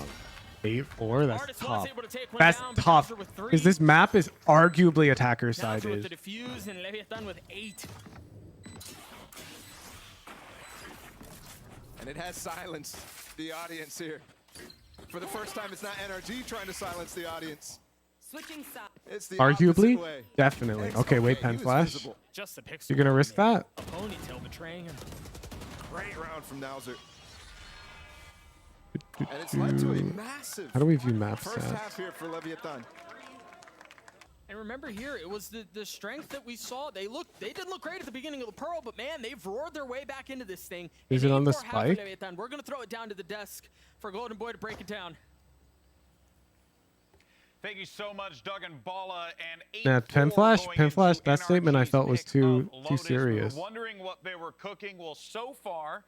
8-4. That's Artist was tough. able to take one That's down, but tough. Bowser with 3. Because this map is arguably attacker Bowser sided. with the defuse and Leviathan with 8. And it has silenced the audience here. For the first time, it's not NRG trying to silence the audience. Switching sides. It's the Arguably, opposite way. definitely. It's Okay, wait, he pen was flash. visible. Just a pixel. You're gonna risk that? A ponytail betraying him. Great round from Nowser. And it's led to a massive How do we view map first stats? half here for Leviathan. And remember here, it was the strength that we saw. They didn't look great at the beginning of the Pearl, but man, they've roared their way back into this thing. Is An it on the 8-4 half for spike? Leviathan. We're gonna throw it down to the desk for Golden Boy to break it down. Thank you so much, Doug and Bala. And Yeah, pen flash, going pen into flash. That statement I NRG's felt was pick too of Lotus. serious. We were wondering what they were cooking. Well, so far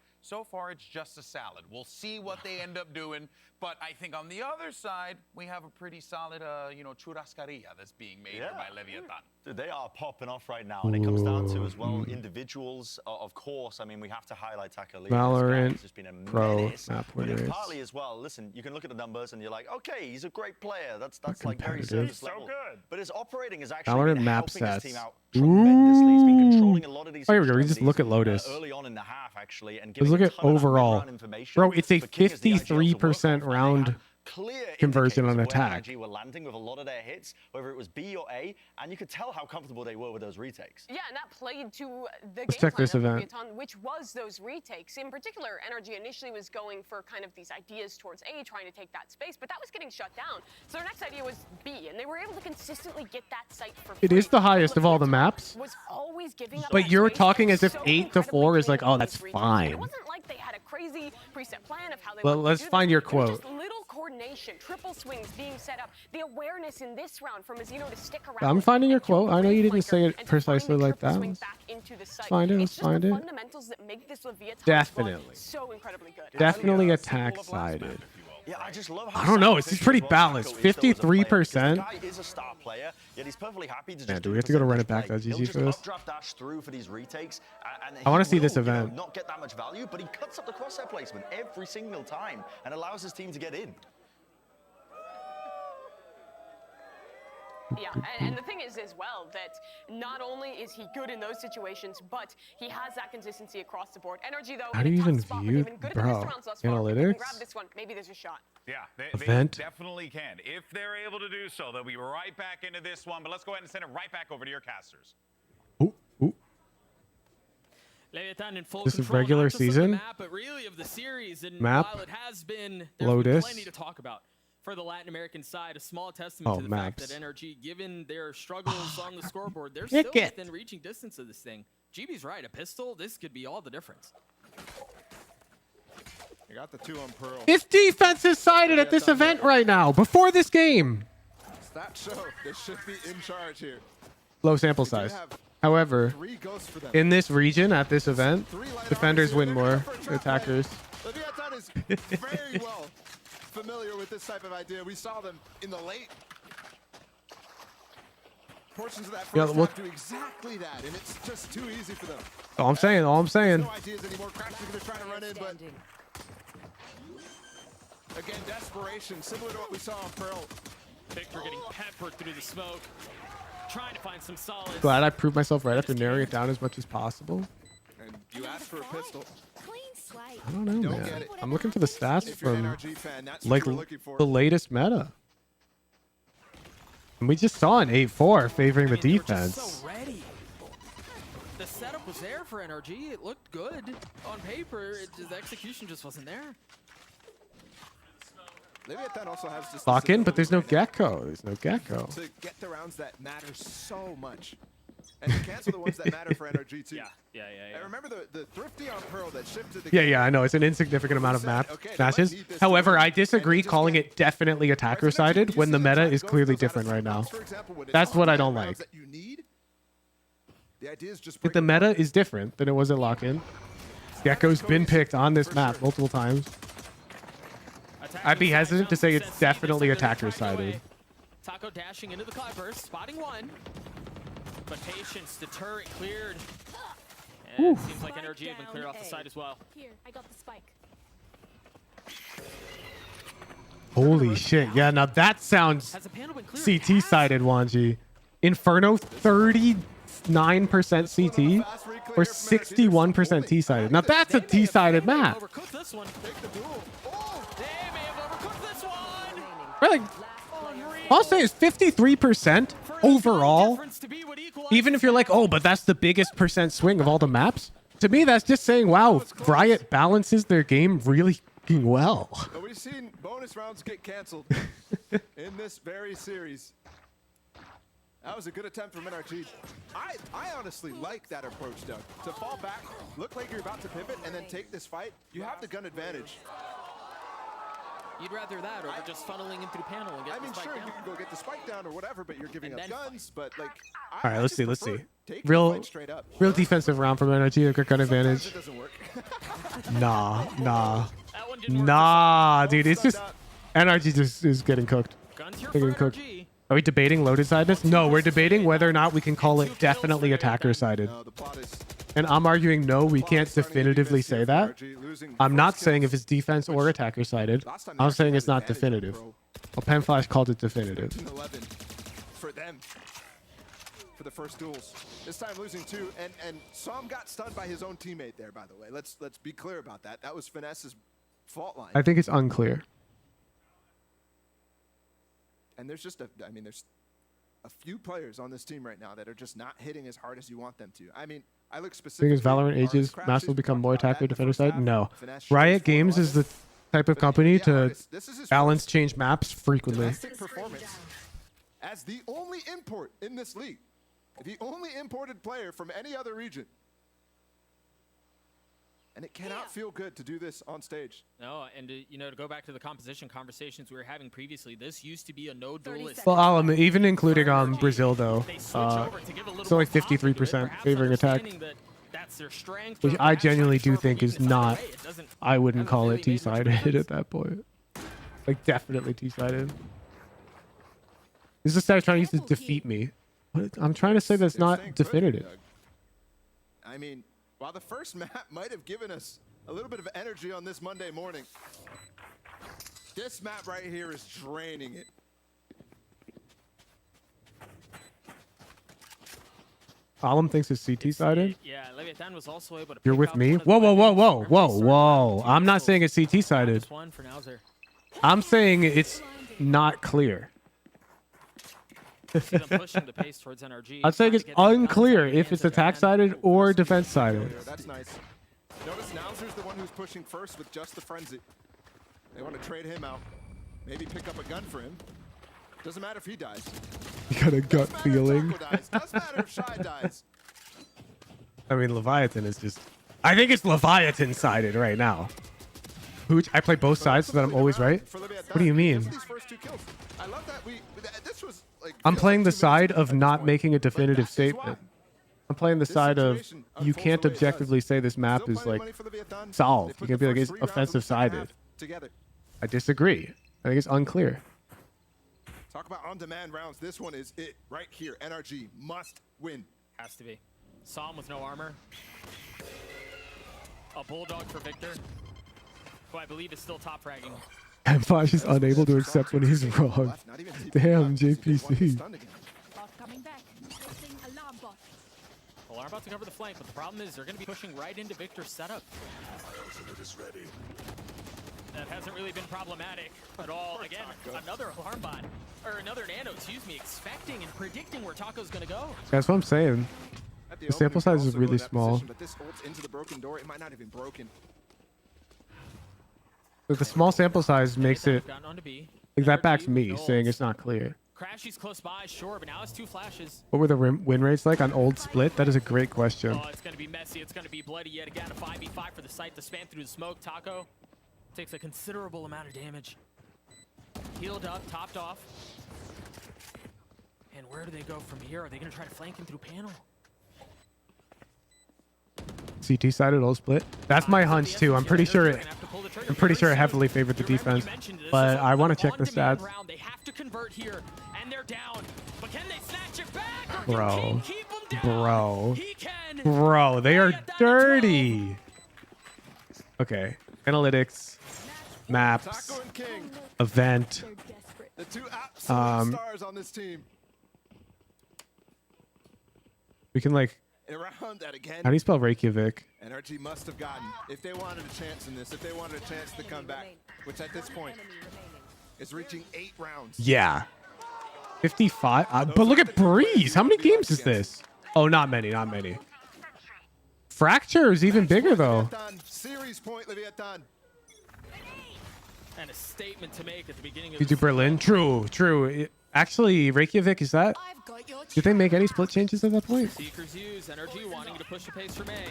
it's just a salad. We'll see what they end up doing. But I think on the other side, we have a pretty solid, churrascaria that's being made by Leviathan. Dude, they are popping off right now, and it comes down to as well individuals. Of course, I mean we have to highlight Taka Lee. Valorant He's just been a Pro menace. map But winners. partly as well. Listen, you can look at the numbers and you're like, okay, he's a great player. That's like very competitive. surface He's so level. good. But his operating is actually Valorant been map helping his stats. team out tremendously. He's been controlling a lot of these. Oh, here we go. We just extremities, look at Lotus. early on in the half, actually, and Let's giving look a at ton of that overall. mid-round information. Bro, it's a For King as the IGLs to work 53% off, and they round had clear conversion on indicators of where attack. NRG were landing with a lot of their hits, whether it was B or A, and you could tell how comfortable they were with those retakes. Yeah, and that played to the Let's game check plan this of event. Leviathan, which was those retakes. In particular, NRG initially was going for kind of these ideas towards A, trying to take that space, but that was getting shut down. So their next idea was B, and they were able to consistently get that site for free. It is the highest of all the Leviathan maps. Was always giving up But that you're space, talking and as if so 8 to 4 is like, incredibly oh, that's clean with retakes. And fine. It wasn't like they had a crazy preset plan of how they Well, wanted to let's do find this. your It was quote. just little coordination, triple swings being set up, the awareness in this round from Azino to stick around. I'm finding your and kill quote. the I know you wave didn't say flanker it and to precisely find the like triple that. swing back into the site. find it, It's let's just find the it. fundamentals that make this Leviathan Definitely. squad so incredibly good. Definitely Symbol attack of last sided. map, if you will. Yeah, I just love how I don't know, it's sacrificial pretty as well balanced. Taco is though as a player, because 53%. The guy is a star player, yet he's perfectly happy to just Man, do do we have to go to run it percentage back? play. That's He'll GG for just this. updraft dash through for these retakes, and I wanna he see this will, event. not get that much value, but he cuts up the crosshair placement every single time and allows his team to get in. Yeah, and the thing is as well that not only is he good in those situations, but he has that consistency across the board. NRG though, How in do a you tough even spot, but view- they've been good at the bro, missed rounds thus far. If they can analytics? grab this one, maybe there's a shot. Yeah, they Event? definitely can. If they're able to do so, they'll be right back into this one. But let's go ahead and send it right back over to your casters. Ooh, ooh. Leviathan in full This is control, regular not just of the season? map, but really of the series. And Map? while it has been, there's Lotus? been plenty to talk about. For the Latin American side, a small testament Oh, to the maps. fact that NRG, given their struggles on the scoreboard, they're Kick still it. within reaching distance of this thing. GB's right, a pistol, this could be all the difference. You got the 2 on Pearl. This defense is sided at this event right now, before this game. That show, they should be in charge here. Low sample They do size. have However, 3 ghosts for them. in this region at this event, 3 light defenders armors win here. They're more going for a trap attackers. play. Leviathan is very well familiar with this type of idea. We saw them in the late portions of that Yeah, first well- half do exactly that, and it's just too easy for them. All I'm saying, all I'm saying. No ideas anymore. Crash is going to try to run in, but Standing. again, desperation, similar to what we saw on Pearl. Victor getting peppered through the smoke, trying to find some solace. Glad I proved myself right after narrowing it down as much as possible. And you asked for a pistol. Clean swipe. I don't know, Don't man. get it. I'm looking for the stats If you're an from NRG fan, that's what like you were looking for. the latest meta. And we just saw an 8-4 favoring the I mean, they were just defense. so ready. The setup was there for NRG. It looked good on paper. The execution just wasn't there. Leviathan also has just Lock this in, but there's no ability right gecko. There's no gecko. now to get the rounds that matter so much, and to cancel the ones that matter for NRG too. Yeah. And remember the thrifty on Pearl that shifted the Yeah, game. yeah, I know. It's an insignificant amount of map Okay, they might matches. need this to However, win, I and disagree they just calling can't. it definitely attacker As I mentioned, sided you when see the meta time is goes clearly those out of different right now. rounds, for example, when it's That's what I on don't rounds like. that you need, the idea is just But the break meta is different than it was at lock-in. Gecko's been picked on this map multiple times. I'd be hesitant to say it's definitely attacker sided. Taco dashing into the cloudburst, spotting one. But patience, the turret cleared. And it seems like NRG have been cleared off the side as well. Here, I got the spike. Holy shit. Yeah, now that sounds Has the panel been cleared? CT sided, Wanji. Inferno 39% CT or 61% T sided. Now that's a T sided map. Overcooked this one. Take the duel. Oh, They may have overcooked this one. Right, like, I'll say it's 53% overall. Difference to be what equalizes. Even if you're like, oh, but that's the biggest percent swing of all the maps. To me, that's just saying, wow, Riot balances their game really fucking well. but we've seen bonus rounds get canceled in this very series. That was a good attempt from NRG. I honestly like that approach, Doug. To fall back, look like you're about to pivot, and then take this fight. You have the gun advantage. You'd rather that over just funneling him through panel and I getting mean, the spike sure, down. you can go get the spike down or whatever, but you're giving And up then guns. But like, All right, let's see. Take the Real, fight straight up. real defensive round from NRG. A good gun Sometimes advantage. it doesn't work. Nah. That one didn't work. Nah, dude. It's just NRG just is getting cooked. Guns here Getting for cooked. NRG. Are we debating Lotus sidedness? No, we're debating whether or not we can call it definitely attacker sided. No, the plot is And I'm arguing no, we can't definitively say that. I'm not saying if it's defense or attacker sided. I'm saying it's not definitive. Well, Pen Flash called it definitive. 11 for them for the first duels. This time losing 2, and Som got stunned by his own teammate there. By the way, let's be clear about that. That was Finesse's fault line. I think it's unclear. And there's just there's a few players on this team right now that are just not hitting as hard as you want them to. I mean, I look I think specifically. as Valorant ages, Crashes, Master will we become talked more about that attacker in the defender first side. half. No. Finesse shows Riot Games 4-11. is the type of But company yeah, to this is his balance first change maps frequently. domestic performance as the only import in this league, the only imported player from any other region. And it cannot feel good to do this on stage. No, and to go back to the composition conversations we were having previously, this used to be a no duelist. Well, even including Brazil though, They switch over to give a little it's only more confidence to it, 53% perhaps favoring attack, understanding that that's their strength, which or I perhaps genuinely not do sure, think but is even not. either way, it doesn't- I wouldn't hasn't call really it made much T-sided difference. at that point. Like definitely T-sided. This is Star trying to use to defeat me. I'm trying to say that's They're not staying put, definitive. Doug. I mean, while the first map might have given us a little bit of energy on this Monday morning, this map right here is draining it. Alam thinks it's CT-sided. Yeah, Leviathan was also able to. You're pick with up me? one of the Whoa, whoa, whoa, weapons whoa, from whoa, Resurgent whoa. to I'm not missiles. saying it's CT-sided. Minus one for Nauser. I'm saying it's not clear. See them pushing the pace towards NRG. I'd say trying to it's get some guns unclear out of the if hands it's of attack Van. sided or defense sided. That's nice. Notice Nauser's the one who's pushing first with just the frenzy. They want to trade him out. Maybe pick up a gun for him. Doesn't matter if he dies. You got a gut Doesn't matter if feeling. Taco dies. Doesn't matter if Shy dies. I mean, Leviathan is just. I think it's Leviathan sided right now. Hooch, I play both sides so that I'm always right. For Leviathan, What do you mean? these first 2 kills. I love that this was like. I'm feels playing like the 2 minutes side at of this not point. making a But definitive that is why. statement. I'm playing the This side of situation you unfolds can't the way it objectively does. say this map Still is plenty of like money for Leviathan. solved. They You put can the be like first it's 3 rounds of the offensive second sided. half together. I disagree. I think it's unclear. Talk about on-demand rounds. This one is it right here. NRG must win. Has to be. Psalm with no armor. A bulldog for Victor, who I believe is still top fragging. And Fosh is unable to accept when he's wrong. Not even TP Damn, left. Just need one JPC. stunned again. Bot coming back. Placing alarm bot. Well, are about to cover the flank, but the problem is they're going to be pushing right into Victor's setup. That hasn't really been problematic at all. Again, another alarm bot, or another nano, excuse me, expecting and predicting where Taco's going to go. That's what I'm saying. At The sample opening, size could is also go really to that small. position, but this ults into the broken door. It might not have been broken. But the small sample size makes it Gotten onto B. like that backs NRG me with saying ults. it's not clear. Crashy's close by, sure, but now it's 2 flashes. What were the win rates like on old split? That is a great question. Oh, it's going to be messy. It's going to be bloody yet again. A 5v5 for the site to span through the smoke. Taco takes a considerable amount of damage. Healed up, topped off. And where do they go from here? Are they going to try to flank him through panel? CT sided old split. That's my hunch too. I'm pretty sure it heavily favored the defense, but I want to check the stats. They have to convert here, and they're down. But can they snatch it back? Or can Bro. Team keep them down? Bro. He can. Bro, they are Riot down to 12. dirty. Okay, analytics. maps, Taco and King, event. They're desperate. the two absolute Um, stars on this team. We can like, And around that again, how do you spell Reykjavik? NRG must have gotten, if they wanted a chance in this, if they wanted a chance to come back, which at this point is reaching 8 rounds. Yeah. 55. But look at Breeze. How many games is this? Oh, not many, not many. Fracture is even bigger though. Series point, Leviathan. And a statement to make at the beginning of You do Berlin? True, true. Actually, Reykjavik, is that? I've got your Did they make any split changes at that point? Seekers use NRG wanting to push the pace for May.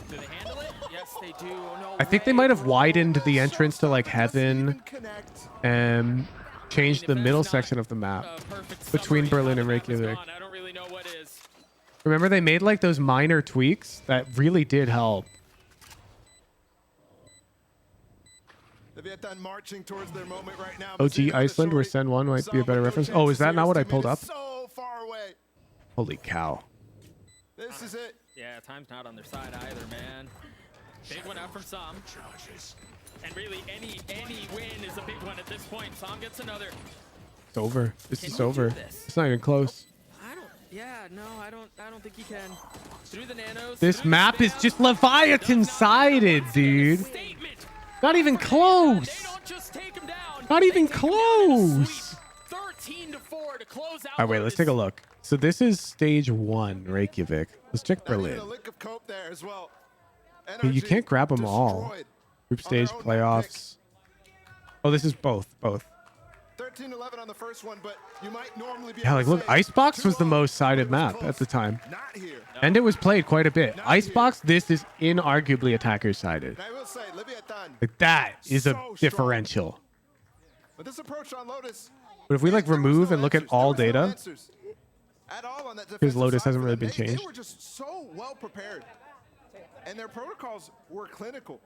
Do they handle it? Yes, they do. Oh, no I think they way. might have widened the entrance to like Heaven Connect. and changed If the that's middle not section of the map. a perfect between summary of Berlin how and the map is Reykjavik. gone, I don't really know what is. Remember they made like those minor tweaks that really did help. Leviathan marching towards their moment right now. OG Iceland, where Sen 1 might be a better reference. Oh, is that not what I pulled up? So far away. Holy cow. This is it. Yeah, time's not on their side either, man. Big one out from Som. And really, any win is a big one at this point. Som gets another. It's over. This Can is you do over. this? It's not even close. I don't think he can. Through the nanos. This through the map is spam. just Leviathan-sided, dude. Statement. Not even They close. don't just take him down. Not They even take him down in a close. sweep. 13-4 to close out. All right, wait, let's take a look. So this is stage 1, Reykjavik. Let's check Not even Berlin. a lick of cope there as well. Yeah, you NRG can't grab them all. destroyed Group on their stage, own playoffs. Oh, this is both. 13-11 on the first one, but you might normally be Yeah, able like to look, say Icebox was the 2-0, most sided but it was map close. at the time. Not here. And it was played quite a bit. Not here. Icebox, this is inarguably attacker-sided. And I will say, Leviathan, Like that is a So strong. differential. but this approach on Lotus, But if we like there was remove no and look at answers. all There was no data, answers at all on that because defensive Lotus side hasn't for really them. been changed. They were just so well prepared, and their protocols were clinical.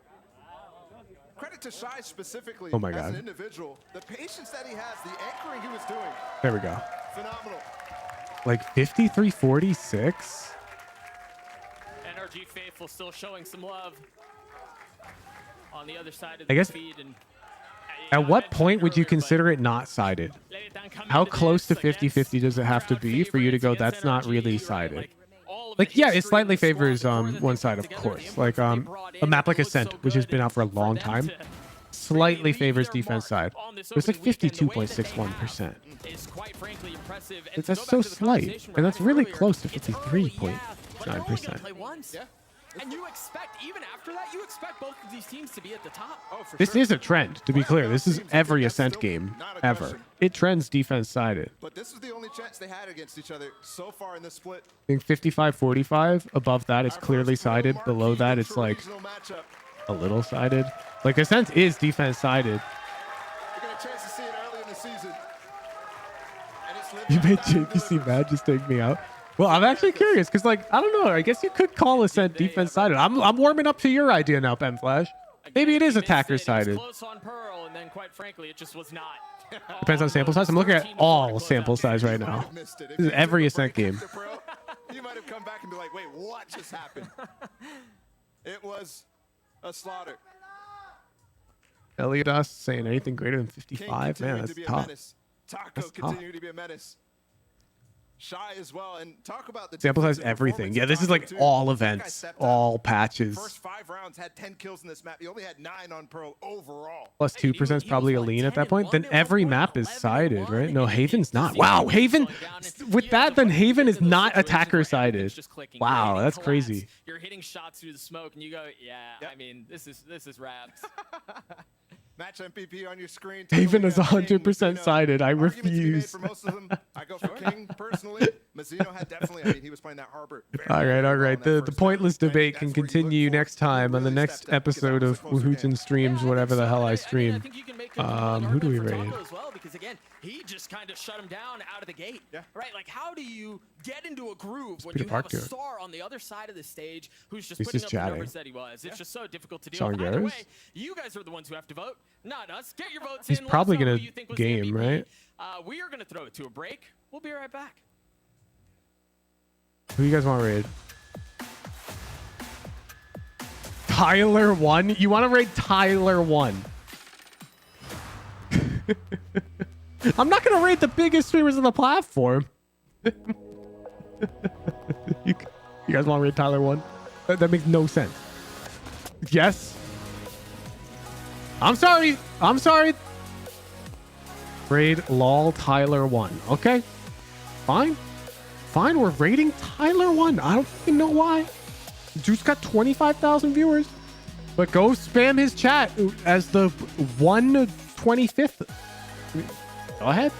Credit to Shy specifically Oh my as God. an individual. The patience that he has, the anchoring he was doing, There we go. phenomenal. Like 53-46. NRG faithful still showing some love on the other side of I the guess- feed. And At what point would you consider it not sided? How close to 50-50 does it have to be for you to go, that's not really sided? Like, yeah, it slightly favors one side, of course. Like a map like Ascent, which has been out for a long time, slightly favors defense side. But it's like 52.61%. That's so slight, and that's really close to 53.9%. Yeah. And you expect, even after that, you expect both of these teams to be at the top. Oh, for This sure. is a trend, to be clear. This is every Ascent game ever. It trends defense sided. But this is the only chance they had against each other so far in this split. I think 55-45. Above that, it's clearly sided. Below that, it's like Regional matchup. a little sided. Like Ascent is defense sided. You got a chance to see it early in the season. And it's You Leviathan made who JPC delivers. mad. Just take me out. Well, I'm actually curious because, like, I don't know. I guess you could call Ascent defense sided. I'm warming up to your idea now, Ben Flash. Maybe it is attacker sided. Close on Pearl, and then quite frankly, it just was not. Depends on sample size. I'm looking at all sample size right now. Missed it. If This is you every took a Ascent break game. after Pearl, you might have come back and be like, wait, what just happened? It was a slaughter. Eliodas saying anything greater than King 55. Man, continuing that's to be a tough. menace. Taco That's tough. continuing to be a menace. Shy as well. And talk about the Sample size defensive everything. performance Yeah, of this is Taco, like too. all That guy events, stepped up. all patches. First 5 rounds had 10 kills in this map. He only had 9 on Pearl overall. Plus 2% is probably a lean at that point. Then every map is sided, right? No, Haven's not. Wow, Haven. With that, then Haven is not attacker sided. Wow, that's crazy. You're hitting shots through the smoke, and you go, yeah. Yep. I mean, this is wraps. Match MVP on your screen. Haven Taco, is we got King, 100% Mazzino. sided. I Arguments to be made refuse. For most of them, I go for King personally. Mazzino had definitely. I mean, he was playing that Harbor. very, All right, very all well right. in that The first pointless half. I think debate can that's where you look continue for it. next time on the Really next stepped up, because that episode was of supposed to be Wahoots and Streams, whatever the hell I stream. Who do we raid? As well, because again, he just kind of shut him down out of the gate. Yeah. Right? Like, how do you get into a groove when Peter you have Parker. a star on the other side of the stage who's just He's putting just up the chatting. numbers that he was? It's just so difficult to do. Sean Either Garris? way, you guys are the ones who have to vote, not us. Get your votes He's in. Let us probably know gonna who you think was the game, MVP. right? We are gonna throw it to a break. We'll be right back. Who you guys want to raid? Tyler 1? You want to raid Tyler 1? I'm not gonna rate the biggest streamers on the platform. you guys want to rate Tyler 1? That makes no sense. Yes. I'm sorry. I'm sorry. Grade lol Tyler 1. Okay. Fine. Fine. We're rating Tyler 1. I don't even know why. Juice got 25,000 viewers. But go spam his chat as the 125th. Go ahead.